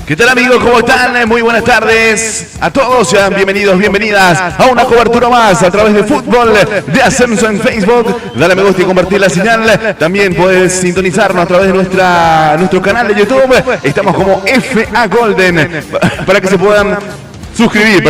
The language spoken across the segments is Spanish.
¿Qué tal, amigos? ¿Cómo están? Muy buenas tardes a todos. Sean bienvenidos, bienvenidas a una cobertura más a través de Fútbol de Ascenso en Facebook. Dale me gusta y compartir la señal. También puedes sintonizarnos a través de nuestro canal de YouTube. Estamos como FA Golden para que se puedan suscribir,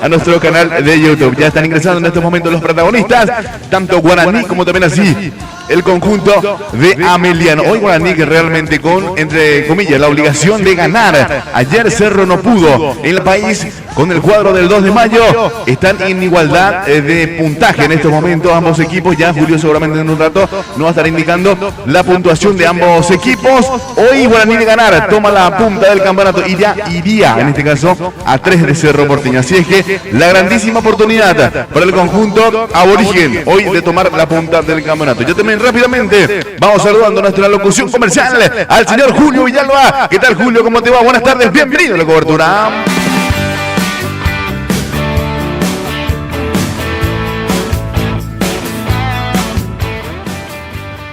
a nuestro canal de YouTube. Ya están ingresando en estos momentos los protagonistas, tanto Guaraní como también así el conjunto de Ameliano. Hoy Guaraní que realmente con, entre comillas, la obligación de ganar. Ayer Cerro no pudo. En el país, con el cuadro del 2 de mayo, están en igualdad de puntaje en estos momentos ambos equipos. Ya Julio seguramente en un rato nos va a estar indicando la puntuación de ambos equipos. Hoy Guaraní de ganar toma la punta del campeonato y ya iría, en este caso, a 3 de Cerro Porteño. Así es que la grandísima oportunidad para el conjunto aborigen hoy de tomar la punta del campeonato. Yo también rápidamente vamos saludando a nuestra locución comercial al señor Julio Villalba. ¿Qué tal, Julio? ¿Cómo te va? Buenas tardes, bienvenido a la cobertura.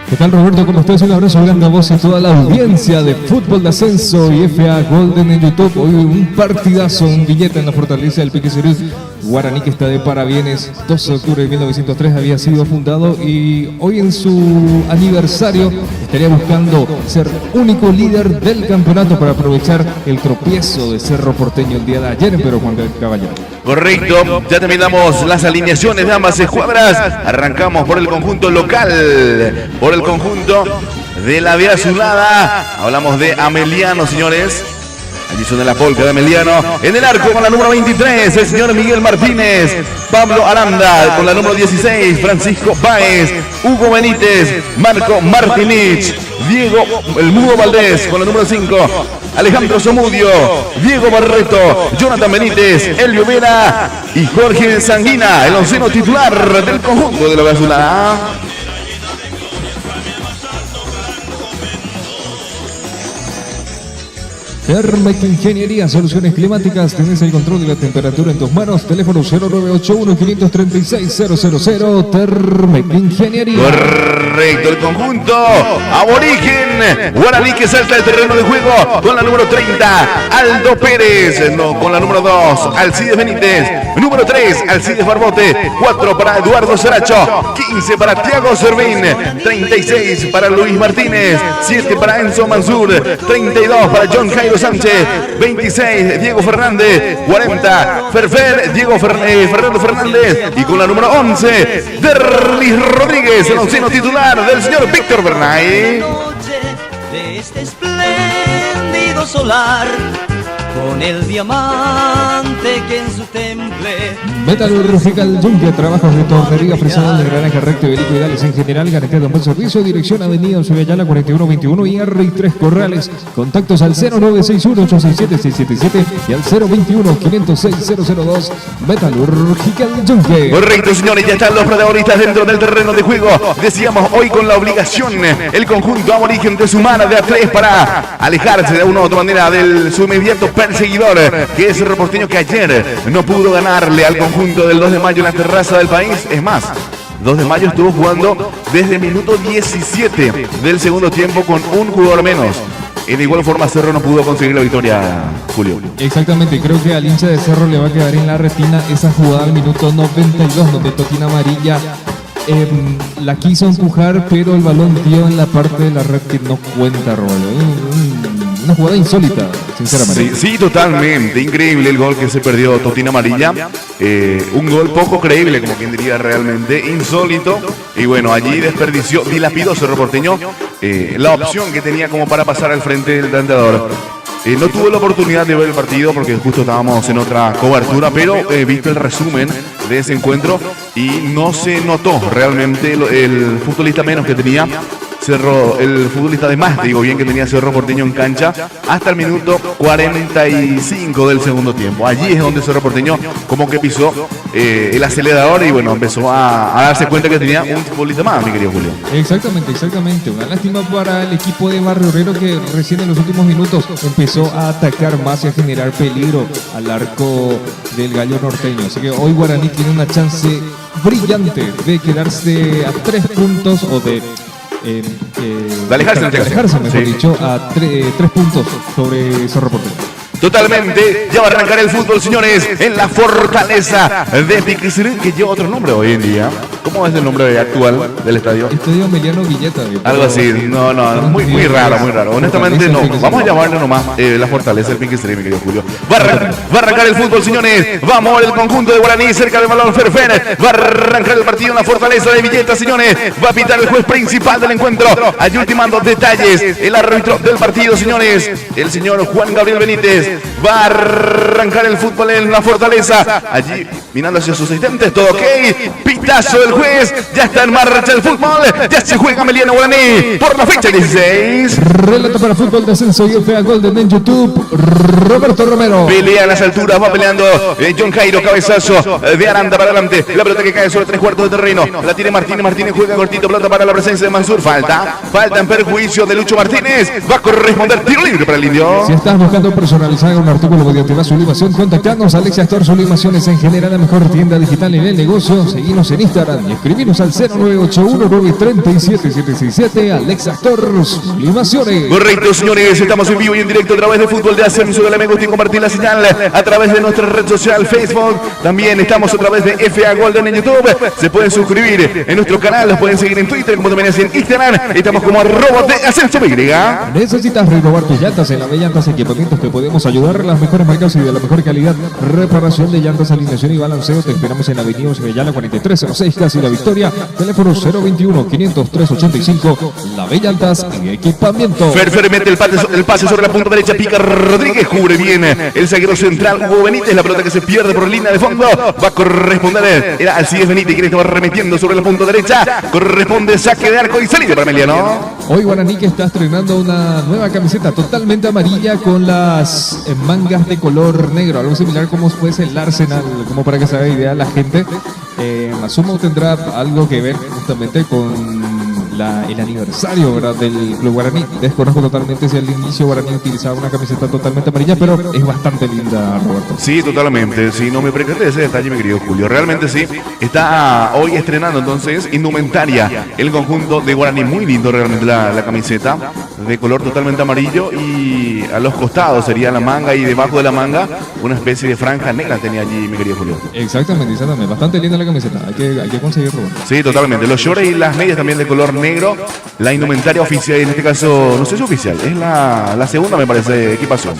¿Qué tal, Roberto? ¿Cómo estás? Un abrazo grande a vos y toda la audiencia de Fútbol de Ascenso y FA Golden en YouTube. Hoy un partidazo, un billete en la fortaleza del Pique Ceruz. Guaraní que está de parabienes, 12 de octubre de 1903 había sido fundado y hoy en su aniversario estaría buscando ser único líder del campeonato para aprovechar el tropiezo de Cerro Porteño el día de ayer, pero Juan Caballero. Correcto, ya terminamos las alineaciones de ambas escuadras. Arrancamos por el conjunto local, por el conjunto de la Vía Azulada. Hablamos de Ameliano, señores. Allí suena la polca de Ameliano. En el arco con la número 23, el señor Miguel Martínez. Pablo Aranda con la número 16, Francisco Páez. Hugo Benítez, Marco Martinich. Diego El Mudo Valdés con la número 5. Alejandro Somudio, Diego Barreto, Jonathan Benítez, Elvio Vera y Jorge Sanguina, el onceno titular del conjunto de la Vía Azulada. Termec Ingeniería, soluciones climáticas, tenés el control de la temperatura en tus manos. Teléfono 0981-536-000. Termec Ingeniería. Correcto, el conjunto aborigen Guaraní que salta el terreno de juego con la número 30, Aldo Pérez, con la número 2, Alcides Benítez, número 3, Alcides Barbote, 4 para Eduardo Saracho, 15 para Tiago Servín, 36 para Luis Martínez, 7 para Enzo Mansur, 32 para John Jairo Sánchez, 26 Diego Fernández, 40 Fernando Fernández y con la número 11 Derlis Rodríguez, el onceno titular del señor Víctor Bernay. De este espléndido solar, con el diamante que en su temple. Metalúrgica El Yunque, trabajos de tornería, fresado de granaje recto y helicoidales en general, garantía de un buen servicio. Dirección Avenida Eusebio 4121 y R3 Corrales. Contactos al 0961-867-677 y al 021-506-002. Metalúrgica El Yunque. Correcto, señores, ya están los protagonistas dentro del terreno de juego. Decíamos hoy con la obligación, el conjunto aborigen de sumar de a 3 para alejarse de una u otra manera del su inmediato perseguidor, que es Cerro Porteño, que ayer no pudo ganarle al conjunto del 2 de mayo en la terraza del país. Es más, 2 de mayo estuvo jugando desde el minuto 17 del segundo tiempo con un jugador menos. Y de igual forma Cerro no pudo conseguir la victoria, Julio. Exactamente, creo que al hincha de Cerro le va a quedar en la retina esa jugada al minuto 92 donde Totina Amarilla la quiso empujar, pero el balón dio en la parte de la red que no cuenta, Roberto. Una jugada insólita, sinceramente. Sí, totalmente. Increíble el gol que se perdió Totina Amarilla. Un gol poco creíble, como quien diría, realmente insólito. Y bueno, allí desperdició, dilapidó Cerro Porteño la opción que tenía como para pasar al frente del tanteador. No tuve la oportunidad de ver el partido porque justo estábamos en otra cobertura, pero viste el resumen de ese encuentro y no se notó realmente el futbolista menos que tenía Cerro, el futbolista de más, digo bien, que tenía Cerro Porteño en cancha hasta el minuto 45 del segundo tiempo. Allí es donde Cerro Porteño como que pisó el acelerador y bueno, empezó a darse cuenta que tenía un futbolista más, mi querido Julio. Exactamente. Una lástima para el equipo de Barrio Obrero que recién en los últimos minutos empezó a atacar más y a generar peligro al arco del Gallo Norteño. Así que hoy Guaraní tiene una chance brillante de quedarse a 3 puntos o de alejarse, mejor dicho, a 3 puntos sobre Cerro Porteño. Totalmente, ya va a arrancar el fútbol, señores, en la fortaleza de Piquisirú, que lleva otro nombre hoy en día. ¿Cómo es el nombre actual del estadio? Estadio Emiliano Villeta. Algo así, no, muy raro, muy raro. Honestamente no, vamos a llamarle nomás la fortaleza del Piquisirú, mi querido Julio. Va a arrancar el fútbol, señores. Vamos el conjunto de Guaraní cerca del balón Ferfer. Va a arrancar el partido en la fortaleza de Villeta, señores. Va a pitar el juez principal del encuentro. Allí ultimando detalles. El árbitro del partido, señores, el señor Juan Gabriel Benítez. Va a arrancar el fútbol en la fortaleza. Allí mirando hacia sus asistentes, todo ok. Pitazo del juez. Ya está en marcha el fútbol. Ya se juega Emiliano Guaraní por la fecha 16. Relato para Fútbol de Ascenso y FA Golden en YouTube. Roberto Romero. Pelea a las alturas, va peleando John Jairo, cabezazo de Aranda para adelante. La pelota que cae sobre 3/4 de terreno. La tiene Martínez. Martínez juega cortito, pelota para la presencia de Mansur. Falta en perjuicio de Lucho Martínez. Va a corresponder tiro libre para el indio. Si estás buscando personalizar un artículo mediante la sublimación, contactanos a Alexia Store Sublimaciones en general, la mejor tienda digital en el negocio. Seguinos en Instagram y escribinos al 0981-937-767. Alexia Store Sublimaciones. Correcto, señores, estamos en vivo y en directo a través de Fútbol de Ascenso. Dale me gusta y compartir la señal a través de nuestra red social Facebook. También estamos a través de FA Golden en YouTube. Se pueden suscribir en nuestro canal, los pueden seguir en Twitter, como también en Instagram. Estamos como @DeAscensoY. ¿Necesitas renovar tus llantas? En la B Llantas Equipamientos te podemos ayudar en las mejores marcas y de la mejor calidad. Reparación de llantas, alineación y balanceo. Te esperamos en Avenida Sevillana 4306, casi La Victoria. Teléfono 021-500-385. La B Llantas y Equipamientos. Ferfer mete el pase sobre la punta derecha. Pica Rodríguez, cubre bien el zaguero central Hugo Benítez. La pelota que se pierde por línea de fondo. Va a corresponder. Era Alcides Benítez, quien estaba remetiendo sobre la punta derecha. Corresponde saque de arco y salida para Emiliano. Hoy Guaraní que está estrenando una nueva camiseta totalmente amarilla con las mangas de color negro, algo similar como fuese el Arsenal, como para que se haga idea la gente. Asumo tendrá algo que ver justamente con el aniversario, ¿verdad?, del Club Guaraní. Desconozco totalmente si al inicio Guaraní utilizaba una camiseta totalmente amarilla, pero es bastante linda, Roberto. Sí, totalmente. Sí, no me percaté de ese detalle, mi querido Julio. Realmente sí. Está hoy estrenando entonces indumentaria el conjunto de Guaraní. Muy lindo realmente la camiseta de color totalmente amarillo, y a los costados sería la manga, y debajo de la manga una especie de franja negra tenía allí, mi querido Julio. Exactamente. Bastante linda la camiseta. Hay que conseguirlo. Sí, totalmente. Los shorts y las medias también de color negro. La indumentaria oficial, en este caso, no sé si oficial, es la segunda, me parece, equipación.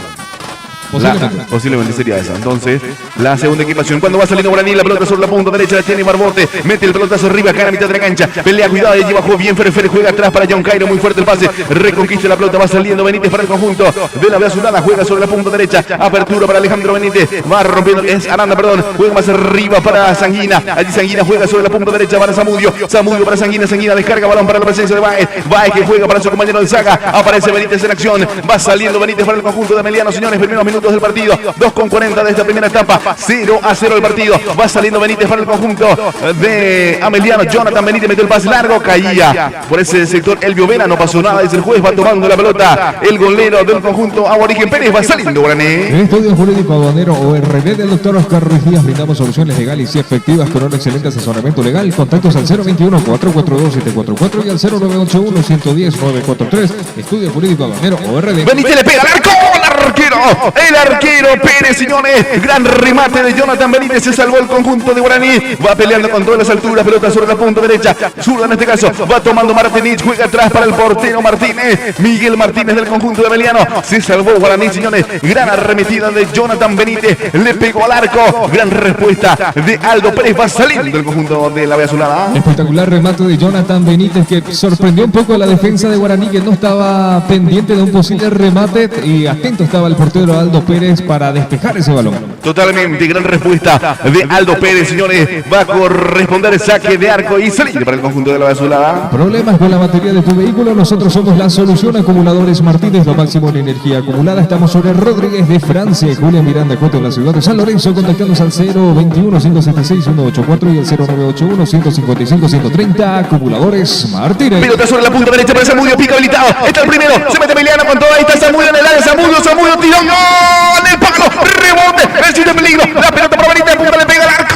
Posiblemente sería esa. Entonces, la segunda equipación. Cuando va saliendo Guaraní, la pelota sobre la punta derecha la tiene Barbote. Mete el pelotazo arriba, acá en la mitad de la cancha. Pelea, cuidado, allí bajó bien Ferfer, juega atrás para John Cairo. Muy fuerte el pase. Reconquista la pelota, va saliendo Benítez para el conjunto de la Azulada. Juega sobre la punta derecha. Apertura para Alejandro Benítez. Va rompiendo, es Aranda, perdón. Juega más arriba para Sanguina. Allí Sanguina juega sobre la punta derecha para Zamudio. Zamudio para Sanguina. Sanguina descarga balón para la presencia de Baez. Baez que juega para su compañero de saga. Aparece Benítez en acción. Va saliendo Benítez para el conjunto de Emiliano, señores. Primeros minutos del partido. 2:40 de esta primera etapa. 0-0 el partido. Va saliendo Benítez para el conjunto de Ameliano. Jonathan Benítez metió el pase largo. Caía por ese sector Elvio Vera. No pasó nada. Dice el juez. Va tomando la pelota el golero del conjunto Aborigen Pérez. Va saliendo Guaraní. Estudio Jurídico Aduanero ORB del doctor Oscar Ruiz Díaz. Brindamos soluciones legales y efectivas con un excelente asesoramiento legal. Contactos al 021-442-744 y al 0981-110-943. Estudio Jurídico Aduanero ORB. Benítez le pega al arco. El arquero Pérez, señores. Gran remate de Jonathan Benítez. Se salvó el conjunto de Guaraní. Va peleando con todas las alturas. Pelota sobre la punta derecha. Zurda en este caso. Va tomando Martínez. Juega atrás para el portero Martínez. Miguel Martínez del conjunto de Emiliano. Se salvó Guaraní, señores. Gran arremetida de Jonathan Benítez. Le pegó al arco. Gran respuesta de Aldo Pérez. Va saliendo del conjunto de la Azulada. Espectacular remate de Jonathan Benítez, que sorprendió un poco a la defensa de Guaraní, que no estaba pendiente de un posible remate, y atento estaba el portero Aldo Pérez para despejar ese balón. Totalmente, gran respuesta de Aldo Pérez, señores. Va a corresponder el saque de arco y salir para el conjunto de la Azulada. ¿Problemas con la batería de tu vehículo? Nosotros somos la solución. Acumuladores Martínez, lo máximo en energía acumulada. Estamos sobre Rodríguez de Francia. Julia Miranda, Coto, en la ciudad de San Lorenzo. Contactanos al 021-576-184 y al 0981-155-130. Acumuladores Martínez. Pelota sobre la punta derecha para Zamudio, pica habilitado. Está el primero, se mete Emiliano con todo. Ahí está Zamudio en el área. Zamudio, tiró. ¡Gol! ¡El palo! ¡Rebote! ¡El sitio de peligro! La pelota para Benítez, punta, le pega al arco.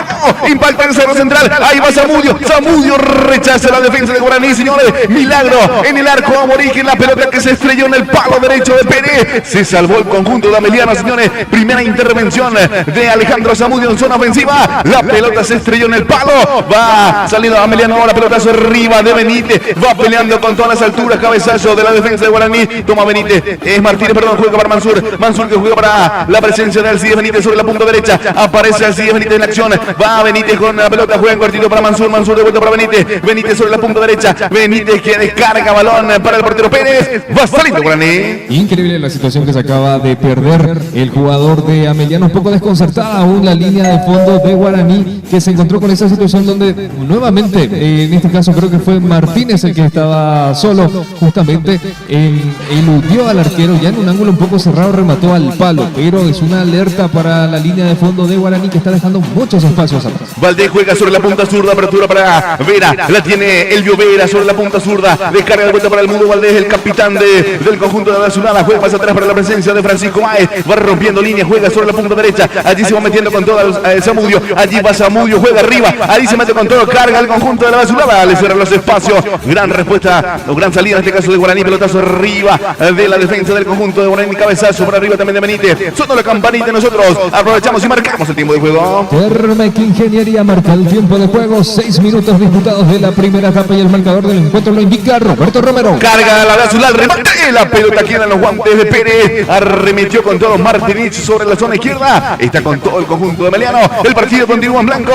impacta en el cerro central, ahí va Zamudio, Zamudio rechaza la defensa de Guaraní, señores, milagro en el arco aborigen, la pelota que se estrelló en el palo derecho de Pérez, se salvó el conjunto de Ameliano, señores, primera intervención de Alejandro Zamudio en zona ofensiva, la pelota se estrelló en el palo, va saliendo Ameliano, ahora pelotazo arriba de Benítez, va peleando con todas las alturas, cabezazo de la defensa de Guaraní, toma Benítez, es Martínez, perdón, juega para Mansur, Mansur que juega para la presencia de Alcides Benítez sobre la punta derecha, aparece Alcides Benítez en acción, va Benítez con la pelota, juega en cortito para Mansur, Mansur de vuelta para Benítez, Benítez sobre la punta derecha, Benítez que descarga balón para el portero Pérez, va saliendo Guaraní. Increíble la situación que se acaba de perder el jugador de Ameliano, un poco desconcertada aún la línea de fondo de Guaraní, que se encontró con esa situación donde nuevamente, en este caso creo que fue Martínez el que estaba solo, justamente eludió al arquero, ya en un ángulo un poco cerrado remató al palo, pero es una alerta para la línea de fondo de Guaraní que está dejando muchos espacios atrás. Valdés juega sobre la punta zurda, apertura para Vera, la tiene Elvio Vera sobre la punta zurda, descarga de vuelta para el mundo Valdés, el capitán del conjunto de la Azulada, juega más atrás para la presencia de Francisco Maez, va rompiendo línea, juega sobre la punta derecha, allí se va metiendo con todo Zamudio, allí va Zamudio, juega arriba, allí se mete con todo, carga el conjunto de la Azulada, le cierra los espacios, gran respuesta, o gran salida en este caso de Guaraní, pelotazo arriba de la defensa del conjunto de Guaraní, cabezazo por arriba también de Benítez, sonó la campanita, nosotros aprovechamos y marcamos el tiempo de juego. Termec Ingeniería marca el tiempo de juego, 6 minutos disputados de la primera etapa y el marcador del encuentro lo indica Roberto Romero. Carga la de Azulal, remate, la pelota queda en los guantes de Pérez, arremetió con todo Martínez sobre la zona izquierda, está con todo el conjunto de Ameliano, el partido continúa en blanco,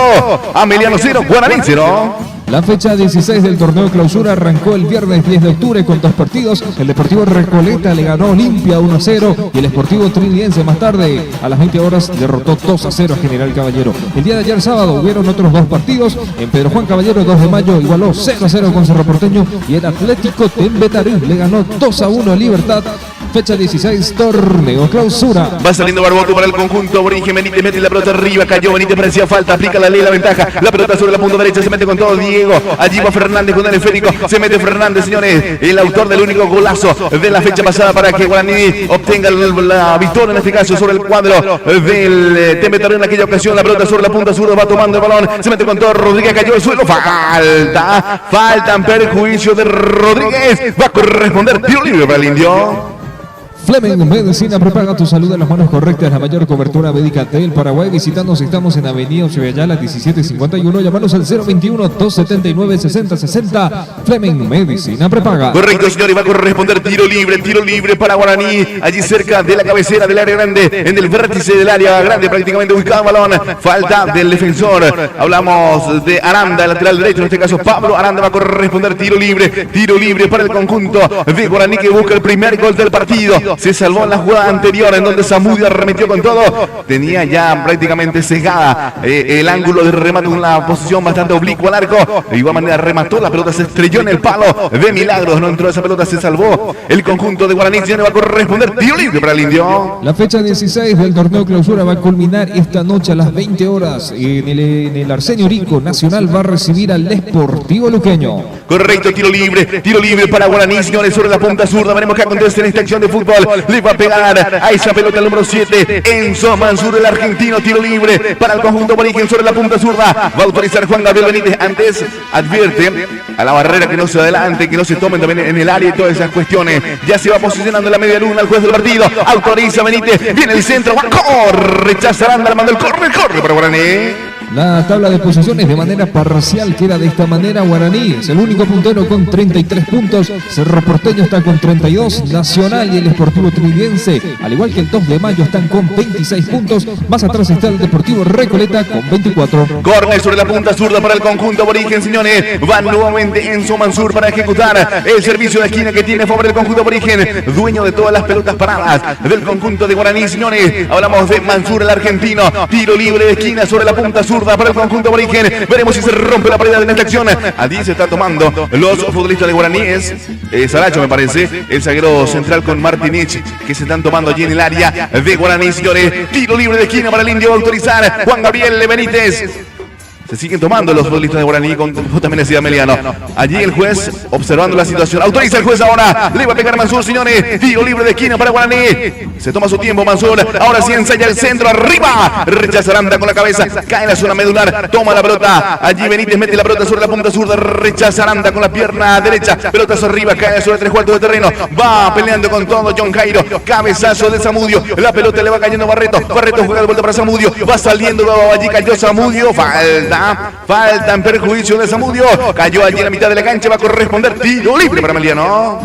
Ameliano 0, Guaraní 0. La fecha 16 del torneo clausura arrancó el viernes 10 de octubre con 2 partidos. El Deportivo Recoleta le ganó Olimpia 1-0 y el Sportivo Trinidense más tarde a las 20 horas derrotó 2-0 a General Caballero. El día de ayer sábado hubieron otros 2 partidos. En Pedro Juan Caballero 2 de mayo igualó 0-0 con Cerro Porteño y el Atlético Tembetarí le ganó 2-1 a Libertad. Fecha 16, torneo clausura. Va saliendo Barboto para el conjunto aborigen, Benítez mete la pelota arriba, cayó Benítez, parecía falta, aplica la ley, la ventaja, la pelota sobre la punta derecha, se mete con todo Diego, allí va Fernández con el esférico, se mete Fernández, señores, el autor del único golazo de la fecha pasada para que Guaraní obtenga la victoria en este caso sobre el cuadro del Tembetarí en aquella ocasión, la pelota sobre la punta sur, va tomando el balón, se mete con todo Rodríguez, cayó al suelo, falta en perjuicio de Rodríguez, va a corresponder tiro libre para el Indio. Fleming Medicina prepaga tu salud en las manos correctas, la mayor cobertura médica del Paraguay. Visitándonos, estamos en Avenida Ceballala 1751. Llamanos al 021-279-6060. Fleming Medicina prepaga. Correcto, señor, y va a corresponder tiro libre para Guaraní. Allí cerca de la cabecera del área grande, en el vértice del área grande, prácticamente buscado el balón. Falta del defensor. Hablamos de Aranda, el lateral derecho, en este caso Pablo Aranda va a corresponder tiro libre para el conjunto de Guaraní que busca el primer gol del partido. Se salvó en la jugada anterior en donde Zamudio arremetió con todo. Tenía ya prácticamente cegada el ángulo de remate, una posición bastante oblicua al arco. De igual manera remató, la pelota se estrelló en el palo. De milagros no entró esa pelota, se salvó. El conjunto de Guaraní ya no va a corresponder tiro libre para el Indio. La fecha 16 del torneo clausura va a culminar esta noche a las 20 horas. En el Arsenio Rico Nacional va a recibir al Sportivo Luqueño. Correcto, tiro libre para Guaraní, señores, sobre la punta zurda. Veremos qué acontece en esta acción de fútbol. Le va a pegar a esa pelota el número 7, Enzo Mansur, el argentino, tiro libre para el conjunto aborigen sobre la punta zurda. Va a autorizar Juan Gabriel Benítez. Antes advierte a la barrera que no se adelante, que no se tomen también en el área y todas esas cuestiones. Ya se va posicionando en la media luna el juez del partido. Autoriza Benítez, viene el centro, va, rechaza Aranda, le manda el corre para Guaraní. La tabla de posiciones de manera parcial queda de esta manera. Guaraní es el único puntero con 33 puntos. Cerro Porteño está con 32. Nacional y el Sportivo Trinidense, al igual que el 2 de mayo, están con 26 puntos. Más atrás está el Deportivo Recoleta con 24. Corner sobre la punta zurda para el conjunto aborigen, señores. Va nuevamente Enzo Mansur para ejecutar el servicio de esquina que tiene a favor del conjunto aborigen. Dueño de todas las pelotas paradas del conjunto de Guaraní, señores. Hablamos de Mansur, el argentino. Tiro libre de esquina sobre la punta zurda para el conjunto aborigen. Veremos si se rompe la pared en esta acción. Allí se está tomando los futbolistas de Guaraní. Es Saracho, me parece, el zaguero central con Martínez, que se están tomando allí en el área de Guaraní, señores. Tiro libre de esquina para el Indio, va a autorizar Juan Gabriel Benítez. Se siguen tomando los futbolistas de Guaraní con también decía Meliano. Allí el juez observando la situación. Autoriza el juez ahora. Le va a pegar Mansur, señores. Tiro libre de esquina para Guaraní. Se toma su tiempo Mansur. Ahora sí ensaya el centro. Arriba. Rechaza Aranda con la cabeza. Cae en la zona medular. Toma la pelota. Allí Benítez mete la pelota sobre la punta zurda. Rechaza Aranda con la pierna derecha. Pelota hacia arriba. Cae sobre 3/4 de terreno. Va peleando con todo John Jairo. Cabezazo de Zamudio. La pelota le va cayendo a Barreto. Barreto juega de vuelta para Zamudio. Va saliendo. Allí cayó Zamudio. Falta en perjuicio de Zamudio. Cayó allí en la mitad de la cancha. Va a corresponder tiro libre para Meliano.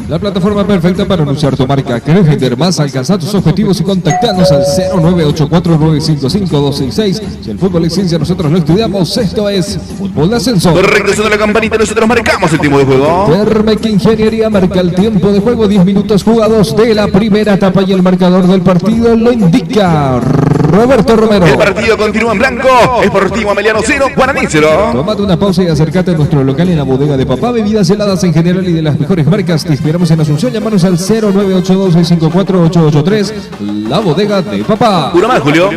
La plataforma perfecta para anunciar tu marca. ¿Querés vender más? Alcanzar tus objetivos y contactarnos al 0984955266. Si el fútbol es ciencia, nosotros lo estudiamos. Esto es Fútbol de Ascenso. Correcto, suena la campanita. Nosotros marcamos el tiempo de juego. Termec Ingeniería marca el tiempo de juego. 10 minutos jugados de la primera etapa y el marcador del partido lo indica Roberto Romero. El partido continúa en blanco. Sportivo Meliano 0, Guaraní 0. Tómate una pausa y acércate a nuestro local en la bodega de Papá. Bebidas heladas en general y de las mejores marcas. Te esperamos en Asunción. Llámanos al 0982654883. La bodega de Papá. Uno más, Julio.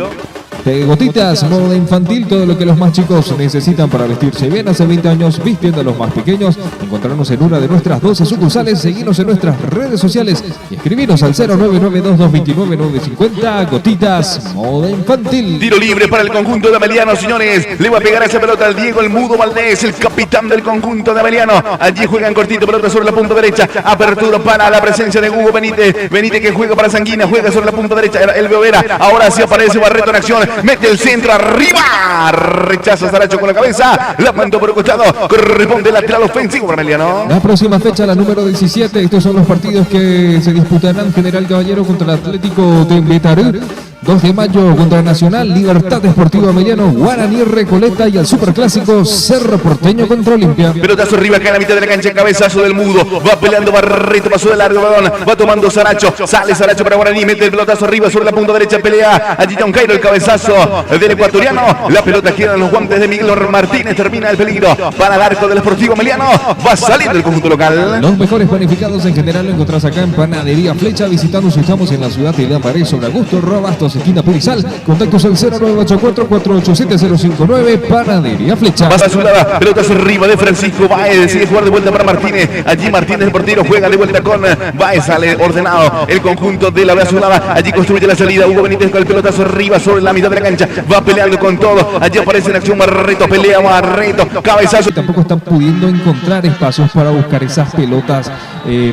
Gotitas, moda infantil, todo lo que los más chicos necesitan para vestirse bien. Hace 20 años vistiendo a los más pequeños. Encontrarnos en una de nuestras 12 sucursales. Seguinos en nuestras redes sociales y escribinos al 0992299950. Gotitas, moda infantil. Tiro libre para el conjunto de Meliano, señores. Le va a pegar esa pelota al Diego El Mudo Valdés, el capitán del conjunto de Meliano. Allí juegan cortito, pelota sobre la punta derecha. Apertura para la presencia de Hugo Benítez. Benítez que juega para Sanguina, juega sobre la punta derecha. El Vera. Ahora sí aparece Barreto en acción. Mete el centro arriba. Rechaza Saracho con la cabeza. La mandó por el costado. Corresponde el lateral ofensivo para Meliano. La próxima fecha, la número 17. Estos son los partidos que se disputarán. General Caballero contra el Atlético de Betarú. 2 de mayo contra Nacional, Libertad Esportiva Meliano, Guaraní Recoleta y el Superclásico Cerro Porteño contra Olimpia. Pelotazo arriba acá en la mitad de la cancha, cabezazo del Mudo. Va peleando Barreto, pasó de largo balón. Va tomando Saracho. Sale Saracho para Guaraní, mete el pelotazo arriba sobre la punta derecha, pelea allí John Cairo, el cabezazo del ecuatoriano. La pelota queda en los guantes de Miguel Martínez, termina el peligro para el arco del Sportivo Meliano. Va saliendo el conjunto local. Los mejores panificados en general lo encontrás acá en Panadería Flecha. Visitamos, estamos en la ciudad de Lambaré, sobre Augusto Robastos, esquina Pirizal. Contactos al 0984-487-059. Panadería Flecha. Pasa a su lado, pelotazo arriba de Francisco Baez. Decide jugar de vuelta para Martínez. Allí Martínez, el portero, juega de vuelta con Baez. Sale ordenado el conjunto de la Azulada. Allí construye la salida. Hugo Benítez con el pelotazo arriba sobre la mitad de la cancha. Va peleando con todo. Allí aparece en acción Barreto. Pelea Barreto. Cabezazo. Tampoco están pudiendo encontrar espacios para buscar esas pelotas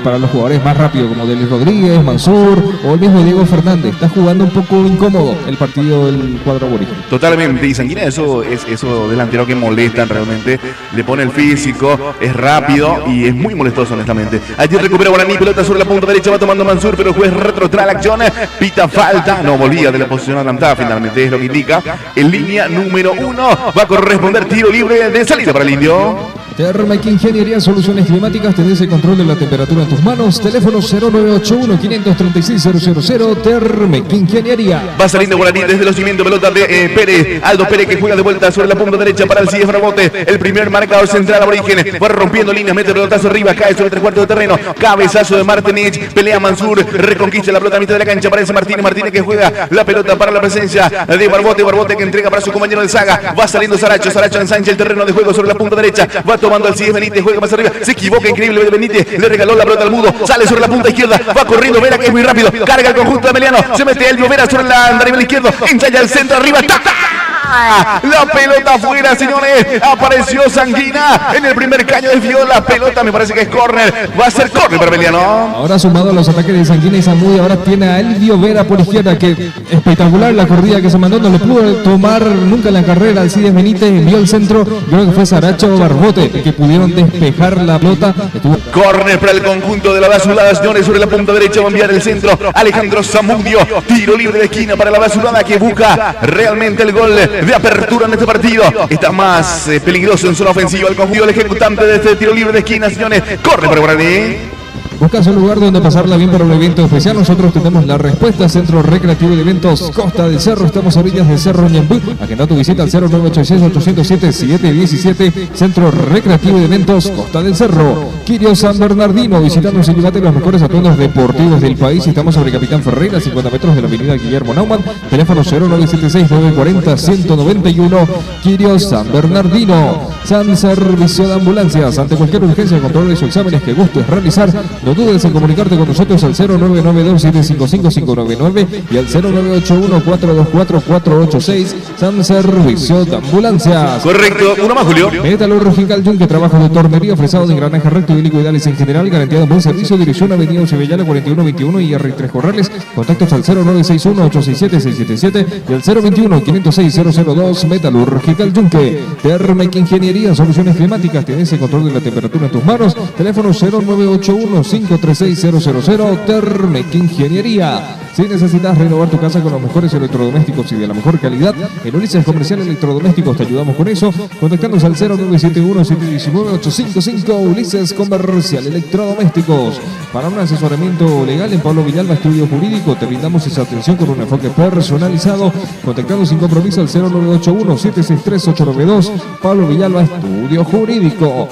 para los jugadores más rápidos, como Delis Rodríguez, Mansur o el mismo Diego Fernández. Está jugando un poco incómodo el partido del cuadro aborigen. Totalmente. Y Sanguina, eso delantero que molestan realmente. Le pone el físico, es rápido y es muy molestoso, honestamente. Allí recupera Guaraní, pelota sobre la punta derecha, va tomando Mansur, pero el juez retrotrae la acción. Pita falta. No, volvía de la posición adelantada, finalmente es lo que indica. En línea número 1 va a corresponder tiro libre de salida para el Indio. Termec Ingeniería, soluciones climáticas, tenés el control de la temperatura en tus manos. Teléfono 0981-536-000. Termec Ingeniería. Va saliendo Guaraní desde los cimientos, pelota de Pérez. Aldo Pérez que juega de vuelta sobre la punta derecha para el CIEF Rebote. El primer marcador central aborigen. Va rompiendo líneas, mete pelotazo arriba, cae sobre 3/4 de terreno. Cabezazo de Martínez, pelea Mansur, reconquista la pelota a mitad de la cancha. Aparece Martínez que juega la pelota para la presencia de Barbote que entrega para su compañero de saga. Va saliendo Saracho ensancha el terreno de juego sobre la punta derecha. Va tomando al CIEF Benítez, juega más arriba, se equivoca, increíble Benítez, le regaló la pelota al Mudo, sale sobre la punta izquierda, va corriendo Vera que es muy rápido, carga el conjunto de Meliano, se mete Elvio Vera sobre la nivel izquierdo, ensaya el centro arriba, ¡taca! La pelota afuera, señores. Apareció Sanguina en el primer caño, desvió la pelota, me parece que es córner. Va a ser córner para Meliano. Ahora sumado a los ataques de Sanguina y Zamudio, ahora tiene a Elvio Vera por izquierda, que espectacular la corrida que se mandó, no le pudo tomar nunca la carrera al Cides Benítez, envió el centro, creo que fue Saracho o Barbote que pudieron despejar la pelota. Córner para el conjunto de la Azulada, señores, sobre la punta derecha va a enviar el centro Alejandro Zamudio, tiro libre de esquina para la Azulada que busca realmente el gol de apertura en este partido. Está más peligroso en zona ofensiva el conjunto, el ejecutante de este tiro libre de esquina, señores. Corre para Guaraní. ¿Buscas un lugar donde pasarla bien para un evento especial? Nosotros tenemos la respuesta. Centro Recreativo de Eventos Costa del Cerro. Estamos a orillas del Cerro Ñambú. Agenda tu visita al 0986-807-717. Centro Recreativo de Eventos Costa del Cerro. Quirio San Bernardino. Visitándonos y llévate los mejores atuendos deportivos del país. Estamos sobre Capitán Ferreira, 50 metros de la avenida Guillermo Naumann. Teléfono 0976-940-191. Quirio San Bernardino. San Servicio de Ambulancias. Ante cualquier urgencia, controles o exámenes que gustes realizar, no dudes en comunicarte con nosotros al 0992-755-599 y al 0981-424-486. San Servicio de Ambulancias. Correcto, uno más, Julio. Metalúrgica Yunque, trabajo de tornería, fresado de engranaje recto y liquidales en general, garantía de buen servicio. Dirección Avenida Cebellala 4121 y R3 Corrales. Contactos al 0961-867-677 y al 021-506-002. Metalúrgica Yunque. Termec Ingeniería, soluciones climáticas, tienes el control de la temperatura en tus manos. Teléfono 0981-536-000. Termec Ingeniería. Si necesitas renovar tu casa con los mejores electrodomésticos y de la mejor calidad, en Ulises Comercial Electrodomésticos te ayudamos con eso. Contactando al 0971-719-855. Ulises Comercial Electrodomésticos. Para un asesoramiento legal en Pablo Villalba Estudio Jurídico, te brindamos esa atención con un enfoque personalizado. Contactando sin compromiso al 0981-763-892. Pablo Villalba Estudio Jurídico.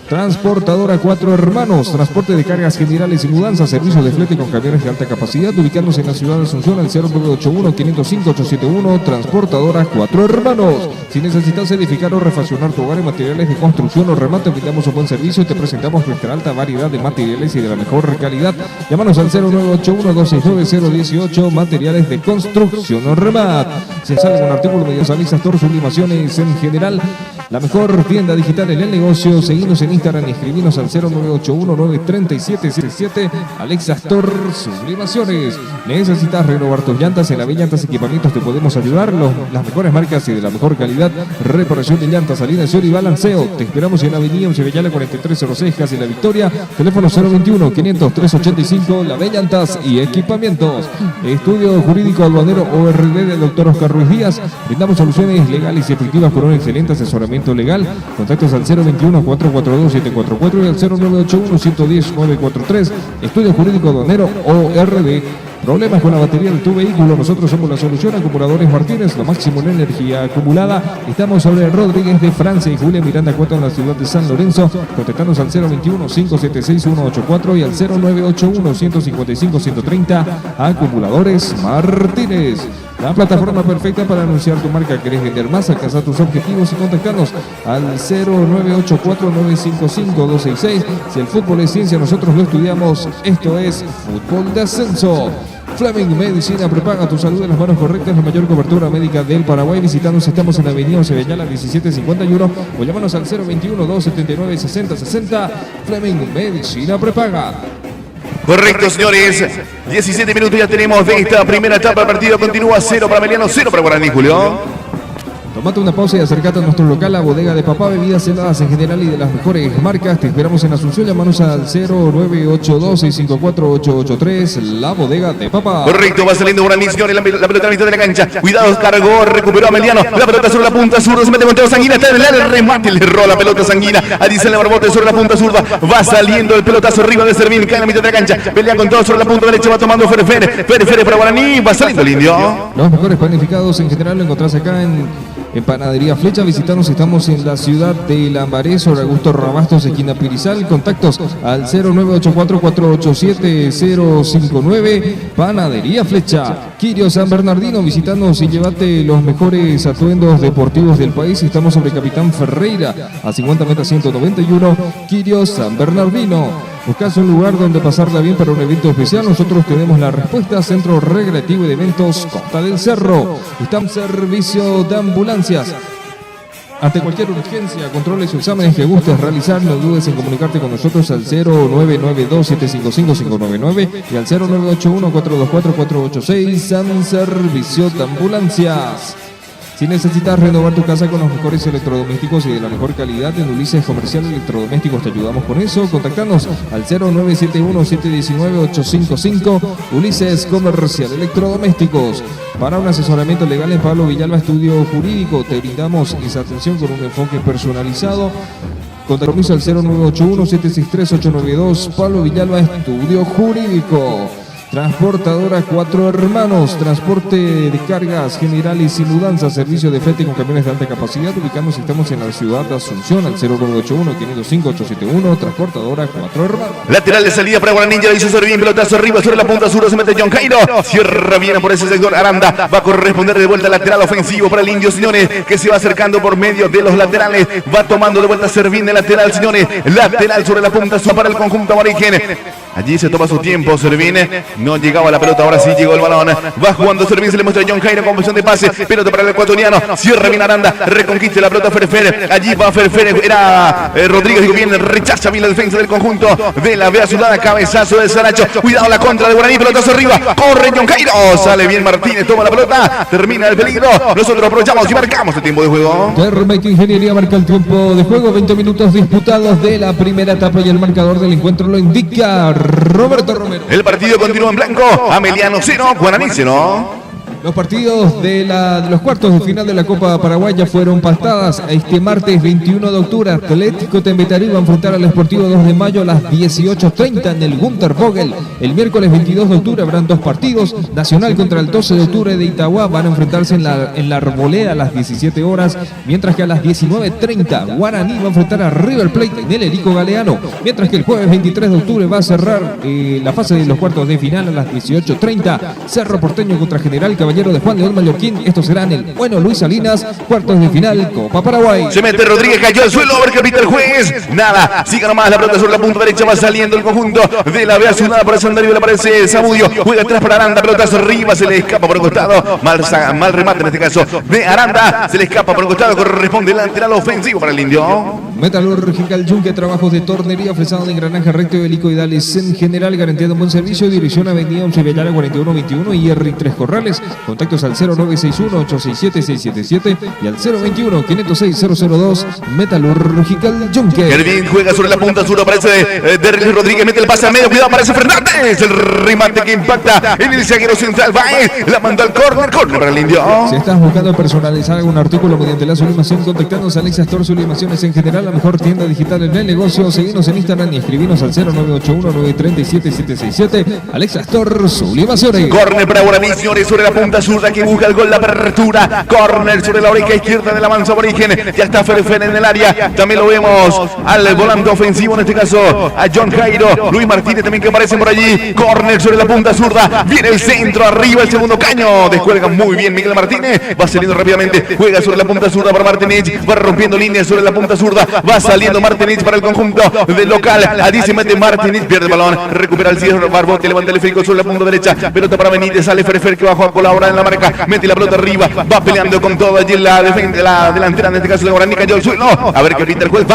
Transportadora Cuatro Hermanos, transporte de cargas generales y mudanzas, servicios de flete con camiones de alta capacidad, ubicándose en la ciudad de Asunción al 0981-505-871, Transportadora Cuatro Hermanos. Si necesitas edificar o refaccionar tu hogar en materiales de construcción o remate, brindamos un buen servicio y te presentamos nuestra alta variedad de materiales y de la mejor calidad. Llámanos al 0981-269-018, materiales de construcción o remate. Si sale un artículo mediante Alexa Store, sublimaciones en general, la mejor tienda digital en el negocio. Seguimos en Instagram y escribinos al 0981-937-77. Alexa Store Sublimaciones. ¿Necesitas renovar tus llantas? En la B Llantas Equipamientos te podemos ayudar. Las mejores marcas y de la mejor calidad. Reparación de llantas, alineación y balanceo. Te esperamos en Avenida Cebellala 4306, casi La Victoria. Teléfono 021-500-385. La B Llantas y Equipamientos. Estudio Jurídico Aduanero ORD del Dr. Oscar Ruiz Díaz. Brindamos soluciones legales y efectivas con un excelente asesoramiento legal. Contactos al 021-442-744 y al 0981-110-943. Estudio Jurídico Aduanero ORD. ¿Problemas con la batería de tu vehículo? Nosotros somos la solución. Acumuladores Martínez, lo máximo en energía acumulada. Estamos sobre Rodríguez de Francia y Julia Miranda 4 en la ciudad de San Lorenzo. Contactanos al 021-576-184 y al 0981-155-130. Acumuladores Martínez. La plataforma perfecta para anunciar tu marca. ¿Querés vender más? Alcanzar tus objetivos y contactarnos al 0984-955-266. Si el fútbol es ciencia, nosotros lo estudiamos. Esto es Fútbol de Ascenso. Fleming Medicina Prepaga, tu salud en las manos correctas, la mayor cobertura médica del Paraguay. Visitanos, estamos en la Avenida Cebellala 1751 o llámanos al 021-279-6060. Fleming Medicina Prepaga. Correcto, señores. 17 minutos ya tenemos de esta primera etapa. El partido continúa 0 para Meliano, 0 para Guaraní, Julio. Tomate una pausa y acércate a nuestro local, la Bodega de Papá, bebidas heladas en general y de las mejores marcas. Te esperamos en Asunción, llámanos al 0982-654-883, la Bodega de Papá. Correcto, va saliendo Guaraní, señores, la pelota a la mitad de la cancha. Cuidado, cargó, recuperó a Meliano. La pelota sobre la punta zurda, se mete con Teo Sanguina, está en el área, el remate, le erró la pelota Sanguina. Adición la Barbote sobre la punta zurda, va saliendo el pelotazo arriba de Servín, cae en la mitad de la cancha. Pelea con todo sobre la punta derecha, va tomando Fere para Guaraní, va saliendo el indio. Los mejores panificados en general lo encontrás acá en Panadería Flecha. Visitanos, estamos en la ciudad de Lambaré, sobre Augusto Rabastos, esquina Pirizal. Contactos al 0984-487-059. Panadería Flecha. Quirio San Bernardino, visitanos y llévate los mejores atuendos deportivos del país. Estamos sobre Capitán Ferreira, a 50 metros 191. Quirio San Bernardino. ¿Buscas un lugar donde pasarla bien para un evento especial? Nosotros tenemos la respuesta. Centro Recreativo de Eventos Costa del Cerro. Estamos servicio de ambulancias. Ante cualquier urgencia, controles o exámenes que gustes realizar, no dudes en comunicarte con nosotros al 0992-755-599 y al 0981-424-486. San Servicio de Ambulancias. Si necesitas renovar tu casa con los mejores electrodomésticos y de la mejor calidad, en Ulises Comercial Electrodomésticos te ayudamos con eso. Contactanos al 0971-719-855. Ulises Comercial Electrodomésticos. Para un asesoramiento legal en Pablo Villalba Estudio Jurídico, te brindamos esa atención con un enfoque personalizado. Compromiso al 0981-763-892. Pablo Villalba, Estudio Jurídico. Transportadora Cuatro Hermanos, transporte de cargas generales y mudanzas, servicio de flete con camiones de alta capacidad. Ubicamos, estamos en la ciudad de Asunción al 0981-505-871. Transportadora Cuatro Hermanos. Lateral de salida para Guaraní, ya hizo servir bien, pelotazo arriba sobre la punta sur, se mete John Cairo, cierra bien por ese sector Aranda, va a corresponder de vuelta lateral ofensivo para el Indio, señores, que se va acercando por medio de los laterales, va tomando de vuelta Servín de lateral, señores, lateral sobre la punta sur para el conjunto aborigen. Allí se toma su tiempo, Servín, no llegaba la pelota, ahora sí llegó el balón, va jugando Servín, se le muestra a John Cairo con posición de pase, pelota para el ecuatoriano, cierra bien Aranda, reconquista la pelota Ferfer, allí va Ferfer, era Rodríguez, digo bien, rechaza bien la defensa del conjunto de la Vea Sudana, cabezazo de Saracho, cuidado la contra de Guaraní, pelotazo arriba, corre John Cairo, sale bien Martínez, toma la pelota, termina el peligro, nosotros aprovechamos y marcamos el tiempo de juego. Termec Ingeniería marca el tiempo de juego, 20 minutos disputados de la primera etapa y el marcador del encuentro lo indica Roberto Romero. El partido continúa en blanco, Ameliano 0, Guaraní 0. Los partidos de los cuartos de final de la Copa Paraguaya fueron pactadas este martes 21 de octubre. Atlético Tembetarí va a enfrentar al Sportivo 2 de mayo a las 18:30 en el Gunter Vogel. El miércoles 22 de octubre habrán dos partidos. Nacional contra el 12 de octubre de Itagua van a enfrentarse en la Arboleda a las 17 horas, mientras que a las 19:30 Guaraní va a enfrentar a River Plate en el Erico Galeano, mientras que el jueves 23 de octubre va a cerrar la fase de los cuartos de final a las 18:30 Cerro Porteño contra General Caballero de Juan León Mallorquín. Estos serán el Bueno Luis Salinas, cuartos de final, Copa Paraguay. Se mete Rodríguez, cayó al suelo, a ver qué pita el juez. Nada, siga nomás la pelota sobre la punta derecha, va saliendo el conjunto de la Vea Sudana por el Sandario, le aparece Zamudio, juega atrás para Aranda, pelotazo arriba, se le escapa por un costado, mal remate en este caso de Aranda, se le escapa por un costado, corresponde el lateral ofensivo para el Indio. Metalúrgica Yunque, trabajos de tornería, fresado de engranaje recto y helicoidales en general, garantía de un buen servicio, dirección Avenida 11 Bellara 4121 y R 3 Corrales. Contactos al 0961-867-677 y al 021-506-002. Metalúrgica Yunque. Kervin juega sobre la punta sur, aparece Derrick Rodríguez, mete el pase al medio, cuidado, aparece Fernández, el remate que impacta en el zaguero central, Baez, la mandó al córner para el Indio. Si estás buscando personalizar algún artículo mediante la sublimación, contactando a Alexa Store Sublimaciones en general, la mejor tienda digital en el negocio. Seguinos en Instagram y escribinos al 0981-937-767. Alexa Store Sublimaciones. Córner para Guaraní, señores, sobre la punta zurda que busca el gol, la apertura. Córner sobre la oreja izquierda de la mansa aborigen. Ya está Ferfer en el área. También lo vemos al volante ofensivo, en este caso a John Cairo. Luis Martínez también que aparece por allí. Córner sobre la punta zurda. Viene el centro, arriba el segundo caño. Descuelga muy bien Miguel Martínez. Va saliendo rápidamente. Juega sobre la punta zurda para Martínez. Va rompiendo líneas sobre la punta zurda. Va saliendo Martínez para el conjunto del local. Allí se mete Martínez. Pierde el balón. Recupera el cierre. Barbote levanta el esférico sobre la punta derecha. Pelota para Benítez. Sale Ferfer que bajó a colaborar en la marca. Mete la pelota arriba. Va peleando con todo allí la delantera. En este caso de Guaraní cayó al suelo. A ver qué pita el juez.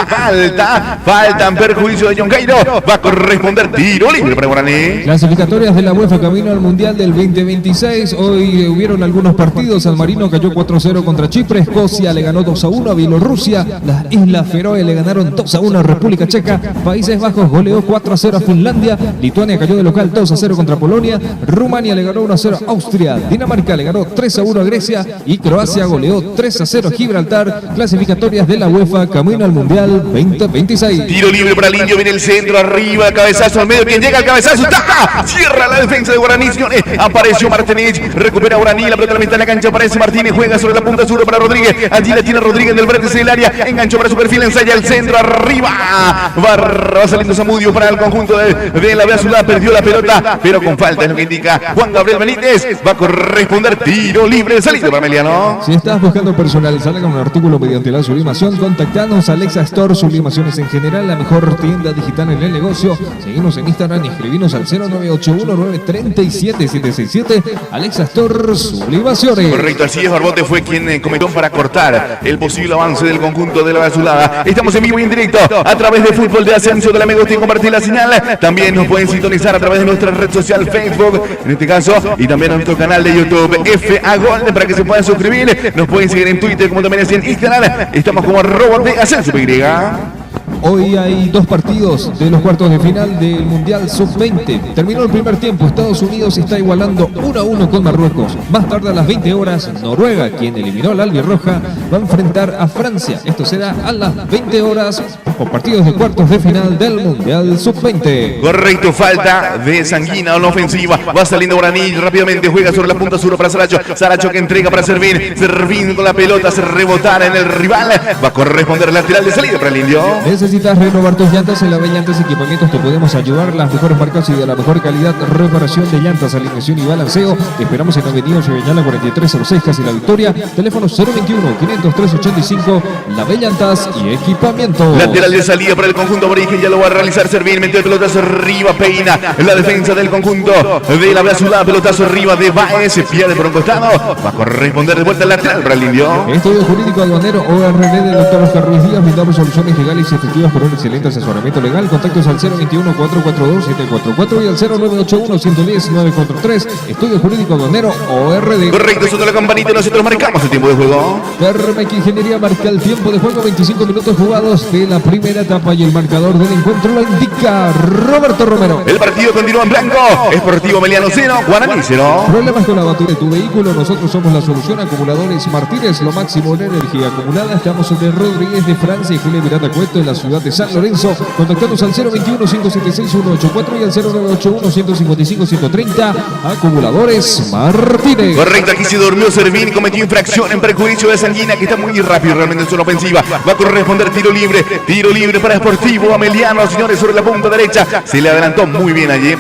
Falta en perjuicio de John Cairo. Va a corresponder tiro libre para Guaraní. Clasificatorias de la UEFA camino al Mundial del 2026. Hoy hubieron algunos partidos. San Marino cayó 4-0 contra Chipre. Escocia le ganó 2-1 a Bielorrusia. Las Islas Feroe le ganaron 2-1 a República Checa. Países Bajos goleó 4-0 a Finlandia. Lituania cayó de local 2-0 contra Polonia. Rumania le ganó 1-0 a Austria. Dinamarca le ganó 3-1 a Grecia. Y Croacia goleó 3-0 a Gibraltar. Clasificatorias de la UEFA camino al Mundial 2026. Tiro libre para el Indio, viene el centro, arriba, cabezazo al medio, quien llega al cabezazo, ¡está! Cierra la defensa de Guaraní, señores. Apareció Martínez, recupera Guaraní, la pelota a la mitad de la cancha, aparece Martínez, juega sobre la punta sur para Rodríguez, allí la tiene Rodríguez del vértice del área, enganchó para su perfil, ensaya el centro, arriba, va saliendo Zamudio para el conjunto de la Vea Sudana, perdió la pelota, pero con falta, es lo que indica Juan Gabriel Benítez, va a corresponder tiro libre, salida para Emiliano. Si estás buscando personalizar un artículo mediante la sublimación, contactanos a Alexa Store Sublimaciones en general, la mejor tienda digital en el negocio. Seguimos en Instagram y escribinos al 0981-937-767. Alexa Store Sublimaciones. Correcto, así es, Barbote fue quien comentó para cortar el posible avance del conjunto de la Vea Sudana. Estamos en vivo y en directo a través de Fútbol de Ascenso de la Me Gusta y compartir la señal. También nos pueden sintonizar a través de nuestra red social Facebook, en este caso, y también a nuestro canal de YouTube FA Golden para que se puedan suscribir. Nos pueden seguir en Twitter como también en Instagram. Estamos como @de Ascenso Y. Hoy hay dos partidos de los cuartos de final del Mundial Sub-20. Terminó el primer tiempo, Estados Unidos está igualando 1-1 con Marruecos. Más tarde a las 20 horas, Noruega, quien eliminó al albirroja, va a enfrentar a Francia. Esto será a las 20 horas con partidos de cuartos de final del Mundial Sub-20. Correcto, falta de Sanguina en la ofensiva. Va saliendo Guaraní, rápidamente juega sobre la punta sur para Saracho. Saracho que entrega para Servín. Servín con la pelota, se rebotara en el rival. Va a corresponder lateral de salida para el Indio. Necesitas renovar tus llantas. En la B Llantas Equipamientos te podemos ayudar. Las mejores marcas y de la mejor calidad. Reparación de llantas, alineación y balanceo. Te esperamos en Avenida Cheveñala 4306, casi La Victoria. Teléfono 021-503-85. La B Llantas y Equipamientos. Lateral de salida para el conjunto aborigen. Ya lo va a realizar Servín. Metió pelotazo arriba, peina en la defensa del conjunto de la Ciudad. Pelotazo arriba de Baez. Se pierde por un costado. Va a corresponder de vuelta al lateral para el Indio. Estudio Jurídico Aduanero ORD del Dr. Oscar Ruiz Díaz. Brindamos soluciones legales y efectivas por un excelente asesoramiento legal. Contactos al 021-442-744 y al 0981-110-943. Estudio Jurídico Aduanero ORD. Correcto, eso de la campanita. Nosotros marcamos el tiempo de juego. Permex Ingeniería marca el tiempo de juego. 25 minutos jugados de la primera etapa y el marcador del encuentro lo indica Roberto Romero. El partido continúa en blanco. Esportivo Meliano 0, Guaraní 0. Problemas con la batería de tu vehículo, nosotros somos la solución. Acumuladores Martínez, lo máximo en energía acumulada. Estamos sobre Rodríguez de Francia y Julio Virata Cueto en la ciudad de San Lorenzo. Contactanos al 021-576-184 y al 0981-155-130. Acumuladores Martínez. Correcto, aquí se durmió Servín, cometió infracción en perjuicio de Sanguina, que está muy rápido realmente en su ofensiva. Va a corresponder tiro libre para Esportivo Ameliano, señores, sobre la punta derecha. Se le adelantó muy bien allí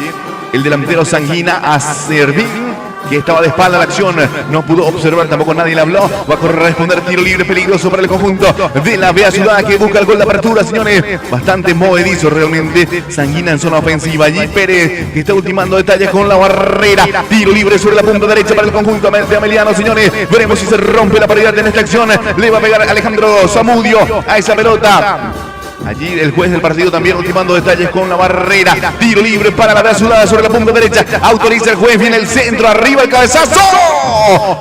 el delantero Sanguina a Servín, que estaba de espalda a la acción, no pudo observar, tampoco nadie le habló. Va a corresponder tiro libre peligroso para el conjunto de la Bea Ciudad, que busca el gol de apertura, señores. Bastante movedizo realmente Sanguina en zona ofensiva. Allí Pérez, que está ultimando detalles con la barrera. Tiro libre sobre la punta derecha para el conjunto de Ameliano, señores. Veremos si se rompe la paridad en esta acción. Le va a pegar Alejandro Zamudio a esa pelota. Allí el juez del partido también ultimando detalles con la barrera. Tiro libre para la Bea Ciudad sobre la punta derecha. Autoriza el juez, viene el centro, arriba el cabezazo.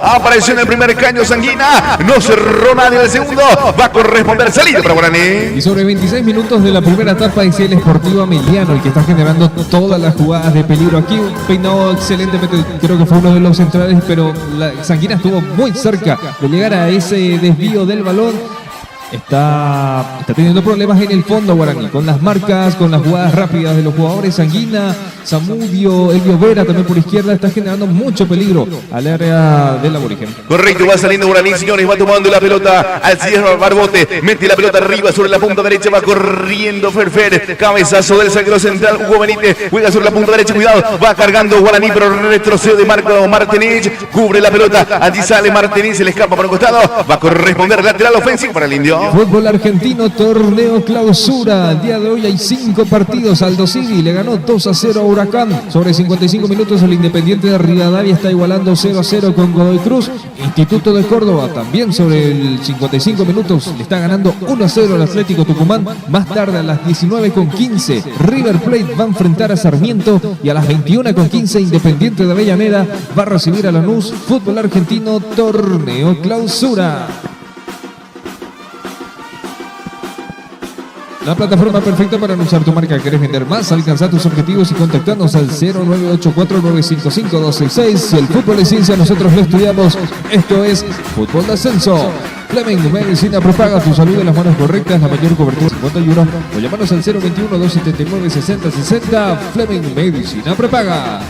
Apareció en el primer caño Sanguina. No cerró nadie en el segundo. Va a corresponder salida para Guaraní. Y sobre 26 minutos de la primera etapa es el Esportivo Ameliano el que está generando todas las jugadas de peligro. Aquí un peinado excelentemente, creo que fue uno de los centrales, pero la Sanguina estuvo muy cerca de llegar a ese desvío del balón. Está teniendo problemas en el fondo Guaraní, con las marcas, con las jugadas rápidas de los jugadores. Sanguina, Zamudio, Elvio Vera también por izquierda, está generando mucho peligro al área del aborigen. Correcto, va saliendo Guaraní, señores, va tomando la pelota al cierre Barbote, mete la pelota arriba sobre la punta derecha, va corriendo Ferfer, cabezazo del zaguero central Hugo Benítez, juega sobre la punta derecha, cuidado, va cargando Guaraní, pero retrocede de Marco Martínez, cubre la pelota, allí sale Martínez, se le escapa por un costado, va a corresponder lateral ofensivo para el Indio. Fútbol argentino, torneo clausura. El día de hoy hay 5 partidos. Aldo Civi le ganó 2-0 a Huracán. Sobre 55 minutos el Independiente de Rivadavia está igualando 0-0 con Godoy Cruz. Instituto de Córdoba también sobre el 55 minutos le está ganando 1-0 al Atlético Tucumán. Más tarde a las 19:15 River Plate va a enfrentar a Sarmiento y a las 21:15 Independiente de Avellaneda va a recibir a Lanús. Fútbol argentino, torneo clausura. La plataforma perfecta para anunciar tu marca. ¿Querés vender más? Alcanzar tus objetivos y contactarnos al 0984-955-266. Si el fútbol es ciencia, nosotros lo estudiamos. Esto es Fútbol de Ascenso. Fleming Medicina Prepaga, tu salud en las manos correctas, la mayor cobertura 51. O llamarnos al 021-279-6060. Fleming Medicina Prepaga.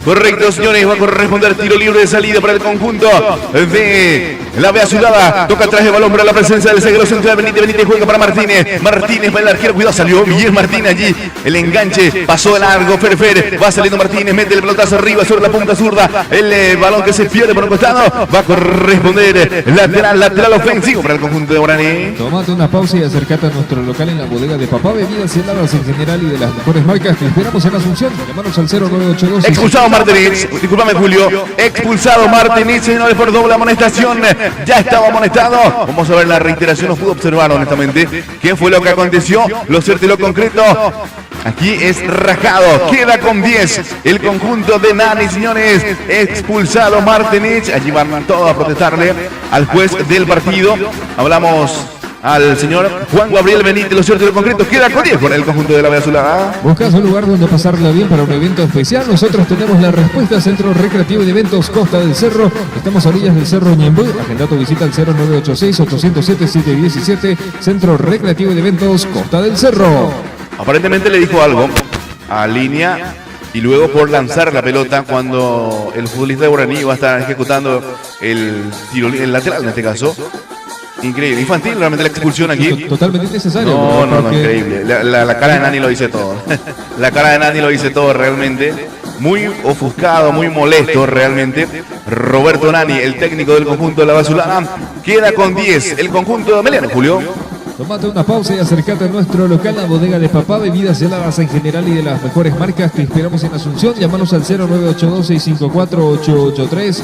Correcto, señores, va a corresponder tiro libre de salida para el conjunto de la Bea Ciudad. Toca atrás de balón para la presencia del zaguero central. Benítez juega para Martínez. Martínez para el arquero, cuidado, salió Miguel Martínez allí. El enganche pasó de largo, Ferfer. Va saliendo Martínez, mete el pelotazo arriba sobre la punta zurda. El balón que se pierde por un costado. Va a corresponder lateral ofensivo para el conjunto de Guaraní. Tómate una pausa y acércate a nuestro local en la bodega de Papá, bebidas heladas en general y de las mejores marcas. Te esperamos en Asunción. Llamanos al 0982. Expulsado Martínez, discúlpame Julio, expulsado Martínez, señores, por doble amonestación, ya estaba amonestado. Vamos a ver la reiteración, no pudo observar honestamente qué fue lo que aconteció. Lo cierto y lo concreto, aquí es rajado, queda con 10 el conjunto de Nani, señores. Expulsado Martínez, allí van todos a protestarle al juez del partido. Hablamos al señor Juan Gabriel Benítez. Lo cierto y lo concreto, queda con 10 por el conjunto de la Azulada. ¿Buscas un lugar donde pasarla bien para un evento especial? Nosotros tenemos la respuesta. Centro Recreativo de Eventos Costa del Cerro. Estamos a orillas del Cerro Ñemby. Agenda tu visita al 0986-807-717. Centro Recreativo de Eventos Costa del Cerro. Aparentemente le dijo algo a Línea y luego por lanzar la pelota cuando el futbolista de Guaraní iba a estar ejecutando el tiro, el lateral en este caso. Increíble, infantil realmente la expulsión aquí. Totalmente innecesario. No, increíble. La cara de Nani lo dice todo. La cara de Nani lo dice todo realmente. Muy ofuscado, muy molesto realmente. Roberto Nani, el técnico del conjunto de la Azulada, queda con 10. El conjunto de Ameliano, Julio. Tomate una pausa y acércate a nuestro local, la bodega de papá, bebidas heladas en general y de las mejores marcas. Te esperamos en Asunción. Llámanos al 0982-654-883.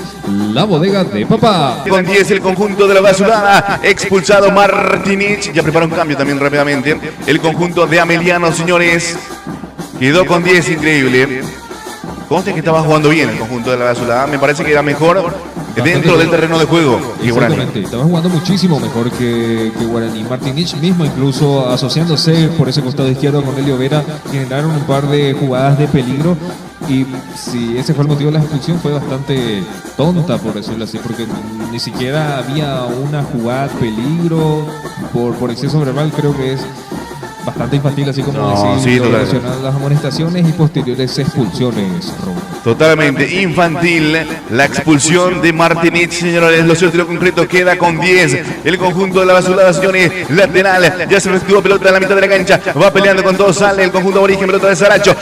La bodega de papá. Con 10 el conjunto de la Azulada. Expulsado Martinich. Ya prepara un cambio también rápidamente. El conjunto de Ameliano, señores. Quedó con 10, increíble. Conste que estaba jugando bien el conjunto de la Azulada. Me parece que era mejor dentro del terreno de juego que Guaraní. Exactamente, estaba jugando muchísimo mejor que Guaraní. Martinich mismo, incluso asociándose por ese costado izquierdo con Elio Vera, generaron un par de jugadas de peligro. Y si ese fue el motivo de la expulsión, fue bastante tonta, por decirlo así, porque ni siquiera había una jugada de peligro por exceso verbal. Creo que es bastante infantil, así como decir, relacionado a las amonestaciones y posteriores expulsiones, Roberto. Totalmente infantil la expulsión de Martinich, señores. Lo cierto y lo concreto, queda con 10 el conjunto de la Azulada, señores. Lateral, ya se efectuó pelota en la mitad de la cancha, va peleando con todo, sale el conjunto de Origen, pelota de Saracho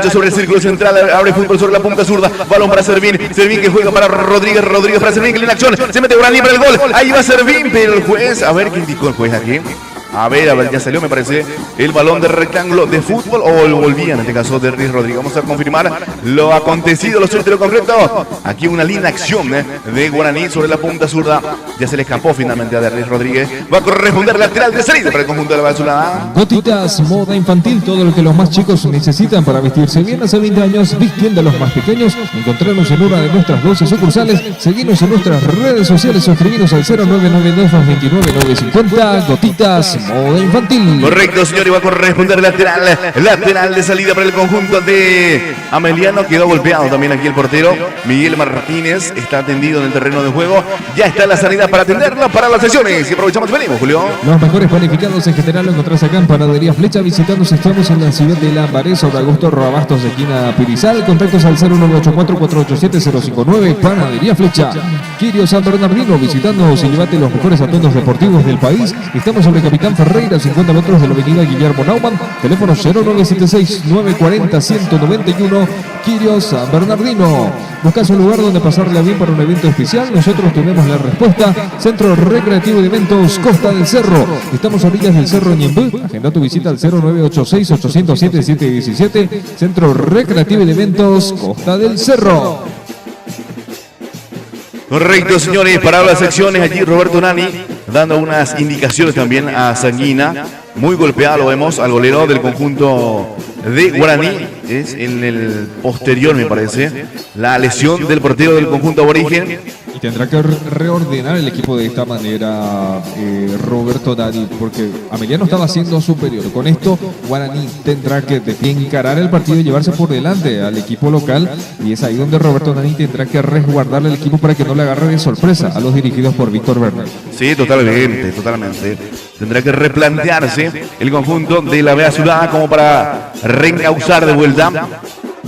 sobre el círculo central, abre fútbol sobre la punta zurda, balón para Servín que juega para Rodríguez para Servín, que le en acción, se mete Guaraní para el gol, ahí va Servín, pero el juez, a ver qué indicó el juez aquí. A ver, ya salió, me parece, el balón de rectángulo de fútbol, o lo volvía en este caso de Riz Rodríguez. Vamos a confirmar lo acontecido, lo cierto y lo concreto. Aquí una linda acción de Guaraní sobre la punta zurda. Ya se le escapó finalmente a Riz Rodríguez. Va a corresponder lateral de salida para el conjunto de la Azulada. Gotitas, moda infantil, todo lo que los más chicos necesitan para vestirse bien. Hace 20 años, vistiendo a los más pequeños. Encontrarnos en una de nuestras 12 sucursales. Seguimos en nuestras redes sociales, suscribirnos al 0992-229-950. Gotitas, moda infantil. Correcto, señor, y va a corresponder lateral de salida para el conjunto de Ameliano. Quedó golpeado también aquí el portero Miguel Martínez, está atendido en el terreno de juego. Ya está la salida para atenderla para las sesiones y aprovechamos y venimos, Julio. Los mejores panificados en general lo encontrás acá en Panadería Flecha. Visitándonos, estamos en la ciudad de Lambaré, sobre Augusto Roabastos, esquina Pirizal. Contactos al 0984-487-059. Panadería Flecha. Quirio San Bernardino, visitándonos y llévate los mejores atuendos deportivos del país. Estamos sobre Capitán Ferreira, 50 metros de la avenida Guillermo Naumann. Teléfono 0976-940-191. Quirio San Bernardino. ¿Buscas un lugar donde pasarla bien para un evento especial? Nosotros tenemos la respuesta. Centro Recreativo de Eventos Costa del Cerro. Estamos a orillas del Cerro Ñemby. Agenda tu visita al 0986-807-717. Centro Recreativo de Eventos Costa del Cerro. Correcto, señores, para las secciones allí Roberto Nani dando unas indicaciones también a Sanguina. Muy golpeado lo vemos al golero del conjunto de Guaraní. Es en el posterior, me parece, la lesión del portero del conjunto aborigen. Y tendrá que reordenar el equipo de esta manera, Roberto Nani, porque Ameliano estaba siendo superior. Con esto, Guaraní tendrá que encarar el partido y llevarse por delante al equipo local. Y es ahí donde Roberto Nani tendrá que resguardarle el equipo para que no le agarre de sorpresa a los dirigidos por Víctor Bernal. Sí, totalmente. Tendrá que replantearse el conjunto de la Azulada como para reencauzar de vuelta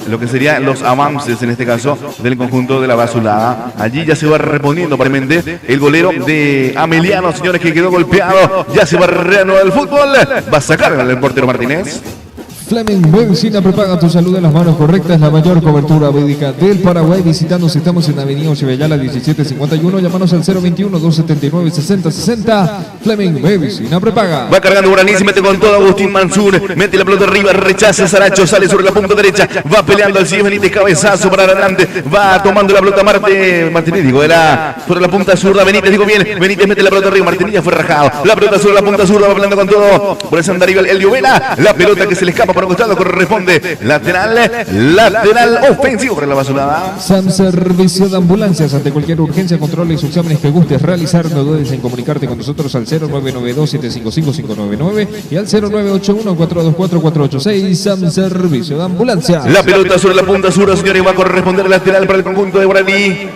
lo que serían los avances, en este caso, del conjunto de la Azulada. Allí ya se va respondiendo aparentemente el golero de Ameliano, señores, que quedó golpeado. Ya se va a reanudar el fútbol. Va a sacar al portero Martínez. Fleming Medicina prepaga tu salud en las manos correctas, la mayor cobertura médica del Paraguay. Visitándonos, estamos en Avenida Ochevellala 1751. Llámanos al 021-279-6060. Fleming Medicina prepaga. Va cargando Guaraní, se mete con todo Agustín Mansur. Mete la pelota arriba, rechaza Saracho, sale sobre la punta derecha. Va peleando al Silvio Benítez, cabezazo para adelante. Va tomando la pelota Martínez, digo, era sobre la punta zurda. Benítez, digo bien. Benítez mete la pelota arriba, Martínez ya fue rajado. La pelota sobre la punta zurda, va peleando con todo. Por ese andar el Elio Vela. La pelota que se le escapa escapa por un costado, corresponde lateral ofensivo para la basurada. SAM Servicio de Ambulancias. Ante cualquier urgencia, control y exámenes que gustes realizar, no dudes en comunicarte con nosotros al 0992-755-599 y al 0981-424-486. SAM Servicio de Ambulancias. La pelota sobre la punta sur, señores, va a corresponder lateral para el conjunto de Guaraní.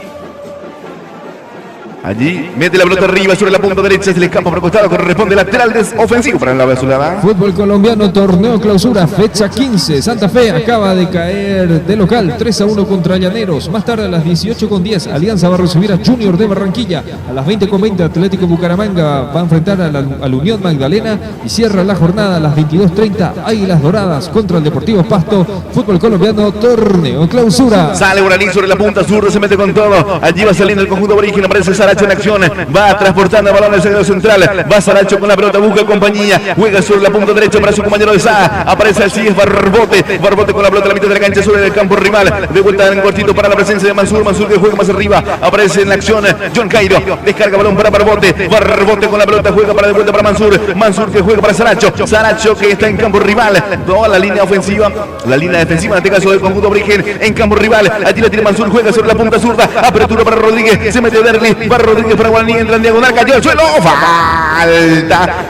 Allí mete la pelota arriba sobre la punta derecha, se le escapa por costado, corresponde lateral ofensivo para la basurada. Fútbol colombiano, torneo clausura, fecha 15. Santa Fe acaba de caer de local 3-1 contra Llaneros. Más tarde a las 18:10, Alianza va a recibir a Junior de Barranquilla. A las 20:20, Atlético Bucaramanga va a enfrentar al Unión Magdalena. Y cierra la jornada a las 22:30, Águilas Doradas contra el Deportivo Pasto. Fútbol colombiano, torneo clausura. Sale Guaraní sobre la punta sur, se mete con todo. Allí va saliendo el conjunto aborigen, aparece Saracho en acción. Va transportando el balón al sector central. Va Saracho con la pelota, busca compañía. Juega sobre la punta derecha para su compañero de Sá. Aparece así, es Barbote. Barbote con la pelota a la mitad de la cancha sobre el campo rival. De vuelta en cortito para la presencia de Mansur. Mansur que juega más arriba. Aparece en la acción John Cairo. Descarga balón para Barbote. Barbote con la pelota, juega para de vuelta para Mansur. Mansur que juega para Saracho. Saracho que está en campo rival. Toda la línea ofensiva. La línea defensiva en este caso del conjunto aborigen en campo rival. Allí la tiene Mansur. Juega sobre la punta zurda. Apertura para Rodríguez. Se mete Derli. Va Rodríguez para Guaraní. Entra en diagonal. Cayó al suelo.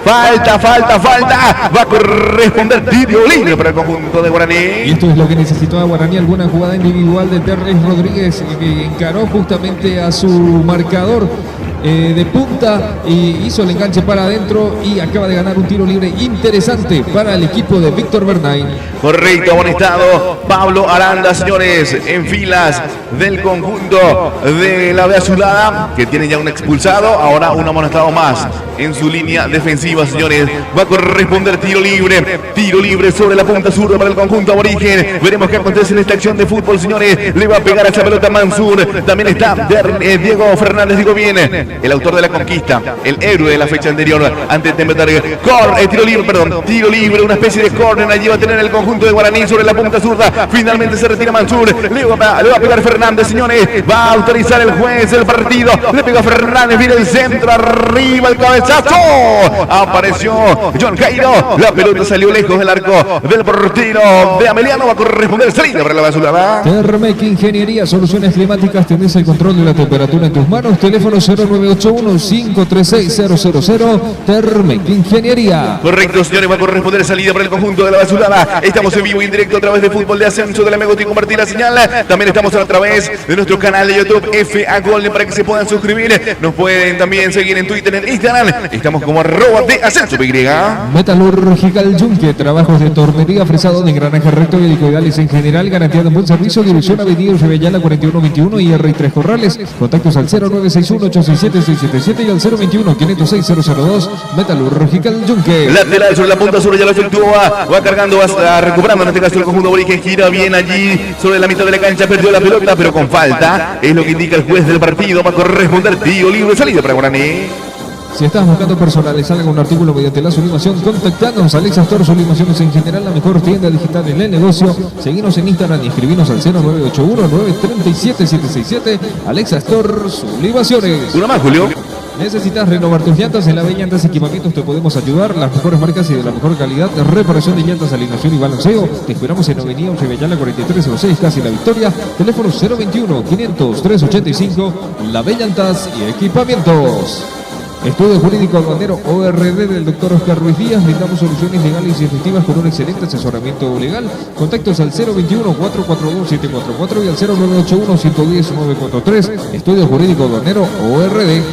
Falta. Va a corresponder tiro libre para el conjunto de Guaraní. Y esto es lo que necesitaba Guaraní, alguna jugada individual de Derlis Rodríguez que encaró justamente a su marcador de punta y hizo el enganche para adentro y acaba de ganar un tiro libre interesante para el equipo de Víctor Bernay. Correcto, amonestado Pablo Aranda, señores, en filas del conjunto de la B Azulada, que tiene ya un expulsado, ahora un amonestado más en su línea defensiva, señores. Va a corresponder tiro libre sobre la punta zurda para el conjunto aborigen. Veremos qué acontece en esta acción de fútbol, señores. Le va a pegar a esa pelota Mansur. También está Diego Fernández, digo bien, el autor de la conquista, el héroe de la fecha anterior ante Tempetar. Tiro libre, una especie de córner. Allí va a tener el conjunto de Guaraní sobre la punta zurda. Finalmente se retira Mansur. Le va a pegar Fernández, señores. Va a autorizar el juez el partido. Le pega Fernández, viene el centro, arriba el cabezazo. Apareció John Cairo. La pelota salió lejos del arco del portero de Ameliano. Va a corresponder salida para la basura. Termec Ingeniería, soluciones climáticas. Tenés el control de la temperatura en tus manos. Teléfono 0981-536-000. Termec Ingeniería. Correcto, señores, va a corresponder salida para el conjunto de la basurada. Estamos en vivo y en directo a través de Fútbol de Ascenso de la Megoti. Compartir la señal. También estamos a través de nuestro canal de YouTube FA Golden para que se puedan suscribir. Nos pueden también seguir en Twitter, en Instagram. Estamos como @de_ascenso_y. Metalurgical Yunque, trabajos de tornería, fresado de engranaje recto y helicoidales en general, garantía de buen servicio. Dirección Avenida Urbellana 4121 y R3 Corrales. Contactos al 0961-867-677 y al 021-506-002. Metalurgical Yunque. Lateral sobre la punta sur, ya lo efectúa. Va cargando, va recuperando en este caso el conjunto aborigen. Gira bien allí sobre la mitad de la cancha. Perdió la pelota, pero con falta. Es lo que indica el juez del partido. Va a corresponder tiro libre, salida para Guaraní. Si estás buscando personalizar algún artículo mediante la sublimación, contactanos a Alexa Store Sublimaciones en general, la mejor tienda digital en el negocio. Seguinos en Instagram y escribinos al 0981-937-767. Alexa Store Sublimaciones. Una más, Julio. ¿Necesitas renovar tus llantas? En la B Llantas Equipamientos te podemos ayudar. Las mejores marcas y de la mejor calidad. Reparación de llantas, alineación y balanceo. Te esperamos en Avenida Urbellana 4306, casi La Victoria. Teléfono 021-500-385. La B Llantas y Equipamientos. Estudio Jurídico Aduanero ORD del doctor Oscar Ruiz Díaz. Brindamos soluciones legales y efectivas con un excelente asesoramiento legal. Contactos al 021-442-744 y al 0981-110-943. Estudio Jurídico Aduanero ORD.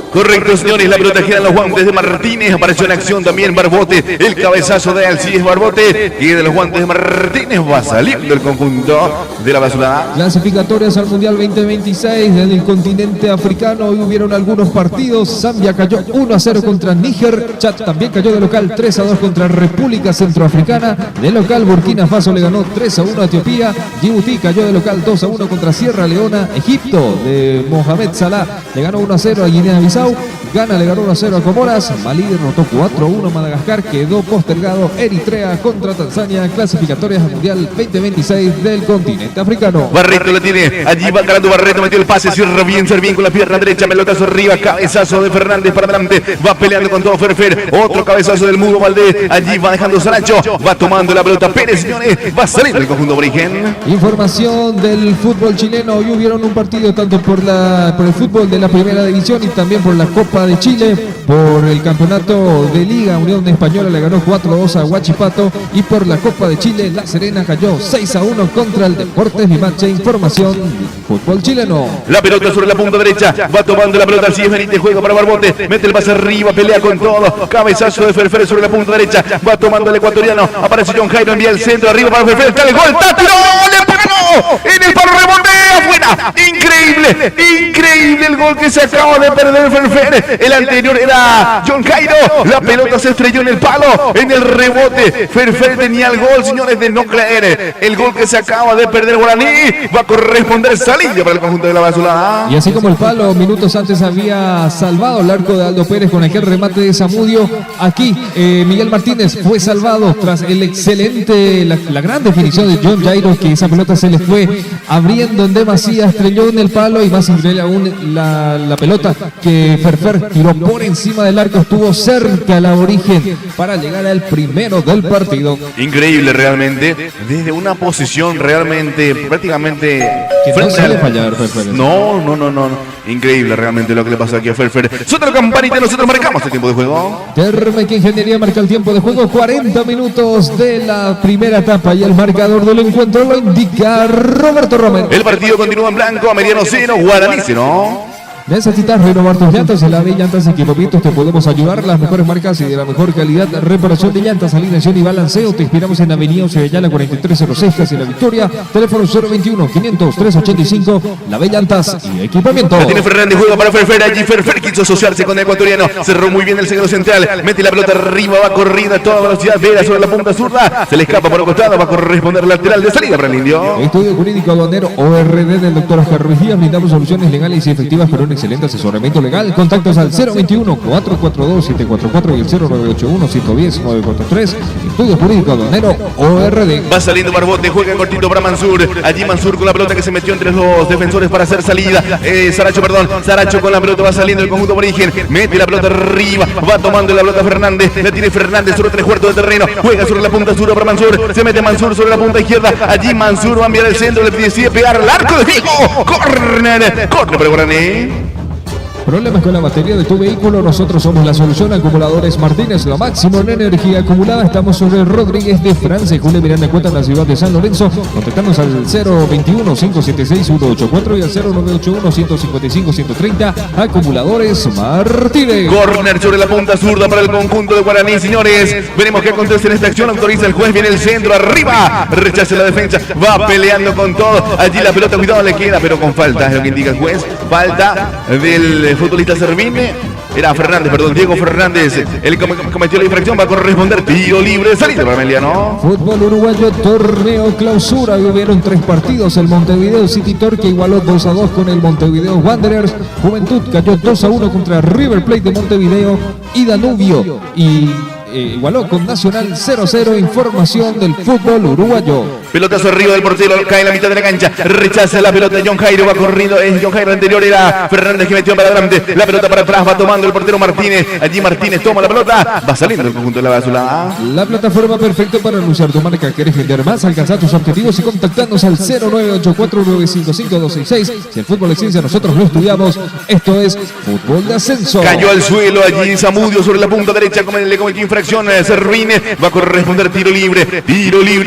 Correcto, señores, la pelota gira en los guantes de Martínez. Apareció en acción también Barbote. El cabezazo de Alcides Barbote. Y de los guantes de Martínez va saliendo el conjunto de la basura. Clasificatorias al Mundial 2026 desde el continente africano. Hoy hubieron algunos partidos. Zambia cayó 1-0 contra Níger. Chad también cayó de local 3-2 contra República Centroafricana. De local Burkina Faso le ganó 3-1 a Etiopía. Djibouti cayó de local 2-1 contra Sierra Leona. Egipto de Mohamed Salah le ganó 1-0 a Guinea-Bissau. Ghana le ganó 1-0 a Comoras. Malí derrotó 4-1 a Madagascar. Quedó postergado Eritrea contra Tanzania, clasificatorias al Mundial 2026 del continente africano. Barreto la tiene, allí va ganando Barreto, metió el pase, cierra bien con la pierna derecha, pelotazo arriba, cabezazo de Fernández para adelante, va peleando con todo Ferfer, otro cabezazo del Mudo Valdés, allí va dejando Saracho, va tomando la pelota Pérez, señores, va saliendo el conjunto aborigen. Información del fútbol chileno, hoy hubieron un partido tanto por el fútbol de la primera división y también por la Copa de Chile, por el campeonato de Liga, Unión Española le ganó 4-2 a Huachipato y por la Copa de Chile, La Serena cayó 6-1 contra el Deportes Limache. Información fútbol chileno. La pelota sobre la punta derecha, va tomando la pelota, así es Benítez, juega para Barbote, mete el pase arriba, pelea con todo, cabezazo de Ferfer sobre la punta derecha, va tomando el ecuatoriano, aparece John Jairo, envía el centro, arriba para Ferfer, está el gol, ¡tiro! ¡Le pegó! En el palo, rebote, afuera, increíble el gol que se acaba de perder Ferfer, el anterior era John Jairo, la pelota se estrelló en el palo, en el rebote, Ferfer tenía el gol, señores, de no creer, el gol que se acaba de perder Guaraní, va a corresponder salida para el conjunto de la Basulada. Y así como el palo minutos antes había salvado el arco de Aldo Pérez con aquel remate de Zamudio, aquí Miguel Martínez fue salvado tras el excelente, la gran definición de John Jairo, que esa pelota se le fue abriendo en demasía, estrelló en el palo y más increíble aún la pelota que Ferfer tiró por encima del arco, estuvo cerca al aborigen para llegar al primero del partido. Increíble realmente, desde una posición realmente prácticamente que no suele fallar Ferfer. No. Increíble realmente lo que le pasó aquí a Ferfer. Suena la campanita, nosotros marcamos el tiempo de juego. Termec Ingeniería marca el tiempo de juego, 40 minutos de la primera etapa y el marcador del encuentro lo indica Roberto Romero. El partido continúa en blanco, Ameriano 0, Guaraní 0. Necesitas renovar tus llantas en la B Llantas Equipamientos, te podemos ayudar, las mejores marcas y de la mejor calidad, reparación de llantas, alineación y balanceo, te inspiramos en Avenida Ocellala 4306, casi La Victoria, teléfono 021-500-385, la B Llantas y Equipamientos. La tiene Fernández, juega para Ferfer, allí Ferfer quiso asociarse con el ecuatoriano, cerró muy bien el centro central, mete la pelota arriba, va corriendo a toda velocidad, Vera sobre la punta zurda, se le escapa por el costado, va a corresponder lateral de salida para el indio. Estudio Jurídico Aduanero ORD del doctor Oscar Ruiz Díaz, brindamos soluciones legales y efectivas para un excelente asesoramiento legal. Contactos al 021-442-744 y el 0981-110-943. Estudio Jurídico Aduanero ORD. Va saliendo Barbote, juega cortito para Mansur. Allí Mansur con la pelota que se metió entre los defensores para hacer salida. Saracho con la pelota, va saliendo el conjunto origen. Mete la pelota arriba, va tomando la pelota Fernández. La tiene Fernández sobre 3/4 de terreno. Juega sobre la punta sur para Mansur. Se mete Mansur sobre la punta izquierda. Allí Mansur va a enviar el centro, le decide pegar al arco de Fijo. Corner para Guaraní. ¿Problemas con la batería de tu vehículo? Nosotros somos la solución. Acumuladores Martínez, lo máximo en energía acumulada. Estamos sobre Rodríguez de Francia, Julio Miranda Cuesta en la ciudad de San Lorenzo. Contactamos al 021-576-184 y al 0981-155-130. Acumuladores Martínez. Corner sobre la punta zurda para el conjunto de Guaraní, señores. Veremos qué acontece en esta acción. Autoriza el juez, viene el centro arriba. Rechaza la defensa, va peleando con todo. Allí la pelota, cuidado, le queda, pero con falta, es lo que indica el juez. Falta del futbolista Servine. Era Fernández, perdón, Diego Fernández. El que cometió la infracción va a corresponder tiro libre. Salida para Emiliano. Fútbol uruguayo, torneo clausura. Hubieron 3 partidos. El Montevideo City Torque igualó 2-2 con el Montevideo Wanderers. Juventud cayó 2-1 contra River Plate de Montevideo. Y Danubio igualó con Nacional 0-0. Información del fútbol uruguayo. Pelotazo arriba del portero, cae en la mitad de la cancha, rechaza la pelota, John Jairo va corriendo, es John Jairo, anterior era Fernández que metió para adelante, la pelota para atrás, va tomando el portero Martínez, allí Martínez toma la pelota, va saliendo el conjunto de la basura. La plataforma perfecta para anunciar tu marca. ¿Quieres vender más? Alcanzar tus objetivos y contactarnos al 0984-955-266. Si el fútbol es ciencia, nosotros lo estudiamos. Esto es Fútbol de Ascenso. Cayó al suelo allí Zamudio sobre la punta derecha, le cometió infracción, Servine va a corresponder tiro libre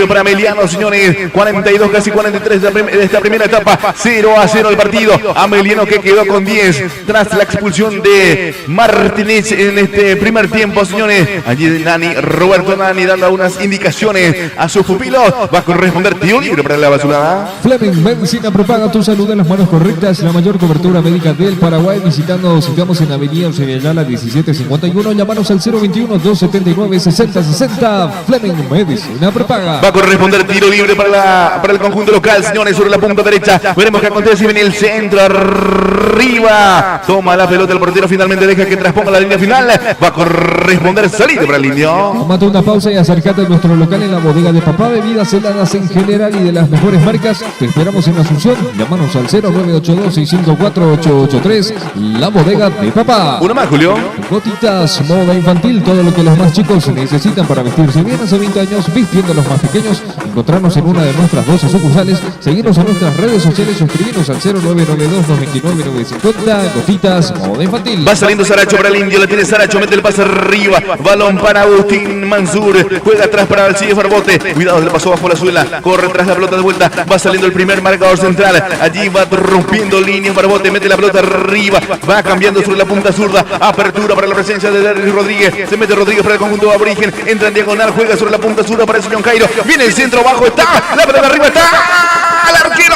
para Emiliano, señores. 42, casi 43 de esta primera etapa, 0-0 el partido. Ameliano que quedó con 10 tras la expulsión de Martínez en este primer tiempo, señores. Allí Roberto Nani dando unas indicaciones a sus pupilos. Va a corresponder tiro libre para la basurada. Fleming Medicina Propaga tu salud en las manos correctas. La mayor cobertura médica del Paraguay. Visitamos en Avenida Ocellala 1751. Llámanos al 021-279-6060. Fleming Medicina Propaga. Va a corresponder tiro libre para el conjunto local, señores, sobre la punta derecha. Veremos qué acontece en el centro, arriba arriba. Toma la pelota el portero, finalmente deja que transponga la línea final. Va a corresponder salida para el indio. Tómate una pausa y acércate a nuestro local en la bodega de papá. Bebidas heladas en general y de las mejores marcas. Te esperamos en Asunción. Llámanos al 0982-654-883. La bodega de papá. Uno más, Julio. Gotitas, moda infantil, todo lo que los más chicos necesitan para vestirse bien. Hace 20 años vistiendo a los más pequeños. Encontrarnos en una de nuestras 12 sucursales. Seguirnos en nuestras redes sociales. Suscribirnos al 0992-229-950. Gotitas, moda infantil. Va saliendo Saracho para el indio. La tiene Saracho. Mete el pase arriba. Balón para Agustín Mansur. Juega atrás para Alcides Barbote. Cuidado, le pasó bajo la suela. Corre tras la pelota de vuelta. Va saliendo el primer marcador central. Allí va rompiendo línea Barbote. Mete la pelota arriba. Va cambiando sobre la punta zurda. Apertura para la presencia de Derrick Rodríguez. Se mete Rodríguez para el conjunto de Aborigen. Entra en diagonal. Juega sobre la punta zurda para John Cairo. Viene el centro bajo. Está. La pelota arriba está. ¡El arquero!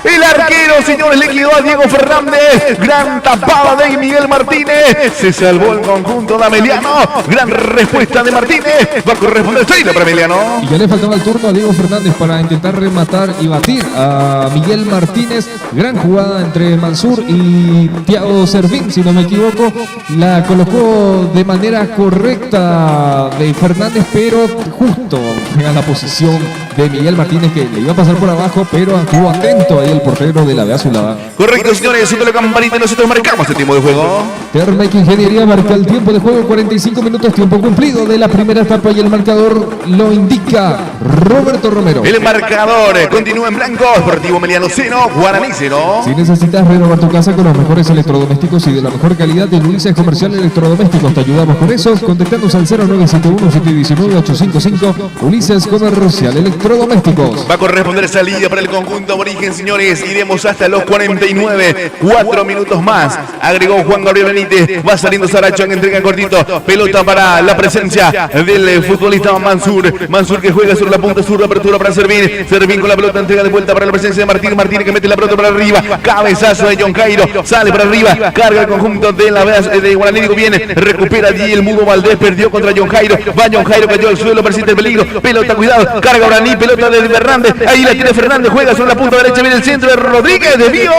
El arquero, señores, le quedó a Diego Fernández. Gran tapada de Miguel Martínez. Se salvó el conjunto de Ameliano. Gran respuesta de Martínez. Va a corresponder salida para Ameliano. Y ya le faltaba el turno a Diego Fernández para intentar rematar y batir a Miguel Martínez. Gran jugada entre Mansur y Thiago Servín, si no me equivoco. La colocó de manera correcta de Fernández, pero justo en la posición de Miguel Martínez, que le iba a pasar por abajo, pero estuvo atento ahí el portero de la B Azulada. Correcto, señores, súbele campanita y nosotros marcamos el tiempo de juego. Termec Ingeniería marca el tiempo de juego, 45 minutos, tiempo cumplido de la primera etapa, y el marcador lo indica Roberto Romero. El marcador continúa en blanco. Deportivo Meliano 0, Guaraní 0. Si necesitas renovar tu casa con los mejores electrodomésticos y de la mejor calidad, de Ulises Comercial Electrodomésticos te ayudamos con eso. Contactanos al 0971-719-855. Ulises Comercial Electrodomésticos. Va a corresponder salida para el conjunto Aborigen, señores. Iremos hasta los 49. 4 minutos más. Agregó Juan Gabriel Benítez. Va saliendo Saracho en entrega cortito. Pelota para la presencia del futbolista Mansur. Mansur que juega sobre la punta sur. Apertura para Servín. Servín con la pelota. Entrega de vuelta para la presencia de Martín. Martín que mete la pelota para arriba. Cabezazo de John Cairo. Sale para arriba. Carga el conjunto de la de Guaraní. Viene. Recupera allí el Mudo Valdés. Perdió contra John Cairo. Va John Cairo. Cayó al suelo. Persiste el peligro. Pelota, cuidado. Carga Guaraní. Pelota de Fernández. Ahí la tiene Fernández. Juega sobre la punta derecha. Viene el centro de Rodríguez. Desvío.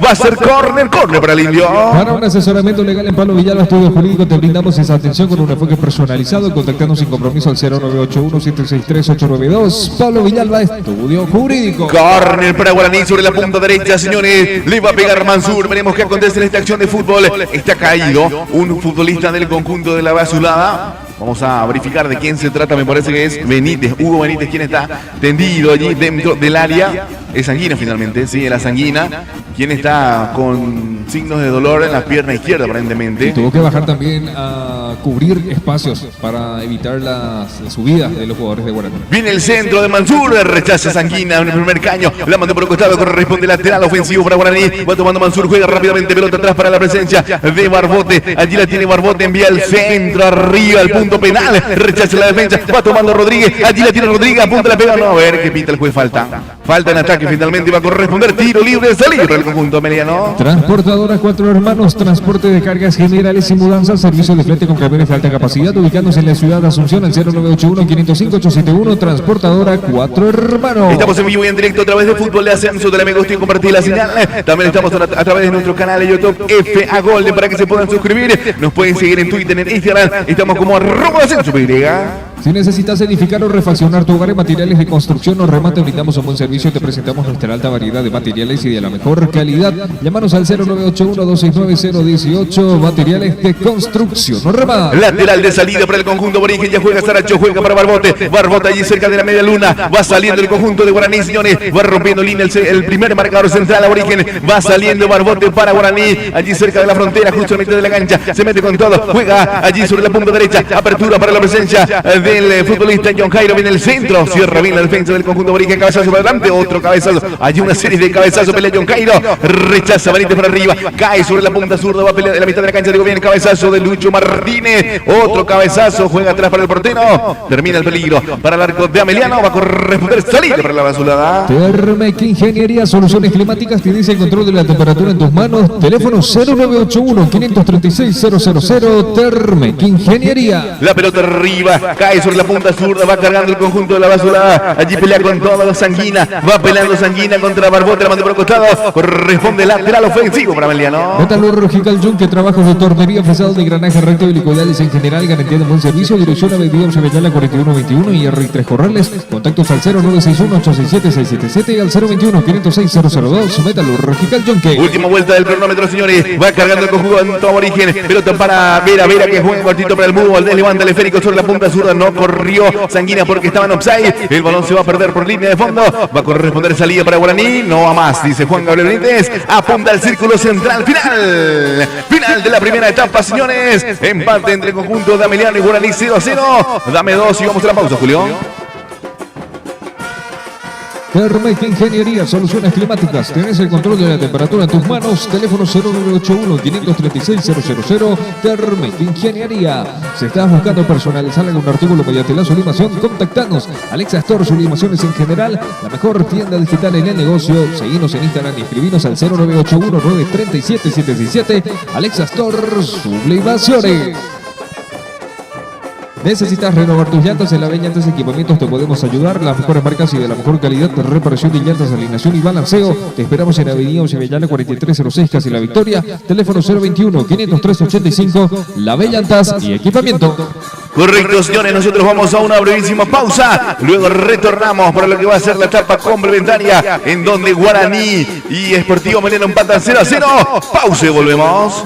Va a ser córner para el indio. Para un asesoramiento legal en Pablo Villalba Estudio Jurídico te brindamos esa atención con un enfoque personalizado. Contactanos sin compromiso al 0981-763-892. Pablo Villalba Estudio Jurídico. Córner para Guaraní sobre la punta derecha, señores. Le va a pegar Mansur. Veremos qué acontece en esta acción de fútbol. Está caído un futbolista del conjunto de la B Azulada. Vamos a verificar de quién se trata. Me parece que es Benítez, Hugo Benítez, quien está tendido allí dentro del área. Es Anguina finalmente, sí, la Sanguina, quien está con signos de dolor en la pierna izquierda aparentemente. Tuvo que bajar también a cubrir espacios para evitar las subidas de los jugadores de Guaraní. Viene el centro de Mansur, rechaza Sanguina en el primer caño, la mandó por el costado, corresponde lateral ofensivo para Guaraní. Va tomando Mansur, juega rápidamente, pelota atrás para la presencia de Barbote. Allí la tiene Barbote, envía el centro arriba al punto penal, rechaza la defensa, va tomando Rodríguez, allí la tiene Rodríguez, apunta la pega, no, a ver qué pinta el juez, falta en ataque, finalmente va a corresponder tiro libre, salir para el conjunto Meliano. Transportadora Cuatro Hermanos, transporte de cargas generales y mudanzas, servicio de flete con camiones de alta capacidad, ubicándose en la ciudad de Asunción al 0981-505-871, Transportadora Cuatro Hermanos. Estamos en vivo y en directo a través de Fútbol de Ascenso, de la me gusta y compartir la señal. También estamos a través de nuestro canal de YouTube FA Golden para que se puedan suscribir. Nos pueden seguir en Twitter, en Instagram. Estamos como @Ascenso. Si necesitas edificar o refaccionar tu hogar en materiales de construcción o remate, brindamos un buen servicio. Te presentamos nuestra alta variedad de materiales y de la mejor calidad. Llámanos al 0981-269-018. Materiales de construcción o remate. Lateral de salida para el conjunto Aborigen. Ya juega Saracho, juega para Barbote. Barbote allí cerca de la media luna. Va saliendo el conjunto de Guaraní, señores. Va rompiendo línea el primer marcador central Aborigen. Va saliendo Barbote para Guaraní. Allí cerca de la frontera, justo en mitad de la cancha. Se mete con todo. Juega allí sobre la punta derecha. Apertura para la presencia del futbolista John Cairo. Viene el centro. Cierra bien la defensa del conjunto Aborigen. Cabezazo para adelante. Otro cabezazo. Hay una serie de cabezazos. Pelea John Cairo. Rechaza Benítez para arriba. Cae sobre la punta zurda. Va a pelear de la mitad de la cancha. Digo bien. Cabezazo de Lucho Martínez. Otro cabezazo. Juega atrás para el portero. Termina el peligro para el arco de Ameliano. Va a corresponder salida para la Azulada. Termec Ingeniería, soluciones climáticas. Tienes el control de la temperatura en tus manos. Teléfono 0981-536-000. Termec Ingeniería. La pelota arriba. Cae cae sobre la punta zurda, va cargando el conjunto de la basura. Allí pelea con todo Sanguina, va peleando Sanguina contra Barbota, la manda por el costado. Corresponde lateral ofensivo para Meliano. Metalúrgica Yunque, trabajos de tornería, fresado de granaje, recto y licuidales en general, garantía de buen servicio. Dirección Avenida Ochevellala 4121 y R3 Corrales. Contactos al 0961-867-677 y al 021-506-002. Metalúrgica Yunque. Última vuelta del cronómetro, señores. Va cargando el conjunto Aborigen. Pelota para Vera que juega un cortito para el Mudo. Valdés levanta el esférico sobre la punta zurda. No corrió Sanguina porque estaba en offside. El balón se va a perder por línea de fondo. Va a corresponder salida para Guaraní. No a más, dice Juan Gabriel Benítez. Apunta al círculo central. Final de la primera etapa, señores. Empate entre el conjunto de Ameliano y Guaraní 0-0. Dame 2 y vamos a la pausa, Julio. Termec Ingeniería, soluciones climáticas. Tenés el control de la temperatura en tus manos. Teléfono 0981-536-000. Termec Ingeniería. Si estás buscando personalizar algún artículo mediante la sublimación, contactanos. Alexa Store, sublimaciones en general. La mejor tienda digital en el negocio. Seguinos en Instagram y escribinos al 0981-937-767. Alexa Store, sublimaciones. ¿Necesitas renovar tus llantas? En la B Llantas Equipamientos te podemos ayudar. Las mejores marcas y de la mejor calidad de reparación de llantas, alineación y balanceo. Te esperamos en Avenida Ochevellala 4306, casi La Victoria. Teléfono 021-503-85. La B Llantas y Equipamiento. Correcto, señores, nosotros vamos a una brevísima pausa. Luego retornamos para lo que va a ser la etapa complementaria, en donde Guaraní y Sportivo Meliano empatan 0-0. Pausa y volvemos.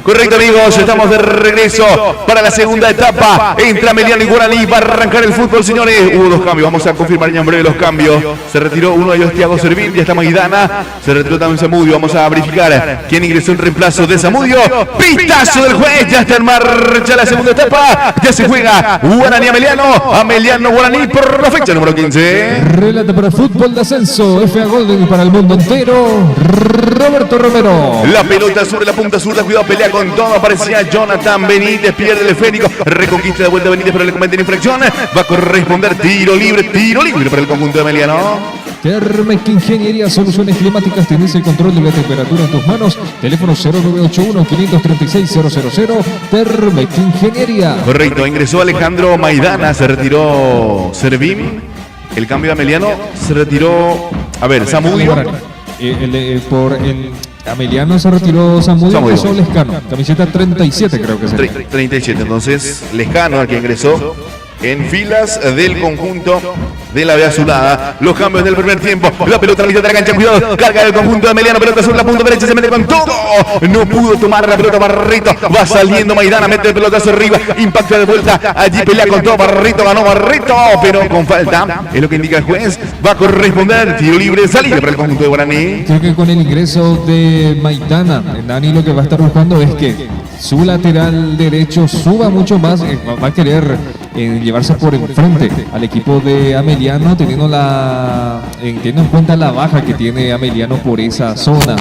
Correcto, amigos, estamos de regreso para la segunda etapa. Entra Ameliano y Guaraní para arrancar el fútbol, señores. Hubo dos cambios, vamos a confirmar ya en breve los cambios. Se retiró uno de ellos, Thiago Servín, ya está Maidana. Se retiró también Zamudio, vamos a verificar quién ingresó en reemplazo de Zamudio. Pistazo del juez, ya está en marcha la segunda etapa. Ya se juega Guaraní Ameliano, Ameliano Guaraní por la fecha número 15. Relata para Fútbol de Ascenso, FA Golden para el mundo entero, Roberto Romero. La pelota sobre la punta zurda, cuidado, pelea con todo, aparecía Jonathan Benítez, pierde el esférico, reconquista de vuelta Benítez, pero le comete la infracción, va a corresponder tiro libre para el conjunto de Ameliano. Thermec Ingeniería, soluciones climáticas, tienes el control de la temperatura en tus manos. Teléfono 0981-536-000. Thermec Ingeniería. Correcto, ingresó Alejandro Maidana, se retiró Servín. El cambio de Ameliano, se retiró, Zamudio. Por el Ameliano se retiró Zamudio, ingresó Lescano. Camiseta 37 creo que es. 37, entonces Lescano, el que ingresó en filas del conjunto de la B azulada. Los cambios del primer tiempo. La pelota a la mitad de la cancha, cuidado. Carga del conjunto de Ameliano, pelota sobre la punta derecha, se mete con todo. No pudo tomar la pelota Barrito. Va saliendo Maidana, mete el pelotazo arriba. Impacta de vuelta. Allí pelea con todo Barrito, ganó Barrito, pero con falta. Es lo que indica el juez. Va a corresponder tiro libre, salida para el conjunto de Guaraní. Creo que con el ingreso de Maidana, Dani lo que va a estar buscando es que su lateral derecho suba mucho más. Va a querer llevarse por enfrente al equipo de Ameliano, teniendo en cuenta la baja que tiene Ameliano por esa zona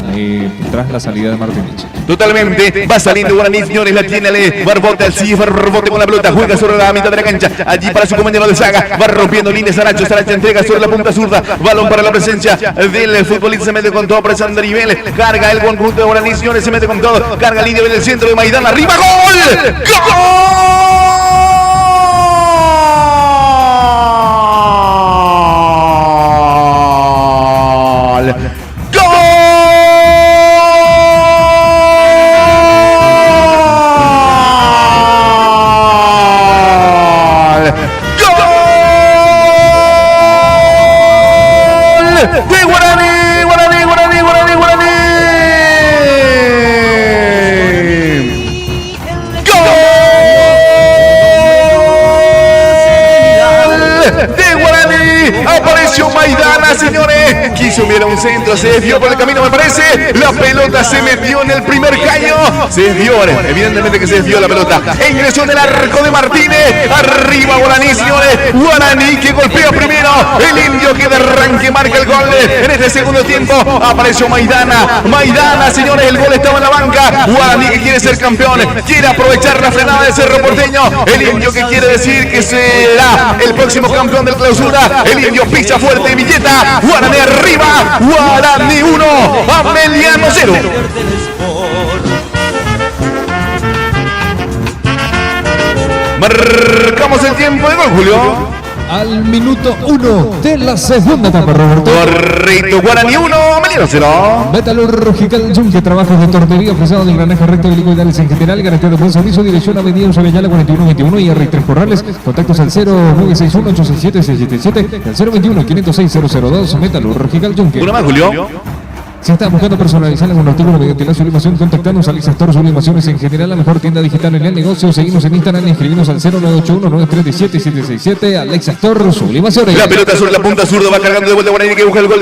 tras la salida de Martinich. Totalmente, va saliendo Guaraní, señores, la tiene Barbote, al sí, Barbote con la pelota, juega sobre la mitad de la cancha, allí para su compañero de saga, va rompiendo líneas Saracho entrega sobre la punta zurda, balón para la presencia del futbolista, se mete con todo, presando nivel, carga el conjunto de Guaraní, señores, se mete con todo, carga línea en el centro de Maidana, arriba, ¡gol! ¡Gol! De Guaraní, Guaraní, Guaraní, Guaraní, Guaraní. ¡Gol! De Guaraní. Apareció Maidana, señores. Quiso enviar un centro, se desvió por el camino, me parece. La pelota se metió en el primer caño. Se desvió, evidentemente que se desvió la pelota. E ingresó en el arco de Martínez. Arriba Guaraní, señores. Guaraní que golpea primero. El indio que de arranque marca el gol. En este segundo tiempo apareció Maidana. Maidana, señores, el gol estaba en la banca. Guaraní que quiere ser campeón. Quiere aprovechar la frenada de Cerro Porteño. El indio que quiere decir que será el próximo campeón del clausura. El indio pisa fuerte, Villeta. Guaraní arriba. Guaraní 1. Ameliano 0. Marcamos el tiempo de gol, Julio. Al minuto 1 de la segunda etapa, Roberto. Correcto, Guaraní 1, Ameliano 0. Metalurgical Yunque, trabajos de tornería, ofrecido de engranaje recto y liquidales en general, garantía de buen servicio, dirección Avenida Usavellala 4121 y R3 Corrales, contactos al 0961-867-677, al 021-506-002, Metalurgical Yunque. Uno más, Julio. Si estás buscando personalizar algún artículo mediante la sublimación, contactanos a Alex Astor Sublimaciones en general, la mejor tienda digital en el negocio. Seguimos en Instagram y escribimos al 0981-937-767. Alex Astor Sublimaciones. La pelota sobre la punta zurda, va cargando de vuelta Guaraní que busca el gol,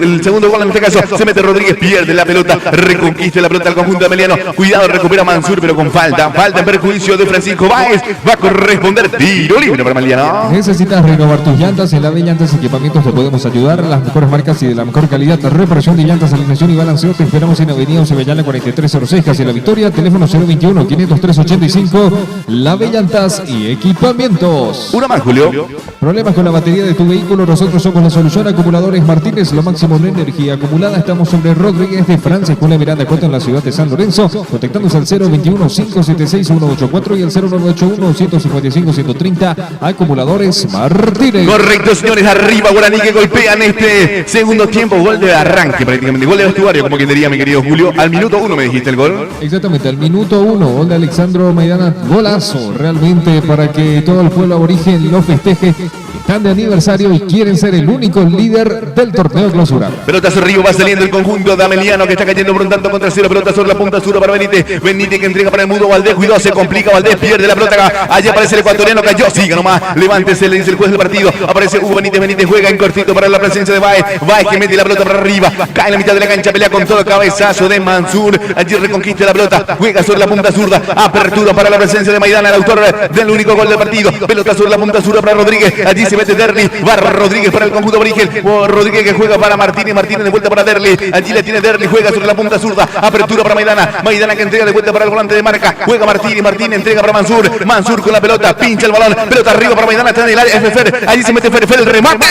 el segundo gol en este caso. Se mete Rodríguez, pierde la pelota, reconquista la pelota al conjunto de Ameliano. Cuidado, recupera Mansur, pero con falta. Falta en perjuicio de Francisco Báez. Va a corresponder tiro libre para Ameliano. Necesitas renovar tus llantas. En la B Llantas Equipamientos te podemos ayudar. Las mejores marcas y de la mejor calidad. Reparación de llantas, alineación y balanceo. Te esperamos en Avenida Usavellala 4306, casi La Victoria. Teléfono 021-503-85. La B Llantas y Equipamientos. Una más, Julio. ¿Problemas con la batería de tu vehículo? Nosotros somos la solución. Acumuladores Martínez, lo máximo en energía acumulada. Estamos sobre Rodríguez de Francia, Escuela Miranda Coto, en la ciudad de San Lorenzo. Contactamos al 021-576-184 y al 0981-155-130. Acumuladores Martínez. Correcto, señores. Arriba Guaraní que golpean este segundo tiempo. Gol de arranque prácticamente. Gol de vestuario, como quien diría, mi querido Julio. Al minuto 1 me dijiste el gol. Exactamente, al minuto 1. Gol de Alexandro Maidana. Golazo realmente para que todo el pueblo aborigen lo festeje. están de aniversario y quieren ser el único líder del torneo clausura. Pelota sobre Río, va saliendo el conjunto de Ameliano que está cayendo por un tanto contra cero. Pelota sobre la punta sur para Benítez. Benítez que entrega para el mudo Valdés. Cuidado, se complica Valdés, pierde la pelota. Allá aparece el ecuatoriano, cayó. Siga nomás, levántese, le dice el juez del partido. Aparece Hugo Benítez. Benítez juega en cortito para la presencia de Baez. Baez que mete la pelota para arriba. Cae en la mitad de la cancha, pelea con todo, cabezazo de Mansur. Allí reconquista la pelota. Juega sobre la punta zurda. Apertura para la presencia de Maidana, el autor del único gol del partido. Pelota sobre la punta zurda para Rodríguez. Allí se mete Derli. Va Rodríguez para el conjunto Brigel. Rodríguez que juega para Martínez. Martínez de vuelta para Derli. Allí le tiene Derli. Juega sobre la punta zurda. Apertura para Maidana. Maidana que entrega de vuelta para el volante de marca. Juega Martínez. Martínez entrega para Mansur. Mansur con la pelota. Pincha el balón. Pelota arriba para Maidana. Está en el área. Fer. Allí se mete Fer. El remate.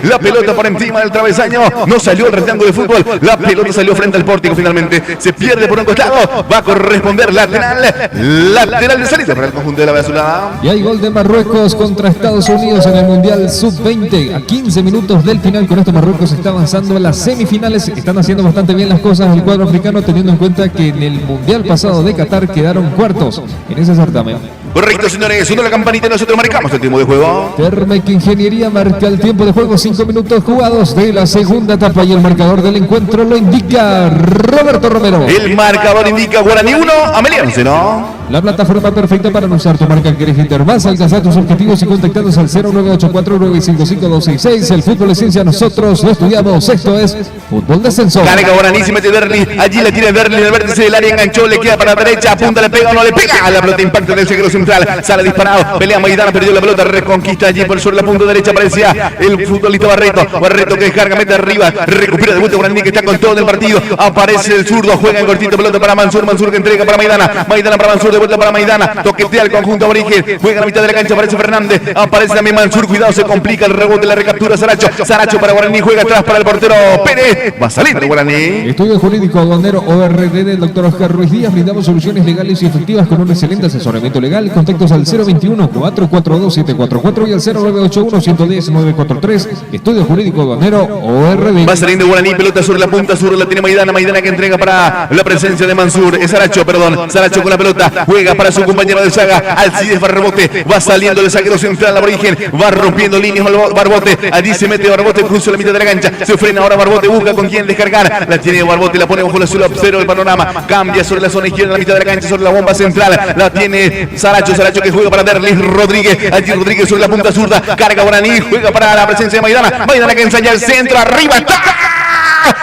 La pelota por encima del travesaño. No salió el rectángulo de fútbol. La pelota salió frente al pórtico finalmente. Se pierde por un costado. Va a corresponder lateral de salida para el conjunto de la Azulada. Y hay gol de Marruecos contra Estados Unidos en el Mundial Sub-20. A 15 minutos del final, con esto Marruecos está avanzando a las semifinales. Están haciendo bastante bien las cosas el cuadro africano, teniendo en cuenta que en el Mundial pasado de Qatar quedaron cuartos en ese certamen. Correcto, señores. Sonó la campanita y nosotros marcamos el tiempo de juego. Termec Ingeniería marca el tiempo de juego. 5 minutos jugados de la segunda etapa y el marcador del encuentro lo indica Roberto Romero. El marcador indica Guaraní 1, Ameliano 0. La plataforma perfecta para anunciar tu marca que eres Intermás, alcanzar tus objetivos y contactarnos al 0984-955-266. El fútbol es ciencia, nosotros lo estudiamos. Esto es Fútbol Descenso. Carga Guaraní, se mete Derli. Allí le tiene Derli en el vértice del área, enganchó, le queda para la derecha, apunta, le pega o no le pega. La pelota impacta del zaguero central, sale disparado, pelea Maidana, perdió la pelota, reconquista allí por sobre la punta derecha, aparecía el futbolista Barreto que descarga, mete arriba, recupera de vuelta Guaraní que está con todo en el partido. Aparece el zurdo, juega en cortito, pelota para Mansur que entrega para Maidana para Mansur, de vuelta para Maidana, toquetea el conjunto aborigen, juega en la mitad de la cancha, aparece Fernández, aparece también Mansur, cuidado, se complica el rebote, la recaptura Saracho para Guaraní, juega atrás para el portero Pérez, va a salir de Guaraní. Estudio Jurídico Aduanero ORD del doctor Oscar Ruiz Díaz, brindamos soluciones legales y efectivas con un excelente asesoramiento legal. Contactos al 021-442-744 y al 0981-110-943. Estudio Jurídico Aduanero ORD. Va saliendo Guaraní, pelota sobre la punta sur, la tiene Maidana que entrega para la presencia de Mansur, es Saracho con la pelota, juega para su compañero de saga, Alcides Barbote, va saliendo el zaguero central aborigen, va rompiendo líneas Barbote, allí se mete Barbote, cruza la mitad de la cancha, se frena ahora Barbote, busca con quién descargar, la tiene Barbote, la pone bajo la suela, observa el panorama, cambia sobre la zona izquierda, en la mitad de la cancha, sobre la bomba central, la tiene Saracho que juega para Derlis Rodríguez, allí Rodríguez sobre la punta zurda, carga Guaraní, juega para la presencia de Maidana que ensaya el centro, arriba está.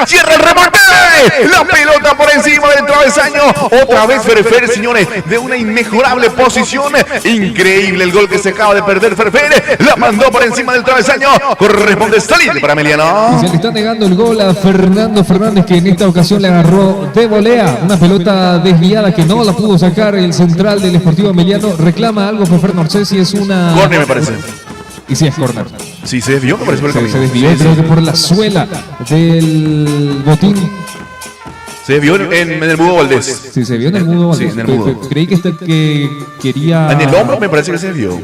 Cierra el remate, la pelota por encima del travesaño, otra vez Ferfer, señores, de una inmejorable posición, increíble el gol que se acaba de perder Ferfer, la mandó por encima del travesaño, corresponde salir para Ameliano. Y se le está negando el gol a Fernando Fernández, que en esta ocasión le agarró de volea, una pelota desviada que no la pudo sacar el central del Sportivo Ameliano, reclama algo Ferfer, no sé si es una... Córner me parece. Y sí, es córner. Sí, se desvió, me parece por el camino. Se desvió, creo que por la suela del botín. Se desvió en el Mudo Valdés. Sí, se vio en el Mudo Valdés. Sí, en el Mudo. Creí que quería... En el hombro me parece que se desvió.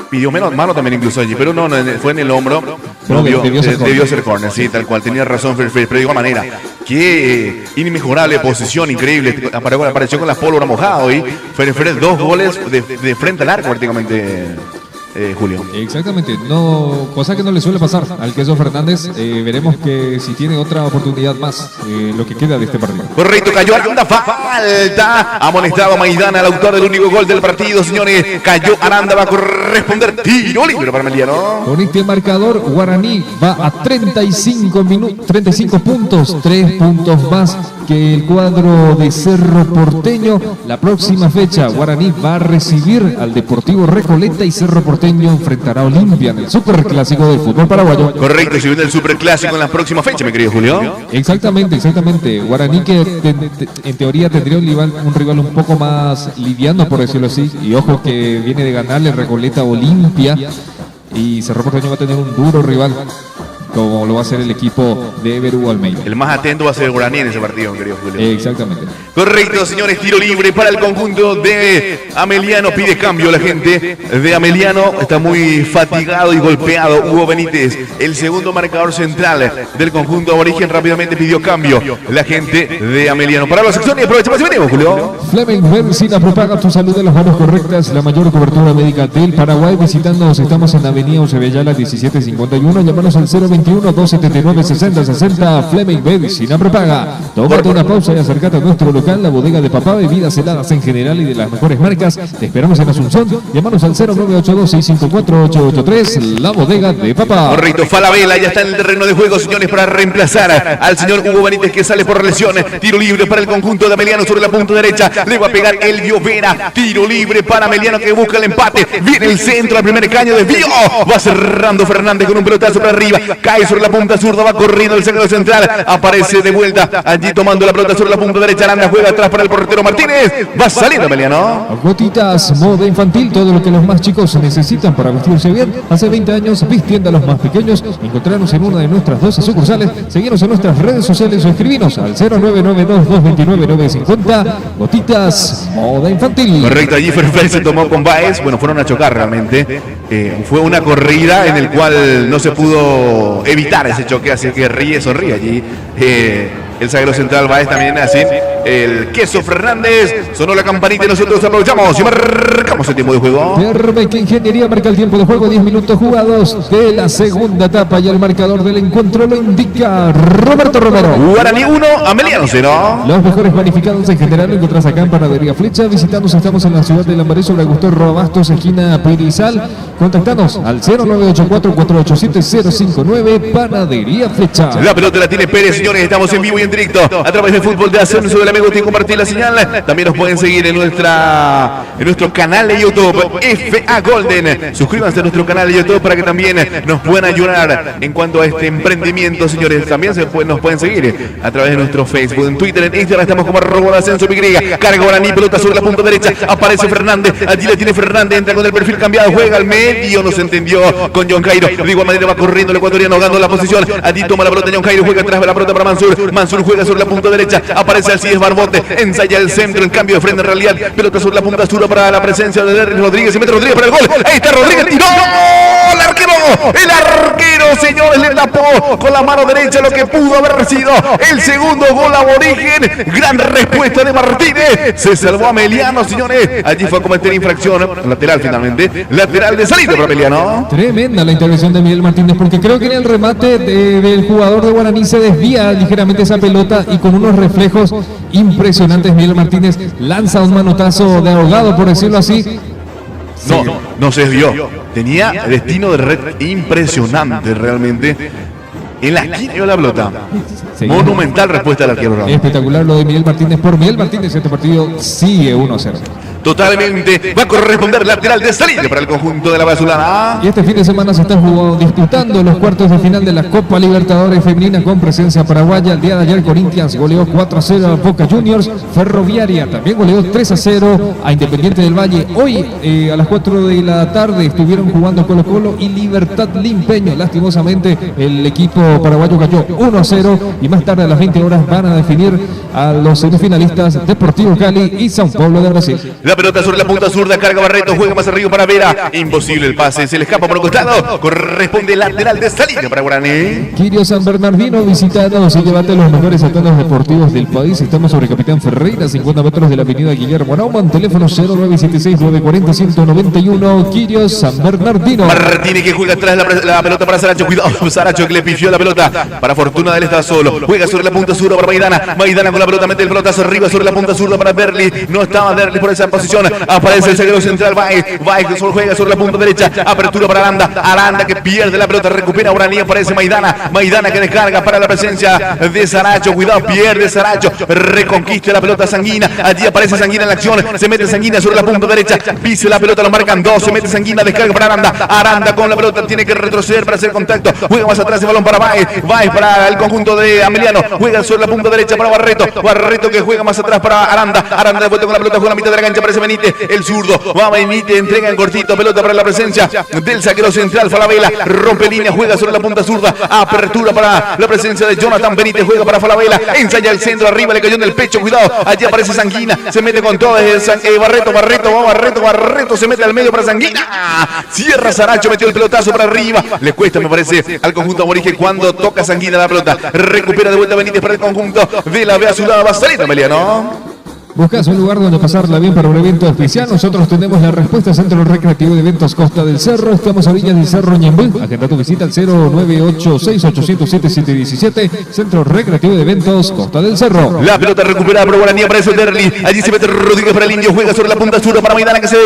Pidió menos mano también incluso allí, pero no, fue en el hombro. No, debió ser córner, sí, tal cual. Tenía razón, pero de igual manera. Qué inmejorable posición, increíble. Apareció con la pólvora mojada hoy. Fer, 2 goles de frente al arco prácticamente. Julio. Exactamente, no, cosa que no le suele pasar al Queso Fernández. Veremos que si tiene otra oportunidad más lo que queda de este partido. Correcto, cayó Aranda, falta. Amonestado Maidana, el autor del único gol del partido, señores. Cayó Aranda, va a corresponder tiro libre para Ameliano. Con este marcador, Guaraní va a 35 puntos, 3 puntos más que el cuadro de Cerro Porteño. La próxima fecha, Guaraní va a recibir al Deportivo Recoleta y Cerro Porteño enfrentará a Olimpia en el superclásico del fútbol paraguayo. Correcto, se viene el superclásico en la próxima fecha, mi querido Julio. Exactamente. Guaraní que en teoría tendría un rival un poco más liviano, por decirlo así. Y ojo que viene de ganarle Recoleta a Olimpia. Y Cerro Porteño va a tener un duro rival. como lo va a hacer el equipo de Everu Almeida. El más atento va a ser el Guaraní en ese partido, querido Julio. Exactamente. Correcto, señores, tiro libre para el conjunto de Ameliano. Pide cambio la gente de Ameliano. Está muy fatigado y golpeado Hugo Benítez, el segundo marcador central del conjunto aborigen. Rápidamente pidió cambio la gente de Ameliano. Para la sección y aprovechamos y venimos, Julio. Fleming Medicina propaga tu salud de las manos correctas, la mayor cobertura médica del Paraguay. Visitándonos, estamos en Avenida Eusebellala 1751. Llámanos al 021-279-6060. Fleming Medicina propaga. Tómate una pausa y acércate a nuestro local, la bodega de papá, bebidas heladas en general y de las mejores marcas. Te esperamos en Asunción. Llámanos al 0982-654-883, la bodega de papá. Correcto, Falabella ya está en el terreno de juego, señores, para reemplazar al señor Hugo Benítez, que sale por lesión. Tiro libre para el conjunto de Ameliano sobre la punta derecha. Le va a pegar Elvio Vera. Tiro libre para Ameliano, que busca el empate. Viene el centro al primer caño, desvío. Va cerrando Fernández con un pelotazo para arriba. Cae sobre la punta zurda, va corriendo el centro central. Aparece de vuelta allí tomando la pelota sobre la punta derecha. Aranda juega atrás para el portero Martínez. Va saliendo Ameliano. Gotitas, moda infantil, todo lo que los más chicos necesitan para vestirse bien. Hace 20 años vistiendo a los más pequeños. Encontrarnos en una de nuestras 12 sucursales. Seguirnos en nuestras redes sociales o escribinos al 0992-229-950. Gotitas, moda infantil. Correcto, allí Ferfer se tomó con Baez. Bueno, fueron a chocar realmente. Fue una corrida en el cual no se pudo evitar ese choque, así que sonríe allí. El zaguero central Baez también así. El Queso Fernández. Sonó la campanita y nosotros aprovechamos y marcamos el tiempo de juego. Termec Ingeniería marca el tiempo de juego, 10 minutos jugados de la segunda etapa, y el marcador del encuentro lo indica Roberto Romero. Guaraní 1, Ameliano 0. Los mejores panificados en general lo encontrás acá en Panadería Flecha. Visitamos, estamos en la ciudad de Lambaré, sobre Augusto Robastos, esquina Pirizal. Contactanos al 0984-487-059, Panadería Flecha. La pelota la tiene Pérez, señores. Estamos en vivo y en directo a través de Fútbol de Ascenso del amigo. Tiene que compartir la señal. También nos pueden seguir en nuestro canal de YouTube, FA Golden. Suscríbanse a nuestro canal de YouTube para que también nos puedan ayudar en cuanto a este emprendimiento, señores. También nos pueden seguir a través de nuestro Facebook, en Twitter, en Instagram. Estamos como @Ascenso Y. Carga Guaraní, pelota sobre la punta derecha. Aparece Fernández. Allí la tiene Fernández. Entra con el perfil cambiado. Juega al medio. No se entendió con John Cairo. De igual manera va corriendo el ecuatoriano, ganando la posición. Allí toma la pelota John Cairo. Juega atrás de la pelota para Mansur. Mansur juega sobre la punta derecha. Aparece Alcides Barbote. Ensaya el centro. En cambio de frente en realidad. Pelota sobre la punta sur para la presencia de Rodríguez. Se mete Rodríguez para el gol. Ahí está Rodríguez. ¡Tiró! ¡El arquero! El arquero, señores, le tapó con la mano derecha lo que pudo haber sido el segundo gol aborigen. Gran respuesta de Martínez. Se salvó a Ameliano, señores. Allí fue a cometer infracción. Lateral finalmente. Lateral de salida para Ameliano. Tremenda la intervención de Miguel Martínez, porque creo que en el remate del jugador de Guaraní se desvía ligeramente esa pelota, y con unos reflejos impresionantes Miguel Martínez lanza un manotazo de ahogado, por decirlo así. No se desvió. Tenía destino de red impresionante realmente. En la esquina dio la pelota. Sí. Monumental respuesta del arquero. Espectacular lo de Miguel Martínez. Por Miguel Martínez este partido sigue 1-0. Totalmente va a corresponder lateral de salida para el conjunto de la Basulana. Y este fin de semana se están disputando los cuartos de final de la Copa Libertadores Femenina con presencia paraguaya. El día de ayer Corinthians goleó 4-0 a Boca Juniors. Ferroviaria también goleó 3-0 a Independiente del Valle. Hoy a las 4 de la tarde estuvieron jugando Colo Colo y Libertad Limpeño. Lastimosamente el equipo paraguayo cayó 1-0, y más tarde a las 20 horas van a definir a los semifinalistas Deportivo Cali y São Paulo de Brasil. La pelota sobre la punta zurda, carga Barreto, juega más arriba para Vera. Imposible el pase, se le escapa por un costado. Corresponde lateral de salida para Guaraní. Quirio San Bernardino, visitanos y llévate los mejores atuendos deportivos del país. Estamos sobre Capitán Ferreira, 50 metros de la avenida Guillermo Naumann. Teléfono 0976-940-191. Quirio San Bernardino. Martínez, que juega atrás la pelota para Saracho. Cuidado, Saracho, que le pifió la pelota. Para fortuna de él, está solo. Juega sobre la punta zurda para Maidana. Maidana con la pelota, mete el pelotazo arriba sobre la punta zurda para Berli. No estaba Berli por esa posición. Aparece el zaguero central Baez. Baez que solo juega sobre la punta derecha. Apertura para Aranda. Aranda que pierde la pelota. Recupera Guaraní. Aparece Maidana. Maidana que descarga para la presencia de Saracho. Cuidado, pierde Saracho. Reconquista la pelota Sanguina. Allí aparece Sanguina en la acción. Se mete Sanguina sobre la punta derecha. Pise la pelota, lo marcan dos. Se mete Sanguina. Descarga para Aranda. Aranda con la pelota. Tiene que retroceder para hacer contacto. Juega más atrás el balón para Baez. Baez para el conjunto de Ameliano. Juega sobre la punta derecha para Barreto. Barreto que juega más atrás para Aranda. Aranda de vuelta con la pelota. Juega la mitad de la cancha. aparece Benítez, el zurdo, va Benítez, entrega en cortito, pelota para la presencia del zaguero central, Falabella, rompe línea, juega sobre la punta zurda, apertura para la presencia de Jonathan Benítez, juega para Falabella, ensaya el centro, arriba le cayó en el pecho, cuidado, allí aparece Sanguina, se mete con todo, Barreto, se mete al medio para Sanguina, cierra Saracho, metió el pelotazo para arriba, le cuesta, me parece, al conjunto aborigen cuando toca Sanguina la pelota, recupera de vuelta Benítez para el conjunto de la Vea Azulada, va a salir Emiliano. ¿Buscas un lugar donde pasarla bien para un evento especial? Nosotros tenemos la respuesta. Centro Recreativo de Eventos Costa del Cerro. Estamos a orillas del Cerro Ñembú. Agenda tu visita al 0986-807-717. Centro Recreativo de Eventos Costa del Cerro. La pelota recuperada por Guaraní, aparece Derli. Allí se mete Rodríguez para el indio. Juega sobre la punta zurda para Maidana, que se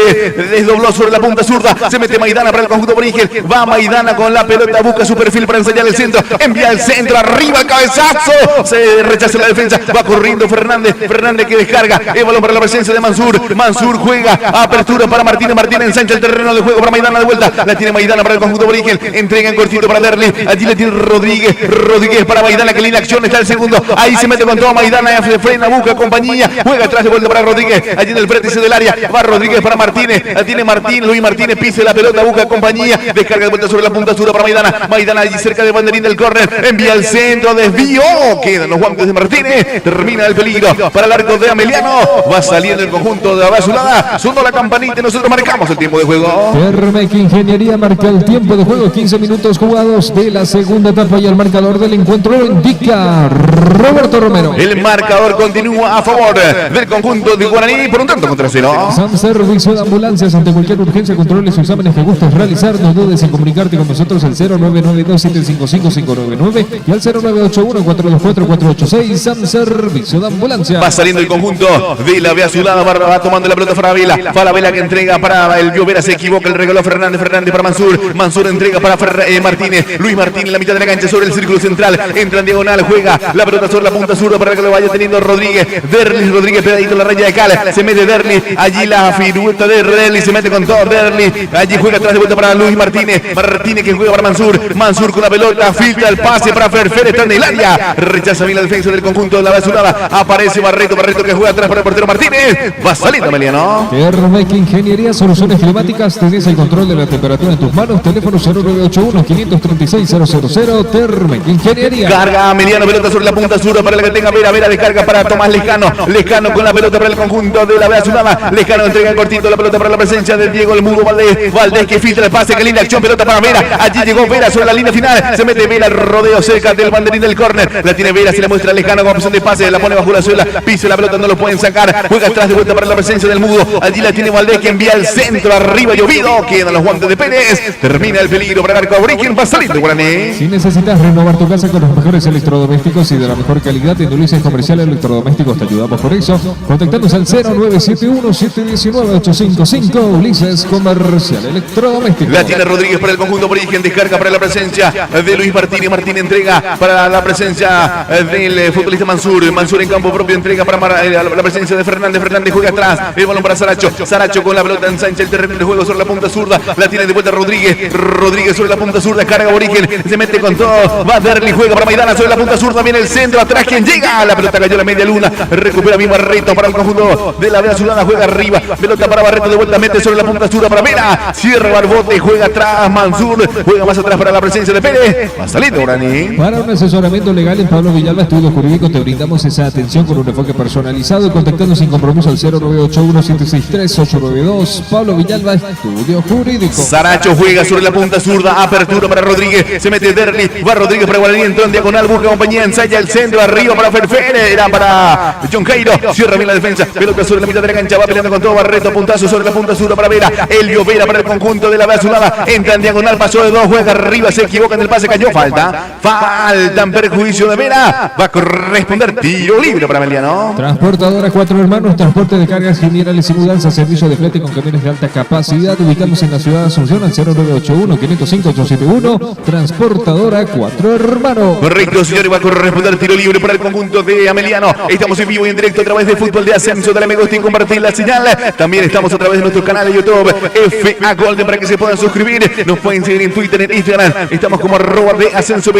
desdobló sobre la punta zurda. Se mete Maidana para el conjunto aborigen. Va Maidana con la pelota. Busca su perfil para ensayar el centro. Envía el centro. Arriba el cabezazo. Se rechaza la defensa. Va corriendo Fernández. Fernández que descarga. El balón para la presencia de Mansur. Mansur juega. Apertura para Martínez. Martínez ensancha el terreno de juego para Maidana de vuelta. La tiene Maidana para el conjunto aborigen. Entrega en cortito para Derli. Allí le tiene Rodríguez. Rodríguez para Maidana, que línea acción. Está el segundo. Ahí se mete con todo Maidana. Frena, busca compañía. Juega atrás de vuelta para Rodríguez. Allí en el vértice del área. Va Rodríguez para Martínez. La tiene Martínez. Luis Martínez pise la pelota. Busca compañía. Descarga de vuelta sobre la punta sur para Maidana. Maidana allí cerca de banderín del córner. Envía el centro. Desvío. Quedan los guantes de Martínez. Termina el peligro para el arco de Ameliano. Va saliendo el conjunto de la Azulada. Sonó la campanita y nosotros marcamos el tiempo de juego. Termec Ingeniería marca el tiempo de juego. 15 minutos jugados de la segunda etapa y el marcador del encuentro lo indica Roberto Romero. El marcador continúa a favor del conjunto de Guaraní por un tanto contra cero. Sam Servicio de Ambulancias. Ante cualquier urgencia, controles o exámenes que gustes realizar, no dudes en comunicarte con nosotros al 0992-755-599 y al 0981-424-486. Sam Servicio de Ambulancias. Va saliendo el conjunto de la Vea Azulada, va tomando la pelota Falabella. Falabella que entrega para el Llovera, se equivoca, el regaló Fernández. Fernández para Mansur. Mansur entrega para Martínez. Luis Martínez en la mitad de la cancha sobre el círculo central. Entra en diagonal, juega la pelota sobre la punta zurda para que lo vaya teniendo Rodríguez. Derli, Rodríguez pegadito en la raya de Cal. Se mete Derli. Allí la firueta de Derli. Se mete con todo Derli. Allí juega atrás de vuelta para Luis Martínez. Martínez que juega para Mansur. Mansur con la pelota. Filtra el pase para Ferfer. Está en el área. Rechaza bien la defensa del conjunto de la Vea Azulada. Aparece Barreto. Barreto que juega atrás para el portero Martínez. Va saliendo Emiliano. Termec Ingeniería, soluciones climáticas. Tenés el control de la temperatura en tus manos. Teléfono 0981-536-000. Termec Ingeniería. Carga Emiliano, pelota sobre la punta sur para la que tenga Vera. Vera descarga para Tomás Lejano. Lejano con la pelota para el conjunto de la Vea Azulada. Lejano entrega en cortito la pelota para la presencia de Diego el Mudo Valdés. Valdés que filtra el pase, que linda acción. Pelota para Vera. Allí llegó Vera sobre la línea final. Se mete Vera, rodeo cerca del banderín del córner. La tiene Vera, se le muestra Lejano con opción de pase. La pone bajo la suela. Pisa la pelota, no lo pueden sacar. Juega atrás de vuelta para la presencia del Mudo. Allí la tiene Valdés que envía el centro arriba, llovido. Quedan los guantes de Pérez. Termina el peligro para el arco aborigen. Va saliendo Guaraní. Si necesitas renovar tu casa con los mejores electrodomésticos y de la mejor calidad, en Ulises Comercial Electrodomésticos te ayudamos por eso. Contactanos al 0971-719-855. Ulises Comercial Electrodomésticos. La tiene Rodríguez para el conjunto aborigen. Descarga para la presencia de Luis Martínez. Martínez entrega para la presencia del futbolista Mansur. Mansur en campo propio entrega para la presencia de Fernández. Fernández juega atrás. El balón para Saracho. Saracho con la pelota ensancha el terreno de juego sobre la punta zurda. La tiene de vuelta Rodríguez. Rodríguez sobre la punta zurda. Carga aborigen. Se mete con todo. Va Derli. Juega para Maidana sobre la punta zurda. Viene el centro. Atrás quien llega. La pelota cayó a la media luna. Recupera bien Barreto para el conjunto de la Vea Azulada. Juega arriba. Pelota para Barreto de vuelta. Mete sobre la punta zurda para Vera. Cierra Barbote. Juega atrás Mansur. Juega más atrás para la presencia de Pérez. Va saliendo Guaraní. Para un asesoramiento legal en Pablo Villalba Estudio Jurídico te brindamos esa atención con un enfoque personalizado. Contactando sin compromiso al 0981-763-892. Pablo Villalba Estudio Jurídico. Saracho juega sobre la punta zurda. Apertura para Rodríguez. Se mete Derli. Va Rodríguez para Guaraní. Entró en diagonal. Busca compañía. Ensaya el centro. Arriba para Ferfer. Era para John Cairo. Cierra bien la defensa. Pelota sobre la mitad de la cancha. Va peleando con todo Barreto. Puntazo sobre la punta zurda para Vera. Elio Vera para el conjunto de la Vea Azulada. Entra en diagonal. Pasó de dos. Juega arriba. Se equivoca en el pase. Cayó. Falta. Falta en perjuicio de Vera. Va a corresponder tiro libre para Emiliano. Transportadora Cuatro Hermanos. Transporte de cargas generales y mudanzas. Servicio de flete con camiones de alta capacidad. Ubicamos en la ciudad de Asunción al 0981-505-871. Transportadora Cuatro Hermanos. Correcto, señor, y va a corresponder tiro libre para el conjunto de Ameliano. Estamos en vivo y en directo a través de Fútbol de Ascenso. Dale me gusta y compartir la señal. También estamos a través de nuestro canal de YouTube FA Golden para que se puedan suscribir. Nos pueden seguir en Twitter, en Instagram. Estamos como @de_ascenso_.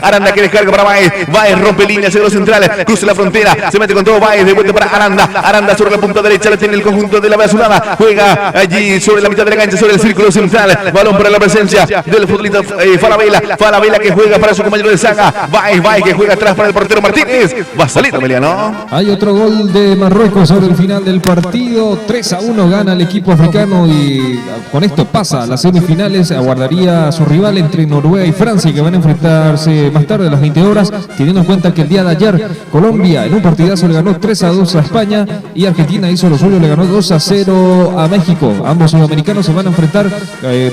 Aranda que descarga para Baez. Baez rompe línea, centro central. Cruza la frontera. Se mete con todo Baez. De vuelta para Aranda sobre la punta derecha, la tiene el conjunto de la Azulada. Juega allí sobre la mitad de la cancha, sobre el círculo central. Balón para la presencia del futbolista Falabella que juega para su compañero de saga. Baez que juega atrás para el portero Martínez. Va a salir Emiliano. Hay otro gol de Marruecos sobre el final del partido. 3-1 gana el equipo africano y con esto pasa a las semifinales. Aguardaría a su rival entre Noruega y Francia, que van a enfrentarse más tarde a las 20 horas, teniendo en cuenta que el día de ayer Colombia en un partidazo le ganó 3-2 a España y Argentina hizo lo suyo, le ganó 2-0 a México. Ambos sudamericanos se van a enfrentar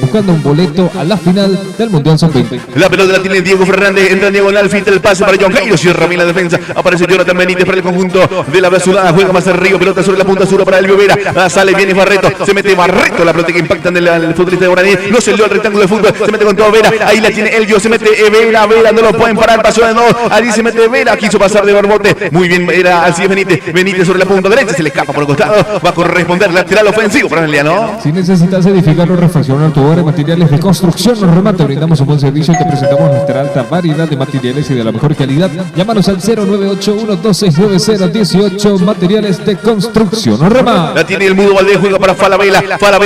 buscando un boleto a la final del Mundial Sub-20. La pelota la tiene Diego Fernández, entra en diagonal, filtra el pase para John Jairo, cierra bien la defensa, aparece Jonathan Benítez para el conjunto de la Sudada, juega más arriba, pelota sobre la punta sur para Elvio Vera, sale, viene Barreto, se mete Barreto, la pelota que impacta en el futbolista de Guaraní, no se dio al rectángulo de fútbol, se mete con todo Vera, ahí la tiene Elvio, se mete Vera, no lo pueden parar, pasó de dos, allí se mete Vera, quiso pasar de Barbote, muy bien, era Alcides Benítez sobre la punta derecha, se le escapa por el costado, va a corresponder lateral ofensivo para Emiliano. Si necesitas edificar o refaccionar tu hogar en materiales de construcción, nos remate, brindamos un buen servicio y te presentamos nuestra alta variedad de materiales y de la mejor calidad. Llámanos al 0981269018, materiales de construcción. Nos remate. La tiene el Mudo Valdés, juega para Falabella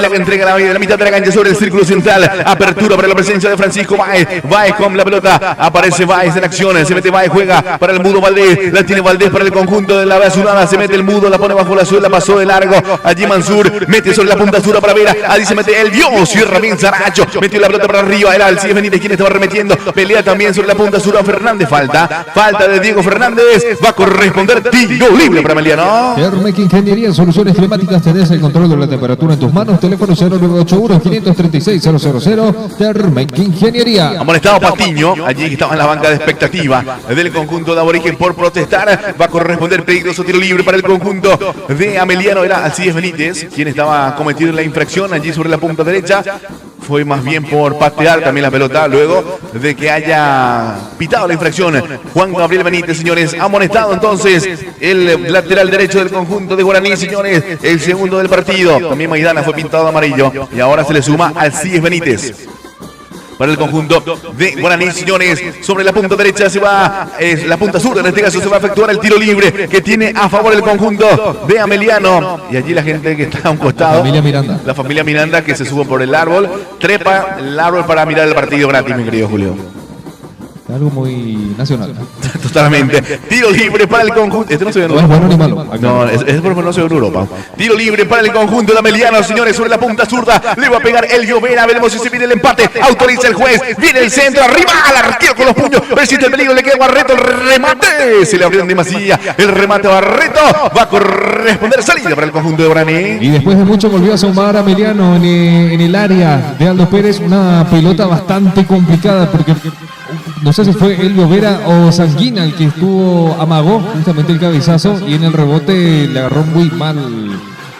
que entrega la mitad de la cancha sobre el círculo central, apertura para la presencia de Francisco Baez con la pelota, aparece Baez en acción, se mete Baez, juega para el Mudo Valdés, la tiene Valdés para el conjunto de la Azulada, se mete el Mudo, la pone bajo la suela, pasó de largo, allí Mansur, mete sobre la punta sur para Vera, allí se mete el Dios, cierra bien Saracho, metió la pelota para arriba, era Alcides Benítez quien estaba remetiendo, pelea también sobre la punta sur a Fernández, falta de Diego Fernández, va a corresponder tiro libre para Emiliano. Termec Ingeniería, soluciones climáticas, tenés el control de la temperatura en tus manos, teléfono 0981-536-000, Termec Ingeniería. Amonestado Patiño, allí estaba en la banca de expectativa del conjunto de Aborigen por protestar, va a corresponder peligroso tiro libre para el conjunto de Emiliano, era Alcides Benítez quien estaba cometiendo la infracción allí sobre la punta derecha. Fue más bien por patear también la pelota luego de que haya pitado la infracción Juan Gabriel Benítez, señores. Amonestado entonces el lateral derecho del conjunto de Guaraní, señores. El segundo del partido. También Maidana fue pintado amarillo y ahora se le suma Alcides Benítez para el conjunto de Guaraní, señores. Sobre la punta derecha se va, la punta sur en este caso se va a efectuar el tiro libre que tiene a favor el conjunto de Emiliano. Y allí la gente que está a un costado, la familia Miranda que se sube por el árbol, trepa el árbol para mirar el partido gratis, mi querido Julio. Algo muy nacional. Totalmente. Tiro libre para el conjunto. Este no se ve en Europa. No es bueno ni malo. No, es porque no se ve en Europa. Tiro libre para el conjunto de Emiliano, señores, sobre la punta zurda. Le va a pegar el Llovera. Veremos si se viene el empate. Autoriza el juez. Viene el centro. Arriba. Al arquero con los puños. Persiste el peligro. Le queda Barreto. El remate. Se le abrió en demasía. El remate a Barreto. Va a corresponder salida para el conjunto de Guaraní. Y después de mucho volvió a sumar a Emiliano en el área de Aldo Pérez. Una pelota bastante complicada porque no sé si fue Elvio Vera o Sanguina el que amagó justamente el cabezazo y en el rebote le agarró muy mal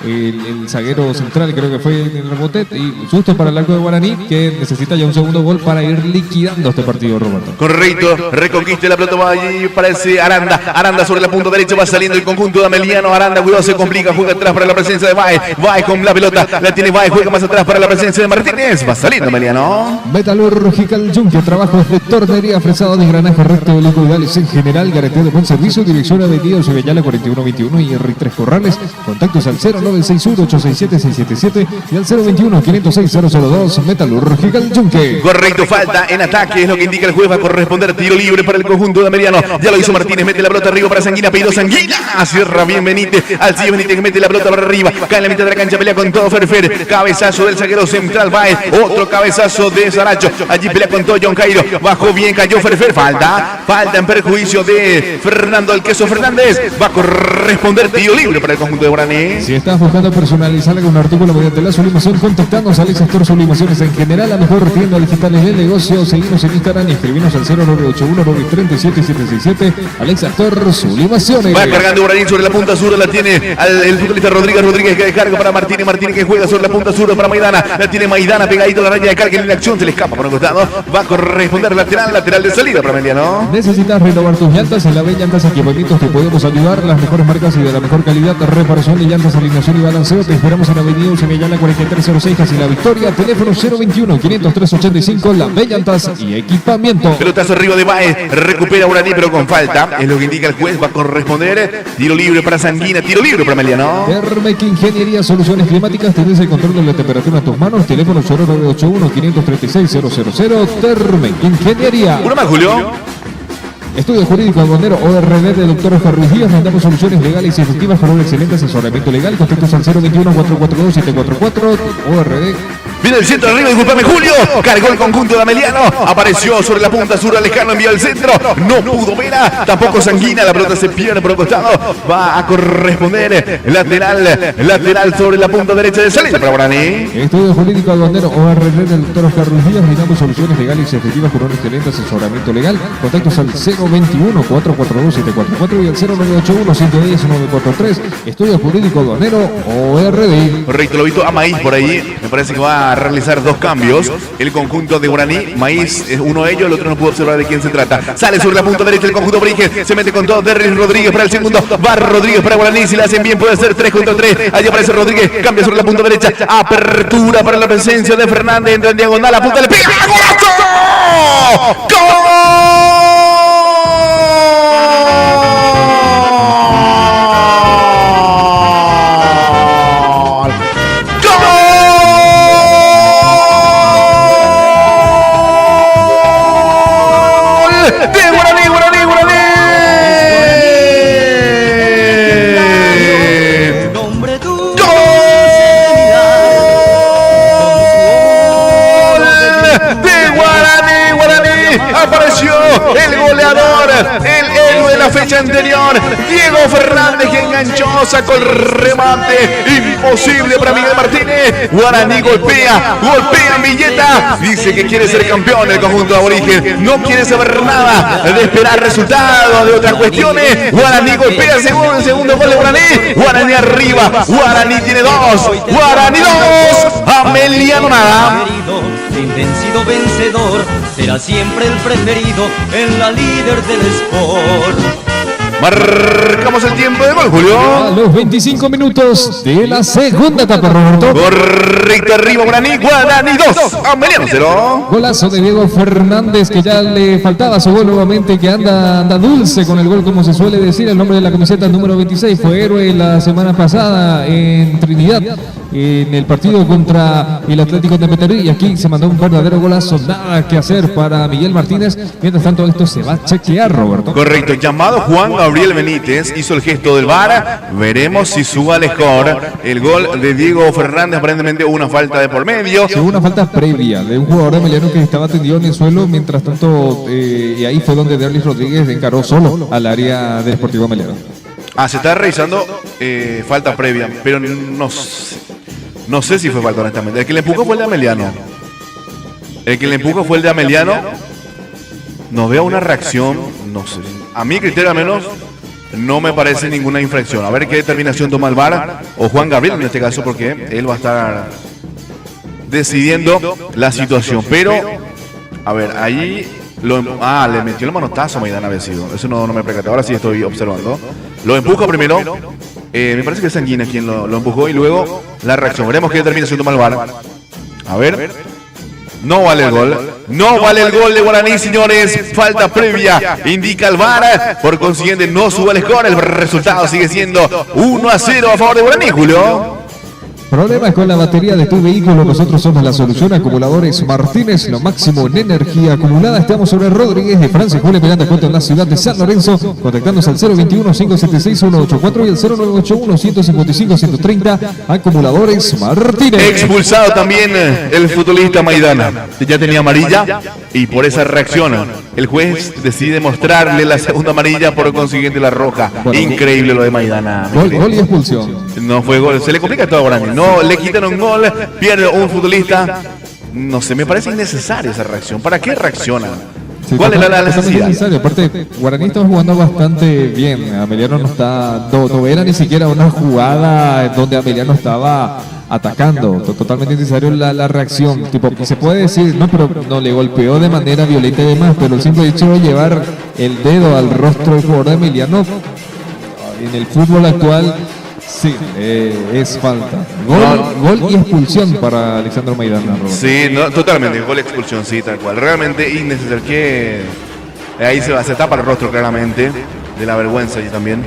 el zaguero central, creo que fue en el rebote, y susto para el arco de Guaraní, que necesita ya un segundo gol para ir liquidando este partido, Roberto. Correcto, reconquista la pelota, va allí, parece Aranda sobre la punta derecha, va saliendo el conjunto de Emiliano, Aranda, cuidado, se complica, juega atrás para la presencia de Baez con la pelota, la tiene Baez, juega más atrás para la presencia de Martínez, va saliendo Emiliano. Metalurgical Yunque, trabajos de tornería, fresado de engranaje recto de helicoidales en general, garantía de buen servicio, dirección Avenida Osebellala 4121 y R3 Corrales, contactos al 0961-867-677 y al 021-506-002, Metalurgical Yunque. Correcto, falta en ataque, es lo que indica el juez, va a corresponder tiro libre para el conjunto de Emiliano. Ya lo hizo Martínez, mete la pelota arriba para Sanguina, pedido Sanguina, cierra bien Benítez, Alcides Benítez que mete la pelota para arriba, cae en la mitad de la cancha, pelea con todo Ferfer, cabezazo del zaguero central Baez, otro cabezazo de Saracho, allí pelea con todo John Cairo, bajó bien, cayó Ferfer, falta en perjuicio de Fernando el Queso Fernández, va a corresponder tiro libre para el conjunto de Guaraní. Si estás buscando personalizar algún artículo mediante la sublimación, contactando a Alex Astor Sublimaciones en general, la mejor tienda digital del negocio. Seguimos en Instagram y escribimos al 0981-937-767. Alex Astor Sublimaciones. Va cargando Guaraní sobre la punta sur, la tiene el futbolista Rodríguez que descarga para Martínez que juega sobre la punta sur para Maidana, la tiene Maidana pegadito a la raya de carga en la acción, se le escapa por un costado, va a corresponder lateral de salida para Emiliano. Necesitas renovar tus llantas, en la B Llantas Equipamientos te podemos ayudar, las mejores marcas y de la mejor calidad, reparación de llantas, alineación conducción y balanceo. Te esperamos en Avenida Ucimellana 4306, casi La Victoria. Teléfono 021-503-85, La Bellantas y equipamiento. Pelotazo arriba de Baez, recupera Guaraní pero con falta. Es lo que indica el juez, va a corresponder. Tiro libre para Sanguina, tiro libre para Emiliano. Termec Ingeniería, soluciones climáticas. Tenés el control de la temperatura en tus manos. Teléfono 0981-536-000. Termec Ingeniería. Uno más, Julio. Estudio Jurídico Aduanero ORD de Dr. Oscar Ruiz Díaz. Mandamos soluciones legales y efectivas con un excelente asesoramiento legal. Contactos al 021-442-744. ORD. Viene el centro arriba, disculpame, Julio. Cargó el conjunto de Ameliano. Apareció sobre la punta sur, Alejandro envió al centro. No pudo Vera. Tampoco Sanguina. La pelota se pierde por un costado. Va a corresponder lateral sobre la punta derecha de salida para Guaraní. Estudio Jurídico Aduanero ORD del Dr. Oscar Ruiz Díaz. Brindamos soluciones legales y efectivas con un excelente asesoramiento legal. Contactos al 021-442-744 y al 0981-110-943. Estudio Jurídico Aduanero ORD. Correcto, lo visto a Maíz por ahí. Me parece que va a realizar dos cambios. El conjunto de Guaraní, Maíz es uno de ellos, el otro no pudo observar de quién se trata. Sale sobre la punta derecha el conjunto Bríguez, se mete con todo Derris Rodríguez para el segundo. Va Rodríguez para Guaraní, si la hacen bien puede ser 3 contra 3. Allí aparece Rodríguez, cambia sobre la punta derecha. Apertura para la presencia de Fernández, entra en diagonal, la punta le pega. ¡Golazo! ¡Gol! El goleador, el héroe de la fecha anterior, Diego Fernández, que enganchó, sacó el remate, imposible para Miguel Martínez. Guaraní golpea Villeta, dice que quiere ser campeón el conjunto de aborigen, no quiere saber nada de esperar resultados, de otras cuestiones. Guaraní golpea el segundo gol de Guaraní, Guaraní arriba, Guaraní tiene 2, Guaraní 2, Ameliano nada. Invencido vencedor, será siempre el preferido en la líder del sport. Marcamos el tiempo de gol, Julio. A los 25 minutos de la segunda etapa, Roberto. Correcto, arriba Guaraní, Guaraní 2, Ameliano 0. Golazo de Diego Fernández, que ya le faltaba su gol nuevamente, que anda dulce con el gol, como se suele decir. El nombre de la camiseta número 26 fue héroe la semana pasada en Trinidad, en el partido contra el Atlético de Peterí, y aquí se mandó un verdadero golazo. Nada que hacer para Miguel Martínez. Mientras tanto, esto se va a chequear, Roberto. Correcto, llamado Juan Gabriel Benítez, hizo el gesto del VAR. Veremos si suba al score. El gol de Diego Fernández, aparentemente hubo una falta de por medio. Sí, hubo una falta previa de un jugador de Emiliano que estaba tendido en el suelo. Mientras tanto, y ahí fue donde Derlis Rodríguez encaró solo al área del Sportivo Emiliano. Se está revisando falta previa, pero no sé si fue falta, honestamente. El que le empujó fue el de Ameliano. No veo una reacción, no sé. A mi criterio al menos no me parece ninguna infracción. A ver qué determinación toma el VAR o Juan Gabriel en este caso, porque él va a estar decidiendo la situación. Pero, a ver, ahí le metió el manotazo a Maidana Vecino. Eso no me percaté. Ahora sí estoy observando. Lo empuja primero. Me parece que es Sanguina quien lo empujó y luego la reacción. Veremos qué determinación toma el VAR. A ver. No vale el gol. No vale el gol de Guaraní, señores. Falta previa. Indica el VAR. Por consiguiente, no sube el score. El resultado sigue siendo 1-0 a favor de Guaraní, Julio. Problemas con la batería de tu vehículo, nosotros somos la solución. Acumuladores Martínez, lo máximo en energía acumulada. Estamos sobre Rodríguez de Francia, Julio Miranda, cuenta en la ciudad de San Lorenzo. Contactándonos al 021-576-184 y al 0981-155-130. Acumuladores Martínez. Expulsado también el futbolista Maidana. Ya tenía amarilla y por esa reacción el juez decide mostrarle la segunda amarilla, por consiguiente la roja. Bueno, increíble lo de Maidana. Gol y expulsión. No fue gol, se le complica todo a Guaraní. No, le quitan un gol, pierde un futbolista. No sé, me parece innecesaria esa reacción. ¿Para qué reaccionan? Sí, ¿cuál es la necesidad? Aparte, Guaraní está jugando bastante bien. Ameliano no era ni siquiera una jugada donde Ameliano estaba atacando. Totalmente innecesario la reacción. Tipo, se puede decir, pero no le golpeó de manera violenta y demás, pero el simple hecho de llevar el dedo al rostro del jugador de Emiliano en el fútbol actual Sí, es falta. Gol y expulsión para Alexandro Maidana. Sí, no, totalmente, gol y expulsión, sí, tal cual. Realmente innecesario que ahí se tapa el rostro claramente de la vergüenza y también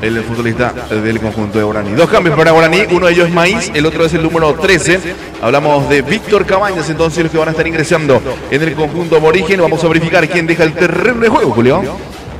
el futbolista del conjunto de Guaraní. Dos cambios para Guaraní, uno de ellos es Maíz, el otro es el número 13. Hablamos de Víctor Cabañas, entonces los que van a estar ingresando en el conjunto aborigen. Vamos a verificar quién deja el terreno de juego, Julio.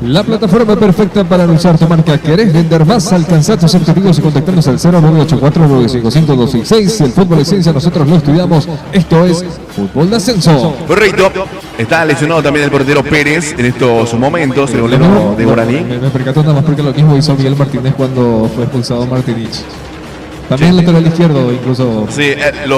La plataforma perfecta para anunciar tu marca. ¿Querés vender más? Alcanzar tus objetivos y contactarnos al 0984-955-266. El fútbol esencia, nosotros lo estudiamos. Esto es Fútbol de Ascenso. Correcto. Está lesionado también el portero Pérez en estos momentos, el golero de Guaraní. Me percató nada más porque lo mismo hizo Miguel Martínez cuando fue expulsado Martinich. También el lateral izquierdo, incluso. Sí,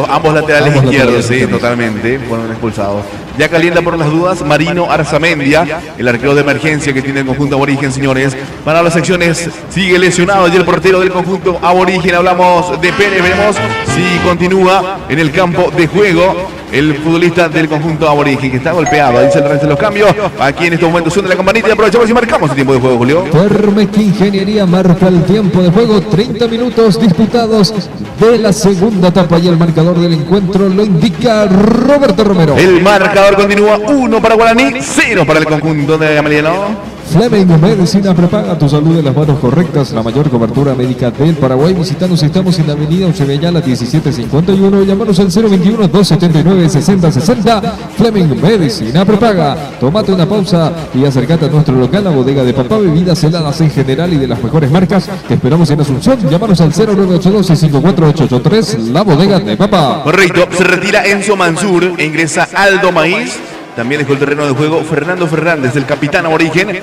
ambos laterales izquierdos, sí, totalmente, fueron expulsados. Ya calienta por las dudas Marino Arzamendia, el arquero de emergencia que tiene el conjunto aborigen, señores. Para las secciones sigue lesionado y el portero del conjunto aborigen. Hablamos de Pérez, veremos si continúa en el campo de juego el futbolista del conjunto aborigen, que está golpeado. Ahí se le restan los cambios. Aquí en estos momentos suena la campanita y aprovechamos y marcamos el tiempo de juego, Julio. Termec Ingeniería marca el tiempo de juego. 30 minutos disputados de la segunda etapa y el marcador del encuentro lo indica Roberto Romero. El marcador continúa: 1 para Guaraní, 0 para el conjunto de Ameliano. Fleming Medicina Prepaga, tu salud en las manos correctas, la mayor cobertura médica del Paraguay. Visitanos, estamos en la avenida Uchevellala 1751, llamanos al 021-279-6060. Fleming Medicina Prepaga. Tómate una pausa y acércate a nuestro local, la bodega de papá, bebidas heladas en general y de las mejores marcas. Te esperamos en Asunción, llámanos al 0982-654-883, la bodega de papá. Correcto, se retira Enzo Mansur e ingresa Aldo Maíz. También dejó el terreno de juego Fernando Fernández, el capitán aborigen.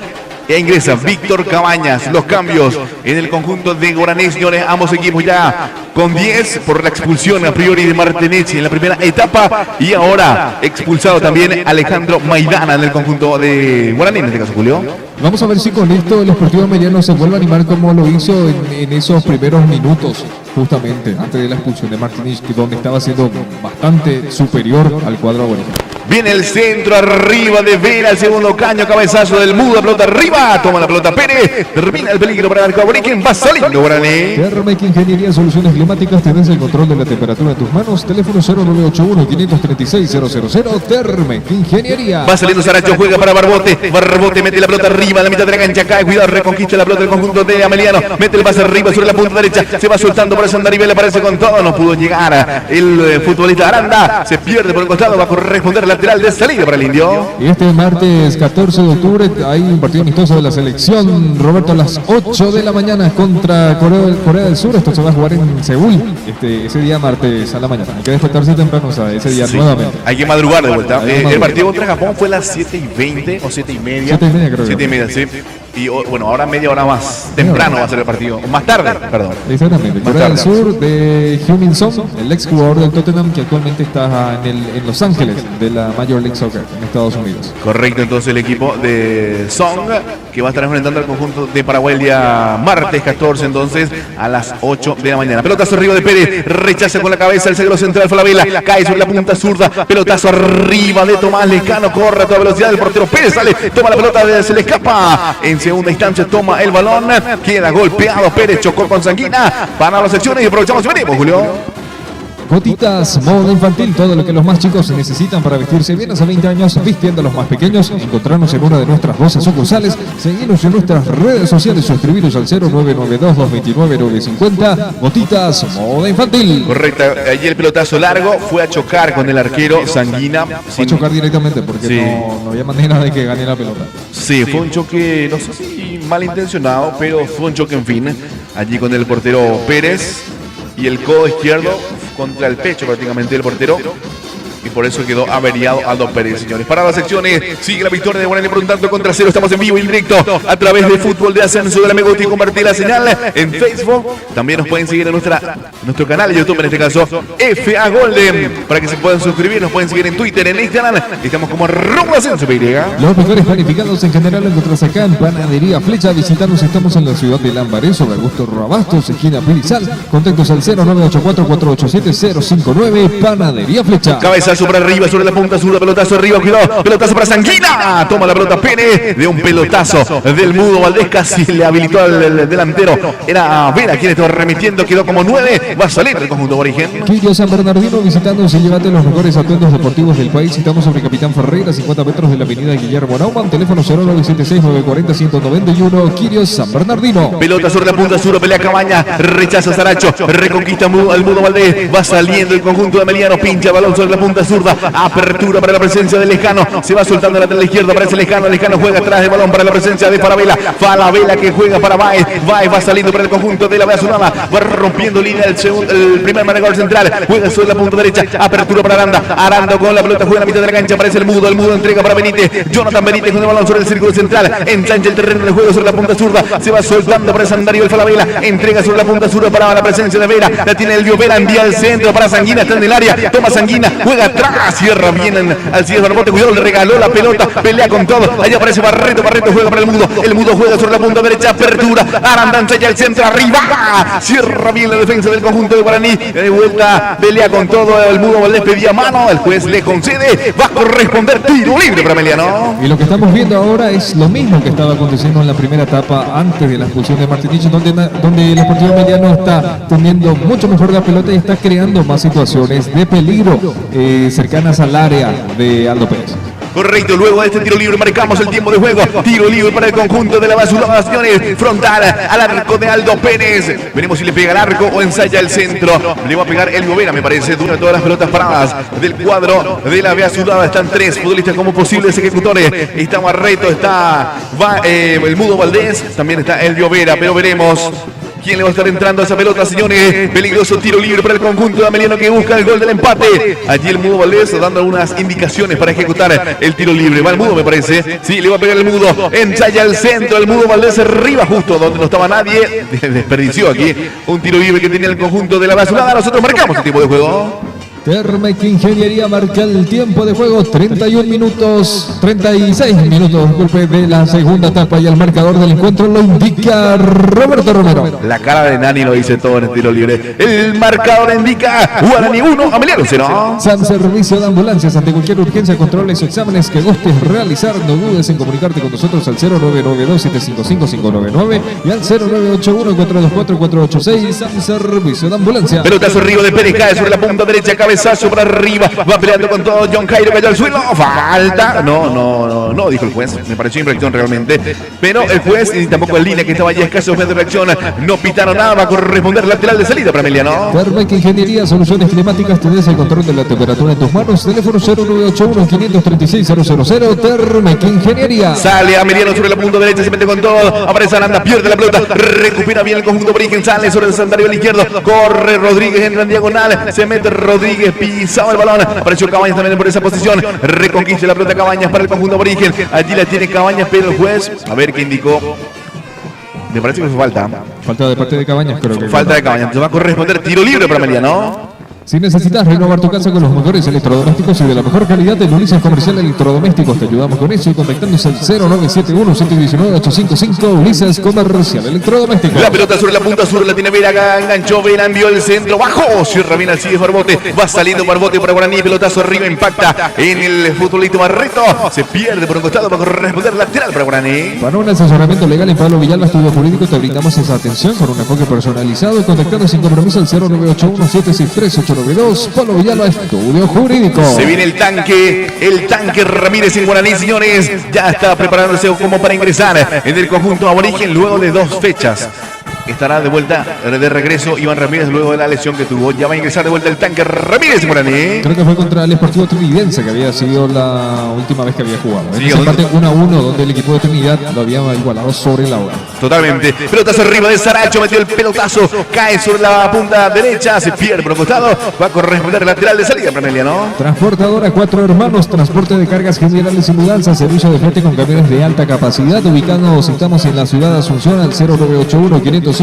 E ingresa Víctor Cabañas. Los cambios en el conjunto de Guaraní, señores. Ambos equipos ya con 10 por la expulsión a priori de Martinez en la primera etapa. Y ahora expulsado también Alejandro Maidana en el conjunto de Guaraní, en este caso, Julio. Vamos a ver si con esto el Sportivo Ameliano se vuelve a animar como lo hizo en esos primeros minutos, justamente antes de la expulsión de Martinez, donde estaba siendo bastante superior al cuadro aborigen. Viene el centro arriba de Vera, el segundo caño, cabezazo del Mudo, pelota arriba, toma la pelota Pérez, termina el peligro para el arco aborigen, va saliendo Guaraní. Termec Ingeniería Soluciones Climáticas, tenés el control de la temperatura en tus manos, teléfono 0981-536-000, Termec Ingeniería. Va saliendo Saracho, juega para Barbote, Barbote mete la pelota arriba, a la mitad de la cancha, cae, cuidado, reconquista la pelota del conjunto de Ameliano, mete el pase arriba sobre la punta derecha, se va soltando para Sandaribel, aparece con todo, no pudo llegar el futbolista Aranda, se pierde por el costado, va a corresponder lateral de salida para el Indio. Este martes 14 de octubre hay un partido amistoso de la selección, Roberto, a las 8 de la mañana contra Corea del Sur. Esto se va a jugar en Seúl ese día martes a la mañana. Hay que despertarse temprano, o sea, ese día nuevamente. Hay que madrugar de vuelta. El partido contra Japón fue a las 7:20 o 7:30. 7:30 creo. 7:30, sí. Y bueno, ahora media hora más temprano va a ser el partido. Más tarde, perdón. Exactamente. Corea del Sur de Heung-min Son, el ex jugador del Tottenham que actualmente está en Los Ángeles de la Major League Soccer en Estados Unidos. Correcto, entonces el equipo de Song que va a estar enfrentando al conjunto de Paraguay el día martes 14, entonces a las 8 de la mañana. Pelotazo arriba de Pérez, rechaza con la cabeza el zaguero central Falabella, cae sobre la punta zurda, pelotazo arriba de Tomás Lescano, corre a toda velocidad, el portero Pérez sale, toma la pelota, se le escapa. En segunda instancia toma el balón, queda golpeado Pérez, chocó con Sanguina, van a las secciones y aprovechamos y venimos, Julio. Gotitas, moda infantil, todo lo que los más chicos necesitan para vestirse bien hace 20 años, vistiendo a los más pequeños. Encontrarnos en una de nuestras 12 sucursales, seguirnos en nuestras redes sociales, suscribirnos al 0992-229-950. Gotitas, moda infantil. Correcto, allí el pelotazo largo fue a chocar con el arquero Sanguina. Fue a chocar directamente porque sí, no había manera de que gane la pelota. Sí, fue un choque, no sé si malintencionado, pero fue un choque, en fin, allí con el portero Pérez y el codo izquierdo contra el pecho prácticamente del portero. Y por eso quedó averiado Aldo Pérez, señores. Para las secciones, sigue la victoria de Guaraní por un tanto contra 0. Estamos en vivo y en directo a través de Fútbol de Ascenso de la Meguti. Compartir la señal en Facebook. También nos pueden seguir en nuestro canal de YouTube, en este caso FA Golden, para que se puedan suscribir. Nos pueden seguir en Twitter, en Instagram. Estamos como @Ascenso PY. Los mejores panificados en general encontrás acá en Panadería Flecha. Visitarnos, estamos en la ciudad de Lambaré, sobre Augusto Rabastos, esquina Pirizal. Contactos al 0984-487-059. Panadería Flecha. Cabeza cabezazo para arriba, sobre la punta sur, pelotazo arriba, cuidado, pelotazo para Sanguina, toma la pelota Pene, de un pelotazo del Mudo Valdés, casi le habilitó al delantero, era Vera quien estaba remitiendo, quedó como 9, va a salir el conjunto Aborigen. Quillo San Bernardino visitando y llévate los mejores atuendos deportivos del país. Citamos sobre Capitán Ferreira, 50 metros de la avenida Guillermo Naumann, teléfono 0976-940-191, Quillo San Bernardino. Pelota sobre la punta sur, pelea Cabaña, rechaza Saracho, reconquista al Mudo Valdés, va saliendo el conjunto de Emiliano, pincha balón sobre la punta zurda, apertura para la presencia de Lejano, se va soltando la lateral izquierda, aparece Lejano, Lejano juega atrás del balón para la presencia de Falabella, Falabella que juega para Baez, Baez va saliendo para el conjunto de la Vea Sudama, va rompiendo línea el primer marcador central, juega sobre la punta derecha, apertura para Aranda, Aranda con la pelota, juega en la mitad de la cancha, aparece el Mudo entrega para Benítez, Jonathan Benítez con el balón sobre el círculo central, ensancha el terreno del juego sobre la punta zurda, se va soltando para Sandario el Falabella, entrega sobre la punta zurda para la presencia de Vera, la tiene el Vera, envía al centro para Sanguina, está en el área, toma Sanguina, juega atrás, cierra bien al Cid Barbote, cuidado, le regaló la pelota, pelea con todo, allá aparece Barreto, Barreto juega para el Mudo juega sobre la punta derecha, apertura, Aranda ensancha el centro, arriba, cierra bien la defensa del conjunto de Guaraní, de vuelta, pelea con todo, el Mudo Valdés pedía mano, el juez le concede, va a corresponder tiro libre para Emiliano. Y lo que estamos viendo ahora es lo mismo que estaba aconteciendo en la primera etapa antes de la expulsión de Martinich, donde el Sportivo Emiliano está teniendo mucho mejor la pelota y está creando más situaciones de peligro cercanas al área de Aldo Pérez. Correcto, luego de este tiro libre marcamos el tiempo de juego. Tiro libre para el conjunto de la Basura frontal al arco de Aldo Pérez. Veremos si le pega al arco o ensaya el centro. Le va a pegar el Vera, me parece. Dura todas las pelotas paradas del cuadro de la Vea Sudada. Están 3 futbolistas como posibles ejecutores. Está Barreto, está el Mudo Valdés, también está el Vera, pero veremos quién le va a estar entrando a esa pelota, señores. Peligroso tiro libre para el conjunto de Emiliano que busca el gol del empate. Allí el Mudo Valdés dando algunas indicaciones para ejecutar el tiro libre. Va el Mudo, me parece. Sí, le va a pegar el Mudo. Ensaya el centro. El Mudo Valdés arriba, justo donde no estaba nadie. Desperdició aquí un tiro libre que tenía el conjunto de la Basurada. Nosotros marcamos el tiempo de juego. Termec Ingeniería marca el tiempo de juego, 36 minutos, disculpe, de la segunda etapa, y el marcador del encuentro lo indica Roberto Romero. La cara de Nani lo dice todo en el tiro libre. El marcador indica Guaraní 1, Emiliano 0. San Servicio de Ambulancias, ante cualquier urgencia, controles o exámenes que gustes realizar, no dudes en comunicarte con nosotros al 0992-755-599 y al 0981-424-486. San Servicio de Ambulancias. Pelotazo arriba de Pérez, cae sobre la punta derecha, cabezazo para arriba, va peleando con todo. John Cairo cayó al suelo, falta. No, dijo el juez, me pareció infracción realmente, pero el juez y tampoco el línea que estaba allí escaso de reacción, no pitaron nada, va a corresponder lateral de salida para Emiliano. Termec Ingeniería, soluciones climáticas, tenés el control de la temperatura en tus manos, teléfono 0981-536-000, Termec Ingeniería. Sale a Emiliano sobre la punta derecha, se mete con todo, aparece Aranda, pierde la pelota, recupera bien el conjunto Origen, sale sobre el Sandario al izquierdo, corre Rodríguez, entra en diagonal, se mete Rodríguez, pisaba el balón, apareció Cabañas también por esa posición, reconquista la pelota Cabañas para el conjunto Origen, allí la tiene Cabañas, pero el juez, a ver qué indicó, me parece que fue falta de parte de Cabañas, creo que falta de Cabañas, se va a corresponder tiro libre para Emiliano. Si necesitas renovar tu casa con los mejores electrodomésticos y de la mejor calidad, en Ulises Comercial Electrodomésticos te ayudamos con eso, y contactándose al 0971-119-855. Ulises Comercial Electrodomésticos. La pelota sobre la punta sur, la tiene Vera, enganchó Vera, envió el centro, bajó, cierra bien al Cid Barbote, va saliendo Barbote para Guaraní, pelotazo arriba, impacta en el futbolista Barreto, se pierde por un costado para corresponder lateral para Guaraní. Para un asesoramiento legal en Pablo Villalba Estudio Jurídico te brindamos esa atención con un enfoque personalizado, y contactando sin compromiso al 0981-763-892. Pablo Villalba Estudio Jurídico. Se viene el tanque Ramírez en Guaraní, señores, ya está preparándose como para ingresar en el conjunto Aborigen luego de 2 fechas. Estará de vuelta, de regreso Iván Ramírez luego de la lesión que tuvo. Ya va a ingresar de vuelta el tanque Ramírez en Guaraní. Creo que fue contra el Sportivo Trinidense, que había sido la última vez que había jugado. Sí, en esa parte 1-1, donde el equipo de Trinidad lo había igualado sobre la hora. Totalmente. Pelotazo arriba de Saracho, metió el pelotazo, cae sobre la punta derecha, se pierde por un costado, va a corresponder lateral de salida para Emiliano. Transportadora Cuatro Hermanos, transporte de cargas generales y mudanzas, servicio de flete con camiones de alta capacidad, ubicados, estamos en la ciudad de Asunción al 0981-505-871,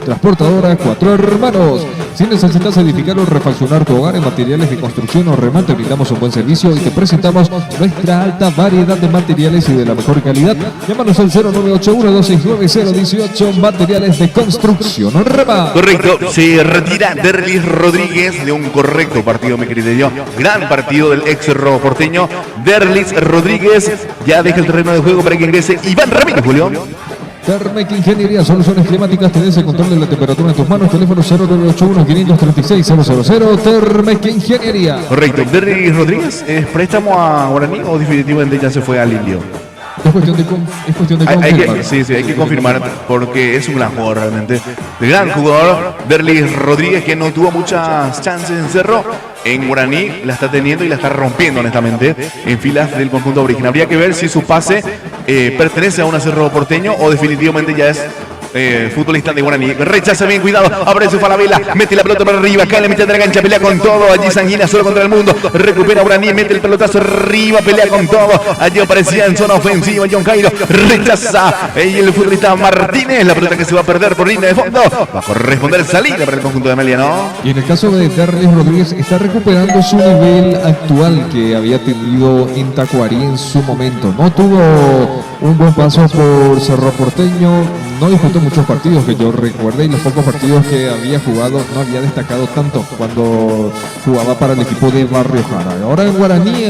transportadora Cuatro Hermanos. Si necesitas edificar o refaccionar tu hogar en materiales de construcción o remate, brindamos un buen servicio y te presentamos nuestra alta variedad de materiales y de la mejor calidad. Llámanos al 0981-252-2 269-018, materiales de construcción. Rema. Correcto, se retira Derlis Rodríguez de un correcto partido, mi querido yo. Gran partido del ex robo porteño. Derlis Rodríguez ya deja el terreno de juego para que ingrese Iván Ramírez, Julio. Thermec Ingeniería, soluciones climáticas, tenés el control de la temperatura en tus manos. Teléfono 0981-536-000. Thermec Ingeniería. Correcto, Derlis Rodríguez, ¿es préstamo a Guaraní o definitivamente ya se fue al Indio? Es cuestión de confirmar. Sí, hay que confirmar porque es un gran jugador realmente. El gran jugador, Derlis Rodríguez, que no tuvo muchas chances en Cerro. En Guaraní la está teniendo y la está rompiendo honestamente en filas del conjunto aborigen. Habría que ver si su pase pertenece a un Cerro porteño o definitivamente ya es futbolista de Guaraní. Rechaza bien, cuidado, aparece Falabella, mete la pelota para arriba, cae en la mitad de la cancha, pelea con todo, allí Sanguina solo contra el mundo, recupera Guaraní, mete el pelotazo arriba, pelea con todo, allí aparecía en zona ofensiva John Cairo, rechaza el futbolista Martínez, la pelota que se va a perder por línea de fondo, va a corresponder salida para el conjunto de Amelia, ¿no? Y en el caso de Derlis Rodríguez está recuperando su nivel actual que había tenido en Tacuarí en su momento. No tuvo un buen paso por Cerro Porteño, no disputó muchos partidos que yo recuerde y los pocos partidos que había jugado no había destacado tanto cuando jugaba para el equipo de Barrio Jara. Ahora en Guaraní,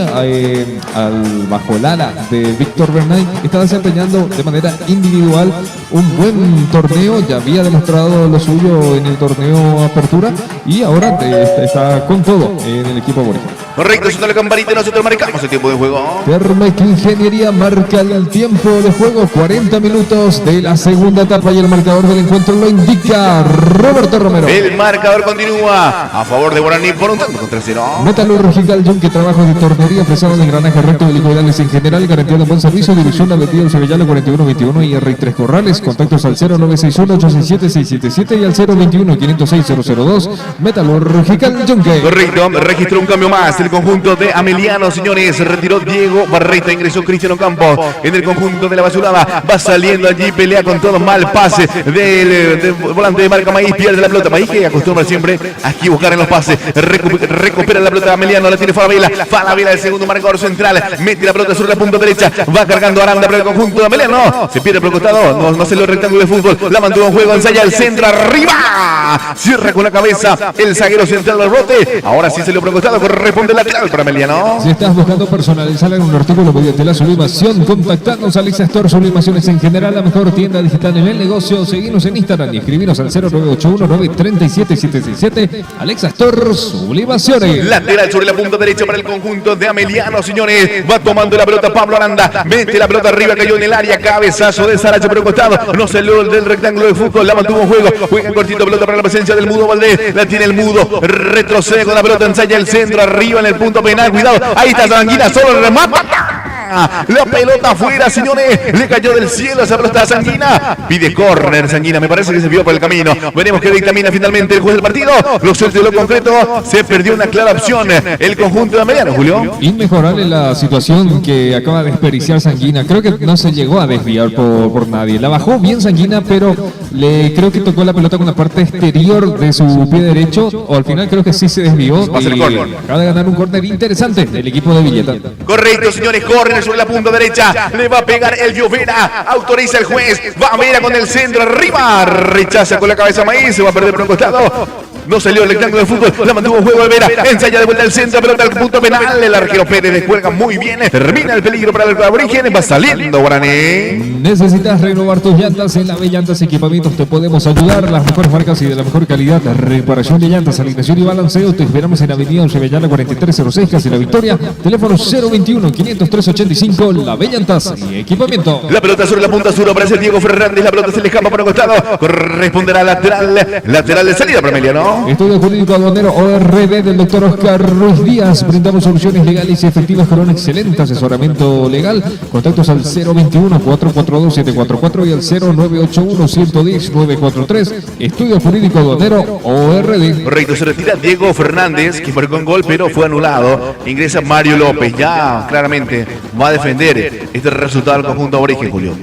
bajo el ala de Víctor Bernay, está desempeñando de manera individual un buen torneo, ya había demostrado lo suyo en el torneo Apertura y ahora está con todo en el equipo aborigen. Correcto, sonó la campanita y nosotros marcamos el tiempo de juego. Thermec Ingeniería marca el tiempo de juego, 40 minutos de la segunda etapa y el marcador del encuentro lo indica Roberto Romero. El marcador continúa a favor de Guaraní por un tanto contra 0. Metalúrgica Yunque, trabajo de tornería, fresado de engranaje recto de helicoidales en general, garantía de buen servicio, división la Avenida El Sevillano 4121 y R3 Corrales, contactos al 0961-867-677 y al 021-506-002. Metalúrgica Yunque. Correcto, registró un cambio más el conjunto de Ameliano, señores. Se retiró Diego Barreta, ingresó Cristiano Campos en el conjunto de la Basurada. Va saliendo allí, pelea con todo, mal pase del volante de marca Maíz, pierde la pelota. Maíz que acostumbra siempre a equivocar en los pases. Recupera la pelota de Ameliano, la tiene Falabella. Falabella, el segundo marcador central. Mete la pelota sobre la punta derecha. Va cargando Aranda para el conjunto de Ameliano. Se pierde por el costado, no se lo rectángulo de fútbol. La mantuvo en juego, ensaya el centro arriba. Cierra con la cabeza el zaguero central del bote. Ahora sí se lo costado, corresponde lateral para Ameliano. Si estás buscando personalizar en un artículo mediante la sublimación, contactanos a Alexa Store Sublimaciones en general, la mejor tienda digital en el negocio. Seguinos en Instagram y escribinos al 0981-937-767. Alexa Store Sublimaciones. Lateral sobre la punta derecha para el conjunto de Ameliano, señores. Va tomando la pelota Pablo Aranda. Mete la pelota arriba, cayó en el área. Cabezazo de Saracho por el costado. No salió del rectángulo de fútbol. La mantuvo en juego. Juega en cortito, pelota para la presencia del Mudo Valdés. La tiene el Mudo. Retrocede con la pelota, ensaya el centro arriba en el punto penal. Cuidado. Ahí está Sanguina. Solo remata. La pelota afuera, señores. Le cayó del cielo esa pelota a Sanguina. Pide córner Sanguina. Me parece que se vio por el camino. Veremos qué dictamina finalmente el juez del partido. Lo suelto y lo concreto. Se perdió una clara opción el conjunto de Ameliano, Julio. Inmejorable la situación que acaba de desperdiciar Sanguina. Creo que no se llegó a desviar por nadie. La bajó bien Sanguina, pero creo que tocó la pelota con la parte exterior de su pie derecho. O al final creo que sí se desvió. Va a ser córner. Acaba de ganar un córner interesante del equipo de Villeta. Correcto, señores. Córner sobre la punta derecha. Le va a pegar el Llovera. Autoriza el juez. Va a Vera con el centro arriba. Rechaza con la cabeza Maíz. Se va a perder por un costado. No salió el rectángulo de fútbol, la mantuvo en juego de Vera, ensaya de vuelta al centro, pelota al punto penal, el arquero Pérez descuelga muy bien, termina el peligro para el aborigen, va saliendo Guaraní. ¿Necesitas renovar tus llantas? En la B Llantas Equipamientos te podemos ayudar, las mejores marcas y de la mejor calidad, reparación de llantas, alineación y balanceo, te esperamos en Avenida Sevillana 4306, casi La Victoria, teléfono 021-503-85, la B Llantas y Equipamiento. La pelota sobre la punta sur, aparece Diego Fernández, la pelota se le escapa por un costado, corresponderá lateral de salida para Ameliano. Estudio Jurídico Aduanero ORD del doctor Oscar Ruiz Díaz. Brindamos soluciones legales y efectivas con un excelente asesoramiento legal. Contactos al 021-442-744 y al 0981-110-943. Estudio Jurídico Aduanero ORD. Correcto, se retira Diego Fernández, que marcó un gol, pero fue anulado. Ingresa Mario López, ya claramente va a defender este resultado del conjunto aborigen, Julio.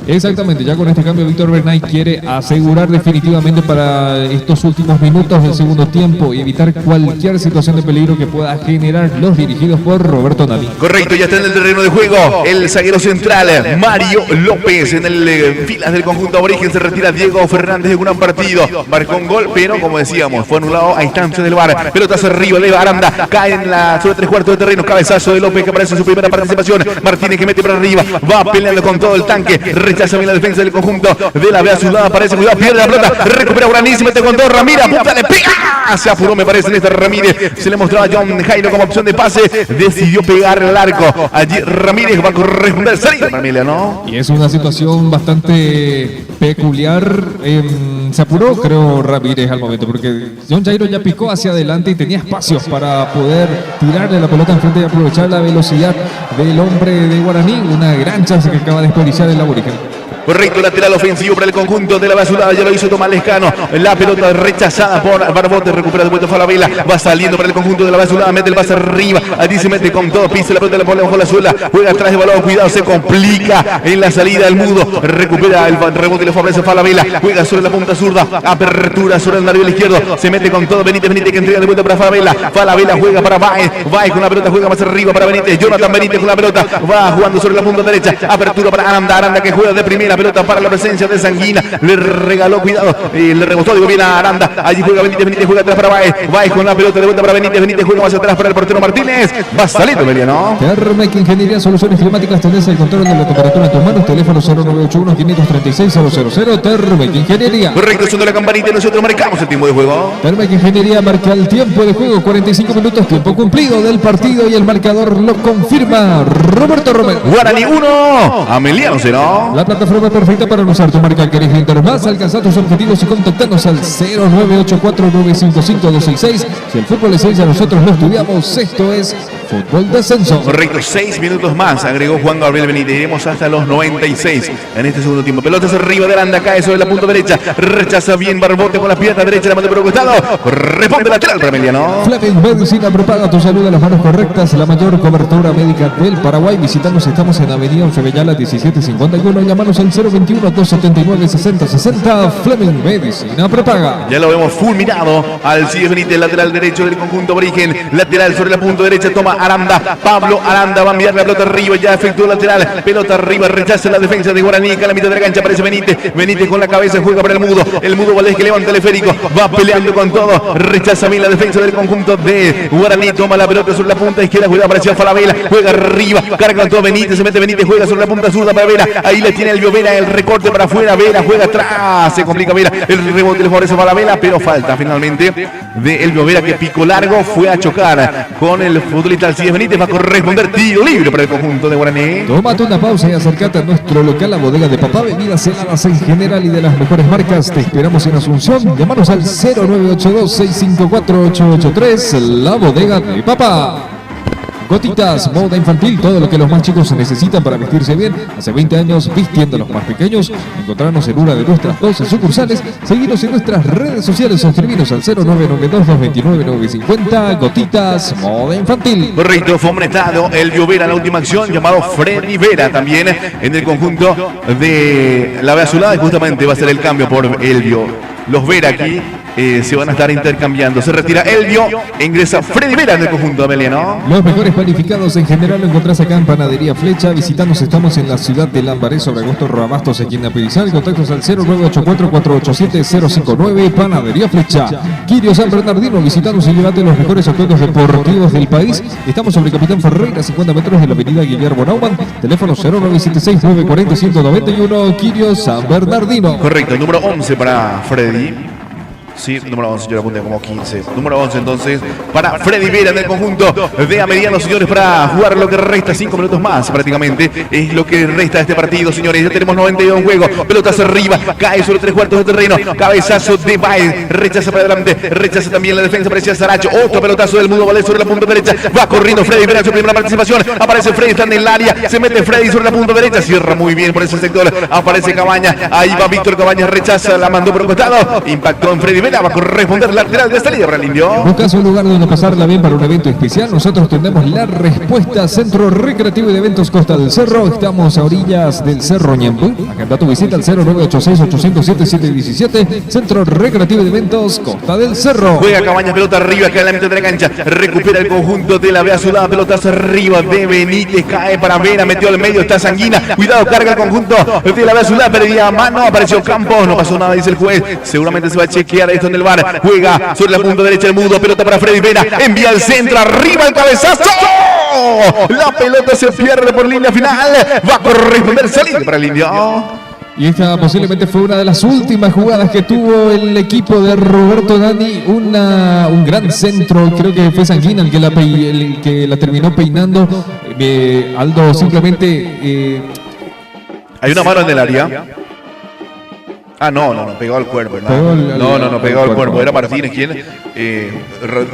Exactamente, ya con este cambio Víctor Bernay quiere asegurar definitivamente para estos últimos minutos del segundo tiempo y evitar cualquier situación de peligro que pueda generar los dirigidos por Roberto Nani. Correcto, ya está en el terreno de juego el zaguero central Mario López. En el filas del conjunto aborigen se retira Diego Fernández de un gran partido, marcó un gol, pero como decíamos, fue anulado a instancias del VAR. Pelotazo arriba de Aranda, cae en la sobre 3/4 de terreno, cabezazo de López que aparece en su primera participación. Martínez que mete para arriba, va peleando con todo el tanque, rechaza bien la defensa del conjunto de la Vea Azulada, aparece, cuidado, pierde la pelota, recupera Guaraní, se mete con todo, Ramírez, apunta, le pega, se apuró me parece en esta Ramírez, se le mostraba a John Jairo como opción de pase, decidió pegar el arco, allí Ramírez va a corresponder, salida Ramírez, ¿no? Y es una situación bastante peculiar, se apuró creo Ramírez al momento, porque John Jairo ya picó hacia adelante y tenía espacios para poder tirarle la pelota enfrente y aprovechar la velocidad del hombre de Guaraní, una gran chance que acaba de desperdiciar el aborigen. Correcto, lateral ofensivo para el conjunto de la Vea Azulada, ya lo hizo Tomás Lescano, la pelota rechazada por Barbote, recupera de vuelta Falabella, va saliendo para el conjunto de la Vea Azulada, mete el pase arriba, allí se mete con todo, pisa la pelota, le pone bajo la suela, juega atrás de balón, cuidado, se complica en la salida el mudo, recupera el rebote y le favorece Falabella, juega sobre la punta zurda, apertura sobre el nervio izquierdo, se mete con todo Benítez que entrega de vuelta para Falabella juega para Baez con la pelota, juega más arriba para Benítez, Jonathan Benítez con la pelota, va jugando sobre la punta derecha, apertura para Aranda que juega de primera, pelota para la presencia de Sanguina, le regaló, cuidado, le rebotó, digo bien a Aranda, allí juega Benítez juega atrás para Baez con la pelota de vuelta para Benítez juega más atrás para el portero Martínez, va saliendo Meliano. Thermec Ingeniería, soluciones climáticas, tenés el control de la temperatura en tus manos, teléfono 0981-536-000, Thermec Ingeniería. Correcto, sonó la campanita y nosotros marcamos el tiempo de juego. Thermec Ingeniería marca el tiempo de juego, 45 minutos, tiempo cumplido del partido y el marcador lo confirma Roberto Romero. Guaraní 1, Ameliano 0. La plataforma perfecta para usar tu marca que eres líder más, alcanzar tus objetivos y contactarnos al 0984955266. Si el fútbol es ciencia, nosotros lo estudiamos. Esto es Fútbol de Ascenso. Correcto, 6 minutos más, agregó Juan Gabriel Benítez. Iremos hasta los 96 en este segundo tiempo. Pelotas arriba de Aranda, cae sobre la punta derecha, rechaza bien Barbote con la pierna derecha, la manda por el costado, responde lateral para Emiliano. Fleming Medicina propaga tu salud a las manos correctas, la mayor cobertura médica del Paraguay. Visitamos, estamos en Avenida Once-Bellala 1751, llamanos al 021-279-6060. Fleming Medicina propaga. Ya lo vemos fulminado al Cid Benítez, lateral derecho del conjunto aborigen, lateral sobre la punta derecha, toma Aranda, Pablo Aranda va a enviar la pelota arriba, ya efectuó lateral, pelota arriba, rechaza la defensa de Guaraní, acá en la mitad de la cancha aparece Benítez con la cabeza, juega para el mudo Valdés que levanta el esférico, va peleando con todo, rechaza bien la defensa del conjunto de Guaraní, toma la pelota sobre la punta izquierda, cuidado, apareció Falabella, juega arriba, carga con todo Benítez, se mete Benítez, juega sobre la punta zurda para Vera, ahí le tiene el Vera, el recorte para afuera, Vera juega atrás, se complica Vera, el rebote le favorece Falabella, pero falta finalmente de el Vera que picó largo, fue a chocar con el futbolista Alcides Benítez, va a corresponder tiro libre para el conjunto de Guaraní. Tómate una pausa y acércate a nuestro local, la bodega de Papá, bebidas heladas en general y de las mejores marcas. Te esperamos en Asunción, llamanos al 0982-654-883, la bodega de Papá. Gotitas, moda infantil, todo lo que los más chicos necesitan para vestirse bien. Hace 20 años vistiendo a los más pequeños. Encontrarnos en una de nuestras 12 sucursales. Seguinos en nuestras redes sociales. Suscribinos al 0992-229-950. Gotitas, moda infantil. Correcto, fue amonestado el Vera en la última acción, llamado Freddy Vera también en el conjunto de la Vea Azulada. Y justamente va a ser el cambio por Elvio. Los Vera aquí se van a estar intercambiando. Se retira Elvio, ingresa Freddy Vera en el conjunto Ameliano. Los mejores panificados en general lo encontrás acá en Panadería Flecha. Visitanos, estamos en la ciudad de Lambaré, sobre Augusto Rabastos, aquí en Apelizal. Contactos al 0984-487-059, Panadería Flecha. Quirio San Bernardino, visitanos y llévate los mejores objetos deportivos del país. Estamos sobre Capitán Ferreira, 50 metros de la avenida Guillermo Naumann. Teléfono 0976-940-191, Quirio San Bernardino. Correcto, número 11 para Freddy. Sí, número 11, yo lo apunté como 15. Número 11 entonces para Freddy Vera en el conjunto de Ameliano, señores, para jugar lo que resta, 5 minutos más prácticamente. Es lo que resta de este partido, señores. Ya tenemos 92 en juego. Pelotas arriba, cae sobre 3/4 de terreno. Cabezazo de Baez, rechaza para adelante, rechaza también la defensa, parecía Saracho. Otro pelotazo del mudo Valdés sobre la punta derecha. Va corriendo Freddy Vera en su primera participación. Aparece Freddy, está en el área. Se mete Freddy sobre la punta derecha. Cierra muy bien por ese sector. Aparece Cabañas. Ahí va Víctor Cabañas, rechaza, la mandó por un costado. Impactó en Freddy Vera. Va a corresponder lateral de salida para el Indio. ¿Buscas un lugar donde pasarla bien para un evento especial? Nosotros tenemos la respuesta. Centro Recreativo y de Eventos Costa del Cerro. Estamos a orillas del Cerro Ñemby. Agenda tu visita al 0986-807-717. Centro Recreativo y de Eventos Costa del Cerro. Juega Cabañas, pelota arriba, acá en la mitad de la cancha. Recupera el conjunto de la Vea Sudada. Pelotas arriba de Benítez. Cae para Vera, metió al medio, está Sanguina. Cuidado, carga el conjunto de la Vea Sudada. Perdía mano, apareció Campos. No pasó nada, dice el juez. Seguramente se va a chequear esto en el VAR. Juega sobre la punta derecha el Mudo. Pelota para Freddy Vera. Envía al centro, arriba el cabezazo. La pelota se pierde por línea final. Va a corresponder salida para el Indio. Y esta posiblemente fue una de las últimas jugadas que tuvo el equipo de Roberto Dani. Un gran centro, creo que fue Sanguina el que la terminó peinando. Aldo simplemente... Hay una mano en el área. Ah, no, pegó al cuerpo. No, pegó al cuerpo. Era Martínez quien,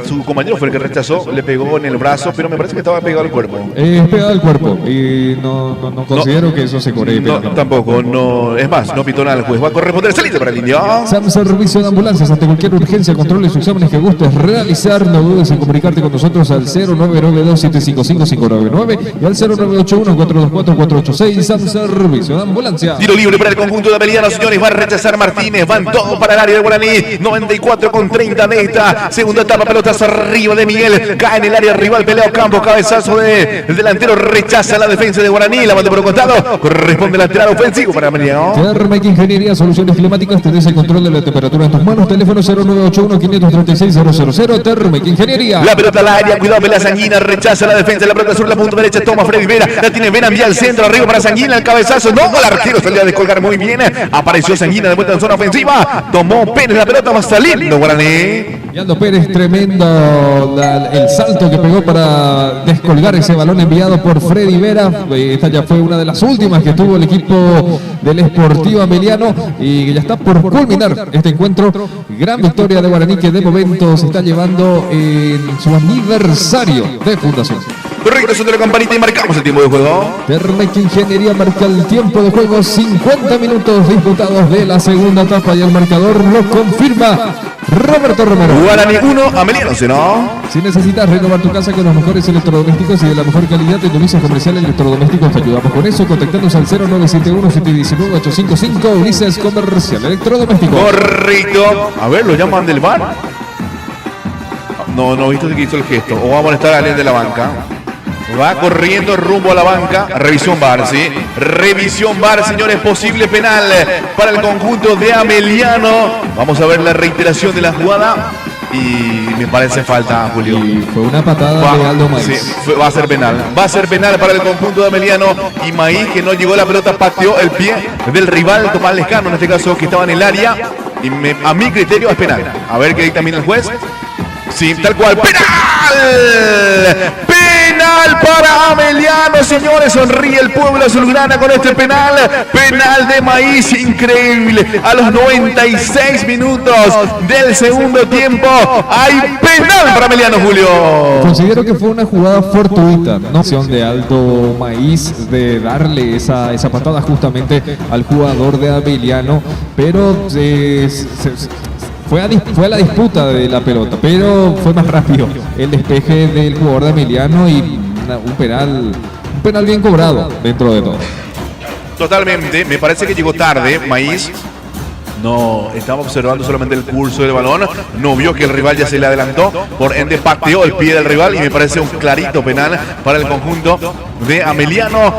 su compañero fue el que rechazó, le pegó en el brazo, pero me parece que estaba pegado al cuerpo. Pegado al cuerpo, y no considero que eso se corre. No, tampoco, no. Es más, no pitó nada el juez. Va a corresponder salida para el Indio. SAM Servicio de Ambulancias. Ante cualquier urgencia, controles o exámenes que gustes realizar, no dudes en comunicarte con nosotros al 0992-755-599 y al 0981-424-486. SAM Servicio de Ambulancias. Tiro libre para el conjunto de Ameliano, señores. Va a rechazar Martínez, van todos para el área de Guaraní. 94,30 de esta segunda etapa. Pelotas arriba de Miguel, cae en el área rival, peleo Campos, cabezazo del delantero, rechaza la defensa de Guaraní, la manda por un costado, corresponde lateral ofensivo para Ameliano. Thermec Ingeniería, soluciones climáticas, tenés el control de la temperatura en tus manos. Teléfono 0981-536-000. Thermec Ingeniería. La pelota al área, cuidado, pelea Sanguina, rechaza la defensa, la pelota sobre la punta derecha, toma Freddy Vera, la tiene Vera, envía al centro, arriba para Sanguina, el cabezazo, no, el arquero salió a descolgar muy bien, apareció Sanguina de vuelta en zona ofensiva, tomó Pérez, la pelota va saliendo Guaraní. Y Aldo Pérez, tremendo el salto que pegó para descolgar ese balón enviado por Freddy Vera. Esta ya fue una de las últimas que tuvo el equipo del Sportivo Ameliano y que ya está por culminar este encuentro. Gran victoria de Guaraní que de momento se está llevando en su aniversario de fundación. Regreso de la campanita y marcamos el tiempo de juego. Thermec Ingeniería marca el tiempo de juego, 50 minutos disputados de la segunda etapa y el marcador lo confirma Roberto Romero. Guaraní 1, Ameliano 0. Si necesitas renovar tu casa con los mejores electrodomésticos y de la mejor calidad en Ulises Comercial Electrodomésticos, te ayudamos con eso. Contactanos al 0971-719-855. Ulises Comercial Electrodomésticos. Correcto. A ver, ¿lo llaman del bar? No, visto que hizo el gesto. O va a molestar a alguien de la banca. Va corriendo rumbo a la banca. Revisión VAR, ¿sí? Revisión VAR, señores. Posible penal para el conjunto de Ameliano. Vamos a ver la reiteración de la jugada. Y me parece falta, Julio. Y fue una patada de Aldo Maíz. Sí, va a ser penal. Va a ser penal para el conjunto de Ameliano. Y Maíz, que no llegó a la pelota, pateó el pie del rival, Tomás Lescano, en este caso, que estaba en el área. Y a mi criterio es penal. A ver qué dicta bien el juez. Sí, tal cual. ¡Penal! Penal para Ameliano, señores. Sonríe el pueblo azulgrana con este penal. Penal de Maíz, increíble. A los 96 minutos del segundo tiempo hay penal para Ameliano, Julio. Considero que fue una jugada fortuita, ¿no? De Aldo Maíz de darle esa patada justamente al jugador de Ameliano, pero fue a la disputa de la pelota, pero fue más rápido el despeje del jugador de Ameliano y un penal bien cobrado dentro de todo. Totalmente, me parece que llegó tarde Maíz. No, estaba observando solamente el curso del balón. No vio que el rival ya se le adelantó. Por ende pateó el pie del rival y me parece un clarito penal para el conjunto de Ameliano.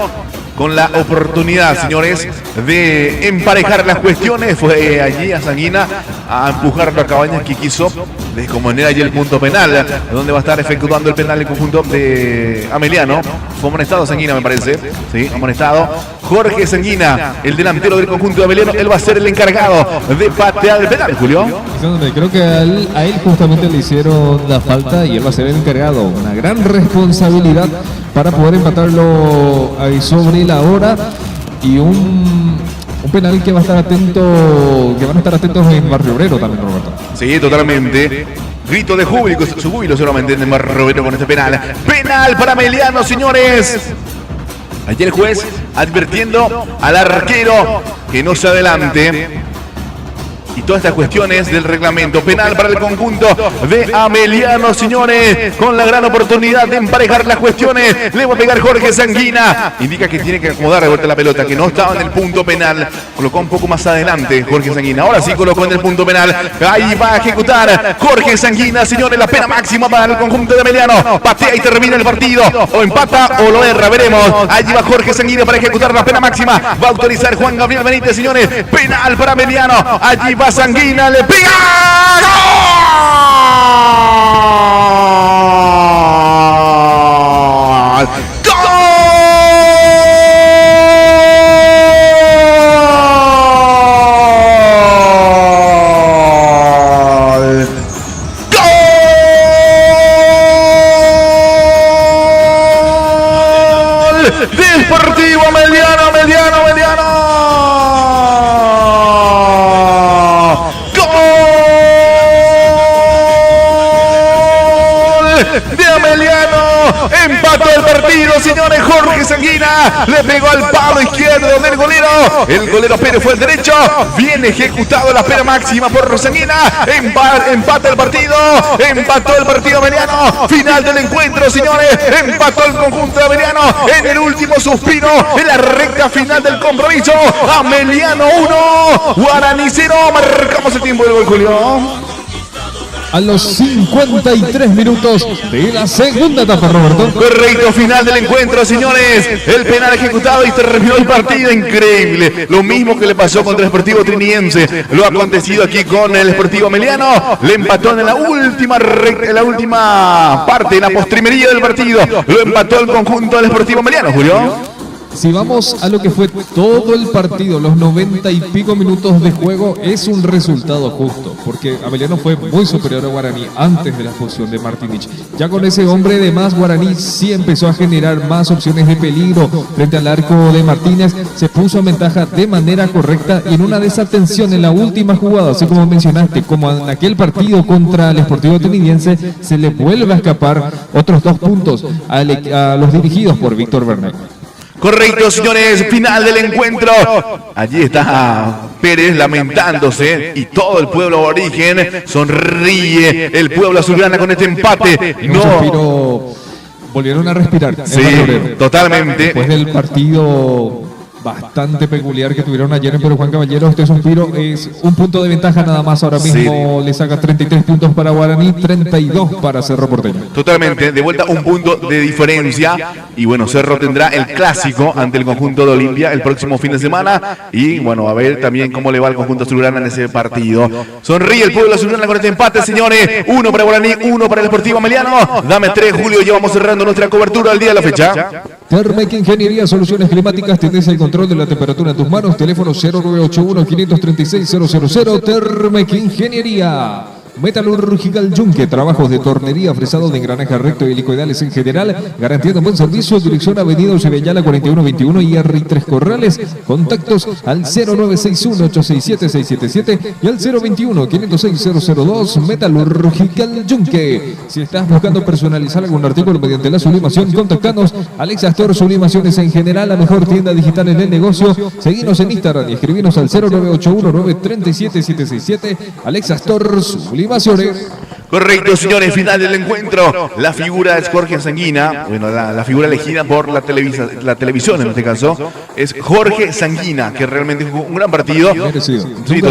Con la oportunidad, señores, de emparejar las cuestiones. Fue allí a Sanguina a empujarlo a Cabañas, que quiso descomponer allí el punto penal, donde va a estar efectuando el penal el conjunto de Ameliano. Fue amonestado Sanguina, me parece. Sí, amonestado. Jorge Sanguina, el delantero del conjunto de Ameliano, él va a ser el encargado de patear el penal, Julio. Creo que a él justamente le hicieron la falta y él va a ser el encargado. Una gran responsabilidad para poder empatarlo ahí sobre la hora y un penal que va a estar atento, que van a estar atentos en Barrio Obrero también, Roberto. Sí, totalmente. Grito de júbilo, su júbilo seguramente en Barrio Obrero con este penal. Penal para Ameliano, señores. Ayer el juez advirtiendo al arquero que no se adelante. y todas estas cuestiones del reglamento. Penal para el conjunto de Ameliano, señores, con la gran oportunidad de emparejar las cuestiones. Le va a pegar Jorge Sanguina. Indica que tiene que acomodar de vuelta la pelota, que no estaba en el punto penal. Colocó un poco más adelante Jorge Sanguina. Ahora sí colocó en el punto penal. Ahí va a ejecutar Jorge Sanguina, señores, la pena máxima para el conjunto de Ameliano. Patea y termina el partido. O empata o lo erra, veremos. Allí va Jorge Sanguina para ejecutar la pena máxima. Va a autorizar Juan Gabriel Benítez, señores. Penal para Ameliano. Allí va Sanguina, le pega. Deportivo Ameliano. Gol de Ameliano. Empató el partido, señores. Jorge Sanguina le pegó al palo izquierdo del golero. El golero Pérez fue el derecho. Viene ejecutado la pena máxima por Sanguina. Empata el partido. Empató el partido Ameliano. Final del encuentro, señores. Empató el conjunto de Ameliano en el último suspiro, en la recta final del compromiso. Ameliano 1, Guaraní 0. Marcamos el tiempo del gol, Julio. A los 53 minutos de la segunda etapa, Roberto. Correcto, final del encuentro, señores. El penal ejecutado y terminó el partido. Increíble. Lo mismo que le pasó contra el Sportivo Triniense. Lo ha acontecido aquí con el Sportivo Ameliano. Le empató en la última parte, en la postrimería del partido. Lo empató el conjunto del Sportivo Ameliano, Julio. Si vamos a lo que fue todo el partido, los 90 y pico minutos de juego, es un resultado justo, porque Ameliano fue muy superior a Guaraní antes de la expulsión de Martinich. Ya con ese hombre de más, Guaraní sí empezó a generar más opciones de peligro frente al arco de Martínez, se puso en ventaja de manera correcta y en una desatención en la última jugada, así como mencionaste, como en aquel partido contra el Sportivo Trinidense, se le vuelve a escapar otros 2 puntos a los dirigidos por Víctor Bernay. Correcto, señores, final del encuentro. Allí está Pérez lamentándose y todo el pueblo aborigen sonríe. El pueblo azulgrana con este empate. No. Volvieron a respirar. Sí, totalmente. Después del partido bastante peculiar que tuvieron ayer en Perú, Juan Caballero, este suspiro es un punto de ventaja nada más. Ahora mismo le saca 33 puntos para Guaraní, 32 para Cerro Porteño. Totalmente, de vuelta un punto de diferencia. Y bueno, Cerro tendrá el clásico ante el conjunto de Olimpia el próximo fin de semana. Y bueno, a ver también cómo le va al conjunto azulgrana en ese partido. Sonríe el pueblo azulgrana con este empate, señores. 1 para Guaraní, 1 para el Sportivo Ameliano. Dame 3, Julio, ya vamos cerrando nuestra cobertura al día de la fecha. Thermec Ingeniería, soluciones climáticas, tienes el control de la temperatura en tus manos. Teléfono 0981-536-000. Thermec Ingeniería. Metalurgical Yunque, trabajos de tornería, fresado de engranaje recto y helicoidales en general, garantía de buen servicio. Dirección Avenida Ocebellala 4121 y R 3 Corrales. Contactos al 0961-867-677 y al 021-506-002. Metalurgical Yunque. Si estás buscando personalizar algún artículo mediante la sublimación, contactanos. Alex Astor Sublimaciones en general, la mejor tienda digital en el negocio. Seguinos en Instagram y escribinos al 0981-937-767. Alex Astor Sublimaciones. Correcto, señores, final del encuentro. La figura es Jorge Sanguina. Bueno, la figura elegida por la televisión en este caso es Jorge Sanguina, que realmente jugó un gran partido. Sí,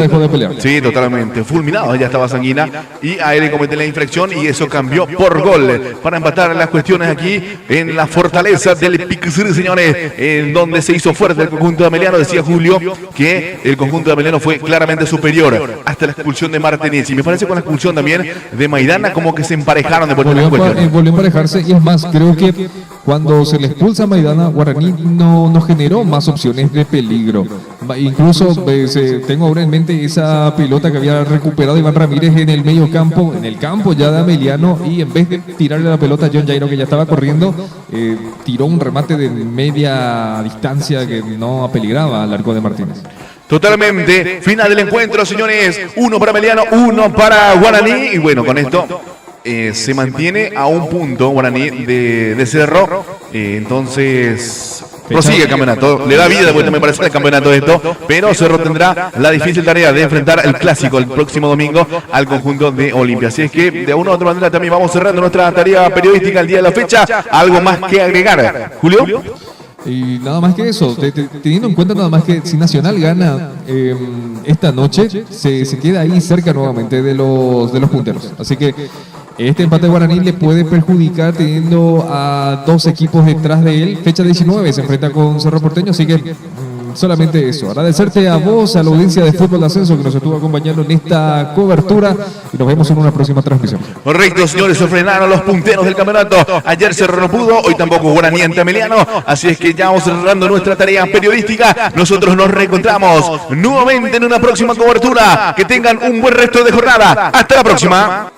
totalmente. Fulminado ya estaba Sanguina y a él le cometió la infracción y eso cambió por gol para empatar las cuestiones aquí en la fortaleza del Piquisir, señores, en donde se hizo fuerte el conjunto de Ameliano. Decía Julio que el conjunto de Ameliano fue claramente superior hasta la expulsión de Martínez. Y me parece con la expulsión también de Maidana como que se emparejaron de vuelta. Volvió a emparejarse y es más, creo que cuando se le expulsa a Maidana, Guaraní no generó más opciones de peligro. Incluso tengo ahora en mente esa pelota que había recuperado Iván Ramírez en el medio campo, en el campo ya de Ameliano, y en vez de tirarle la pelota a John Jairo, que ya estaba corriendo, tiró un remate de media distancia que no apeligraba al arco de Martínez. Totalmente, final del encuentro, señores. 1 para Ameliano, 1 para Guaraní. Y bueno, con esto se mantiene a un punto Guaraní de Cerro, entonces prosigue el campeonato, le da vida de vuelta me parece el campeonato de esto, pero Cerro tendrá la difícil tarea de enfrentar el clásico el próximo domingo al conjunto de Olimpia. Así es que de una u otra manera también vamos cerrando nuestra tarea periodística el día de la fecha. ¿Algo más que agregar, Julio? Y nada más que eso, teniendo en cuenta nada más que si Nacional gana esta noche, se queda ahí cerca nuevamente de los punteros. Así que este empate de Guaraní le puede perjudicar teniendo a 2 equipos detrás de él. Fecha 19 se enfrenta con Cerro Porteño, así que solamente eso. Agradecerte a vos, a la audiencia de Fútbol de Ascenso que nos estuvo acompañando en esta cobertura y nos vemos en una próxima transmisión. Correcto, señores, se frenaron los punteros del campeonato. Ayer Cerro no pudo, hoy tampoco Guaraní ante Emiliano. Así es que ya vamos cerrando nuestra tarea periodística. Nosotros nos reencontramos nuevamente en una próxima cobertura. Que tengan un buen resto de jornada. Hasta la próxima.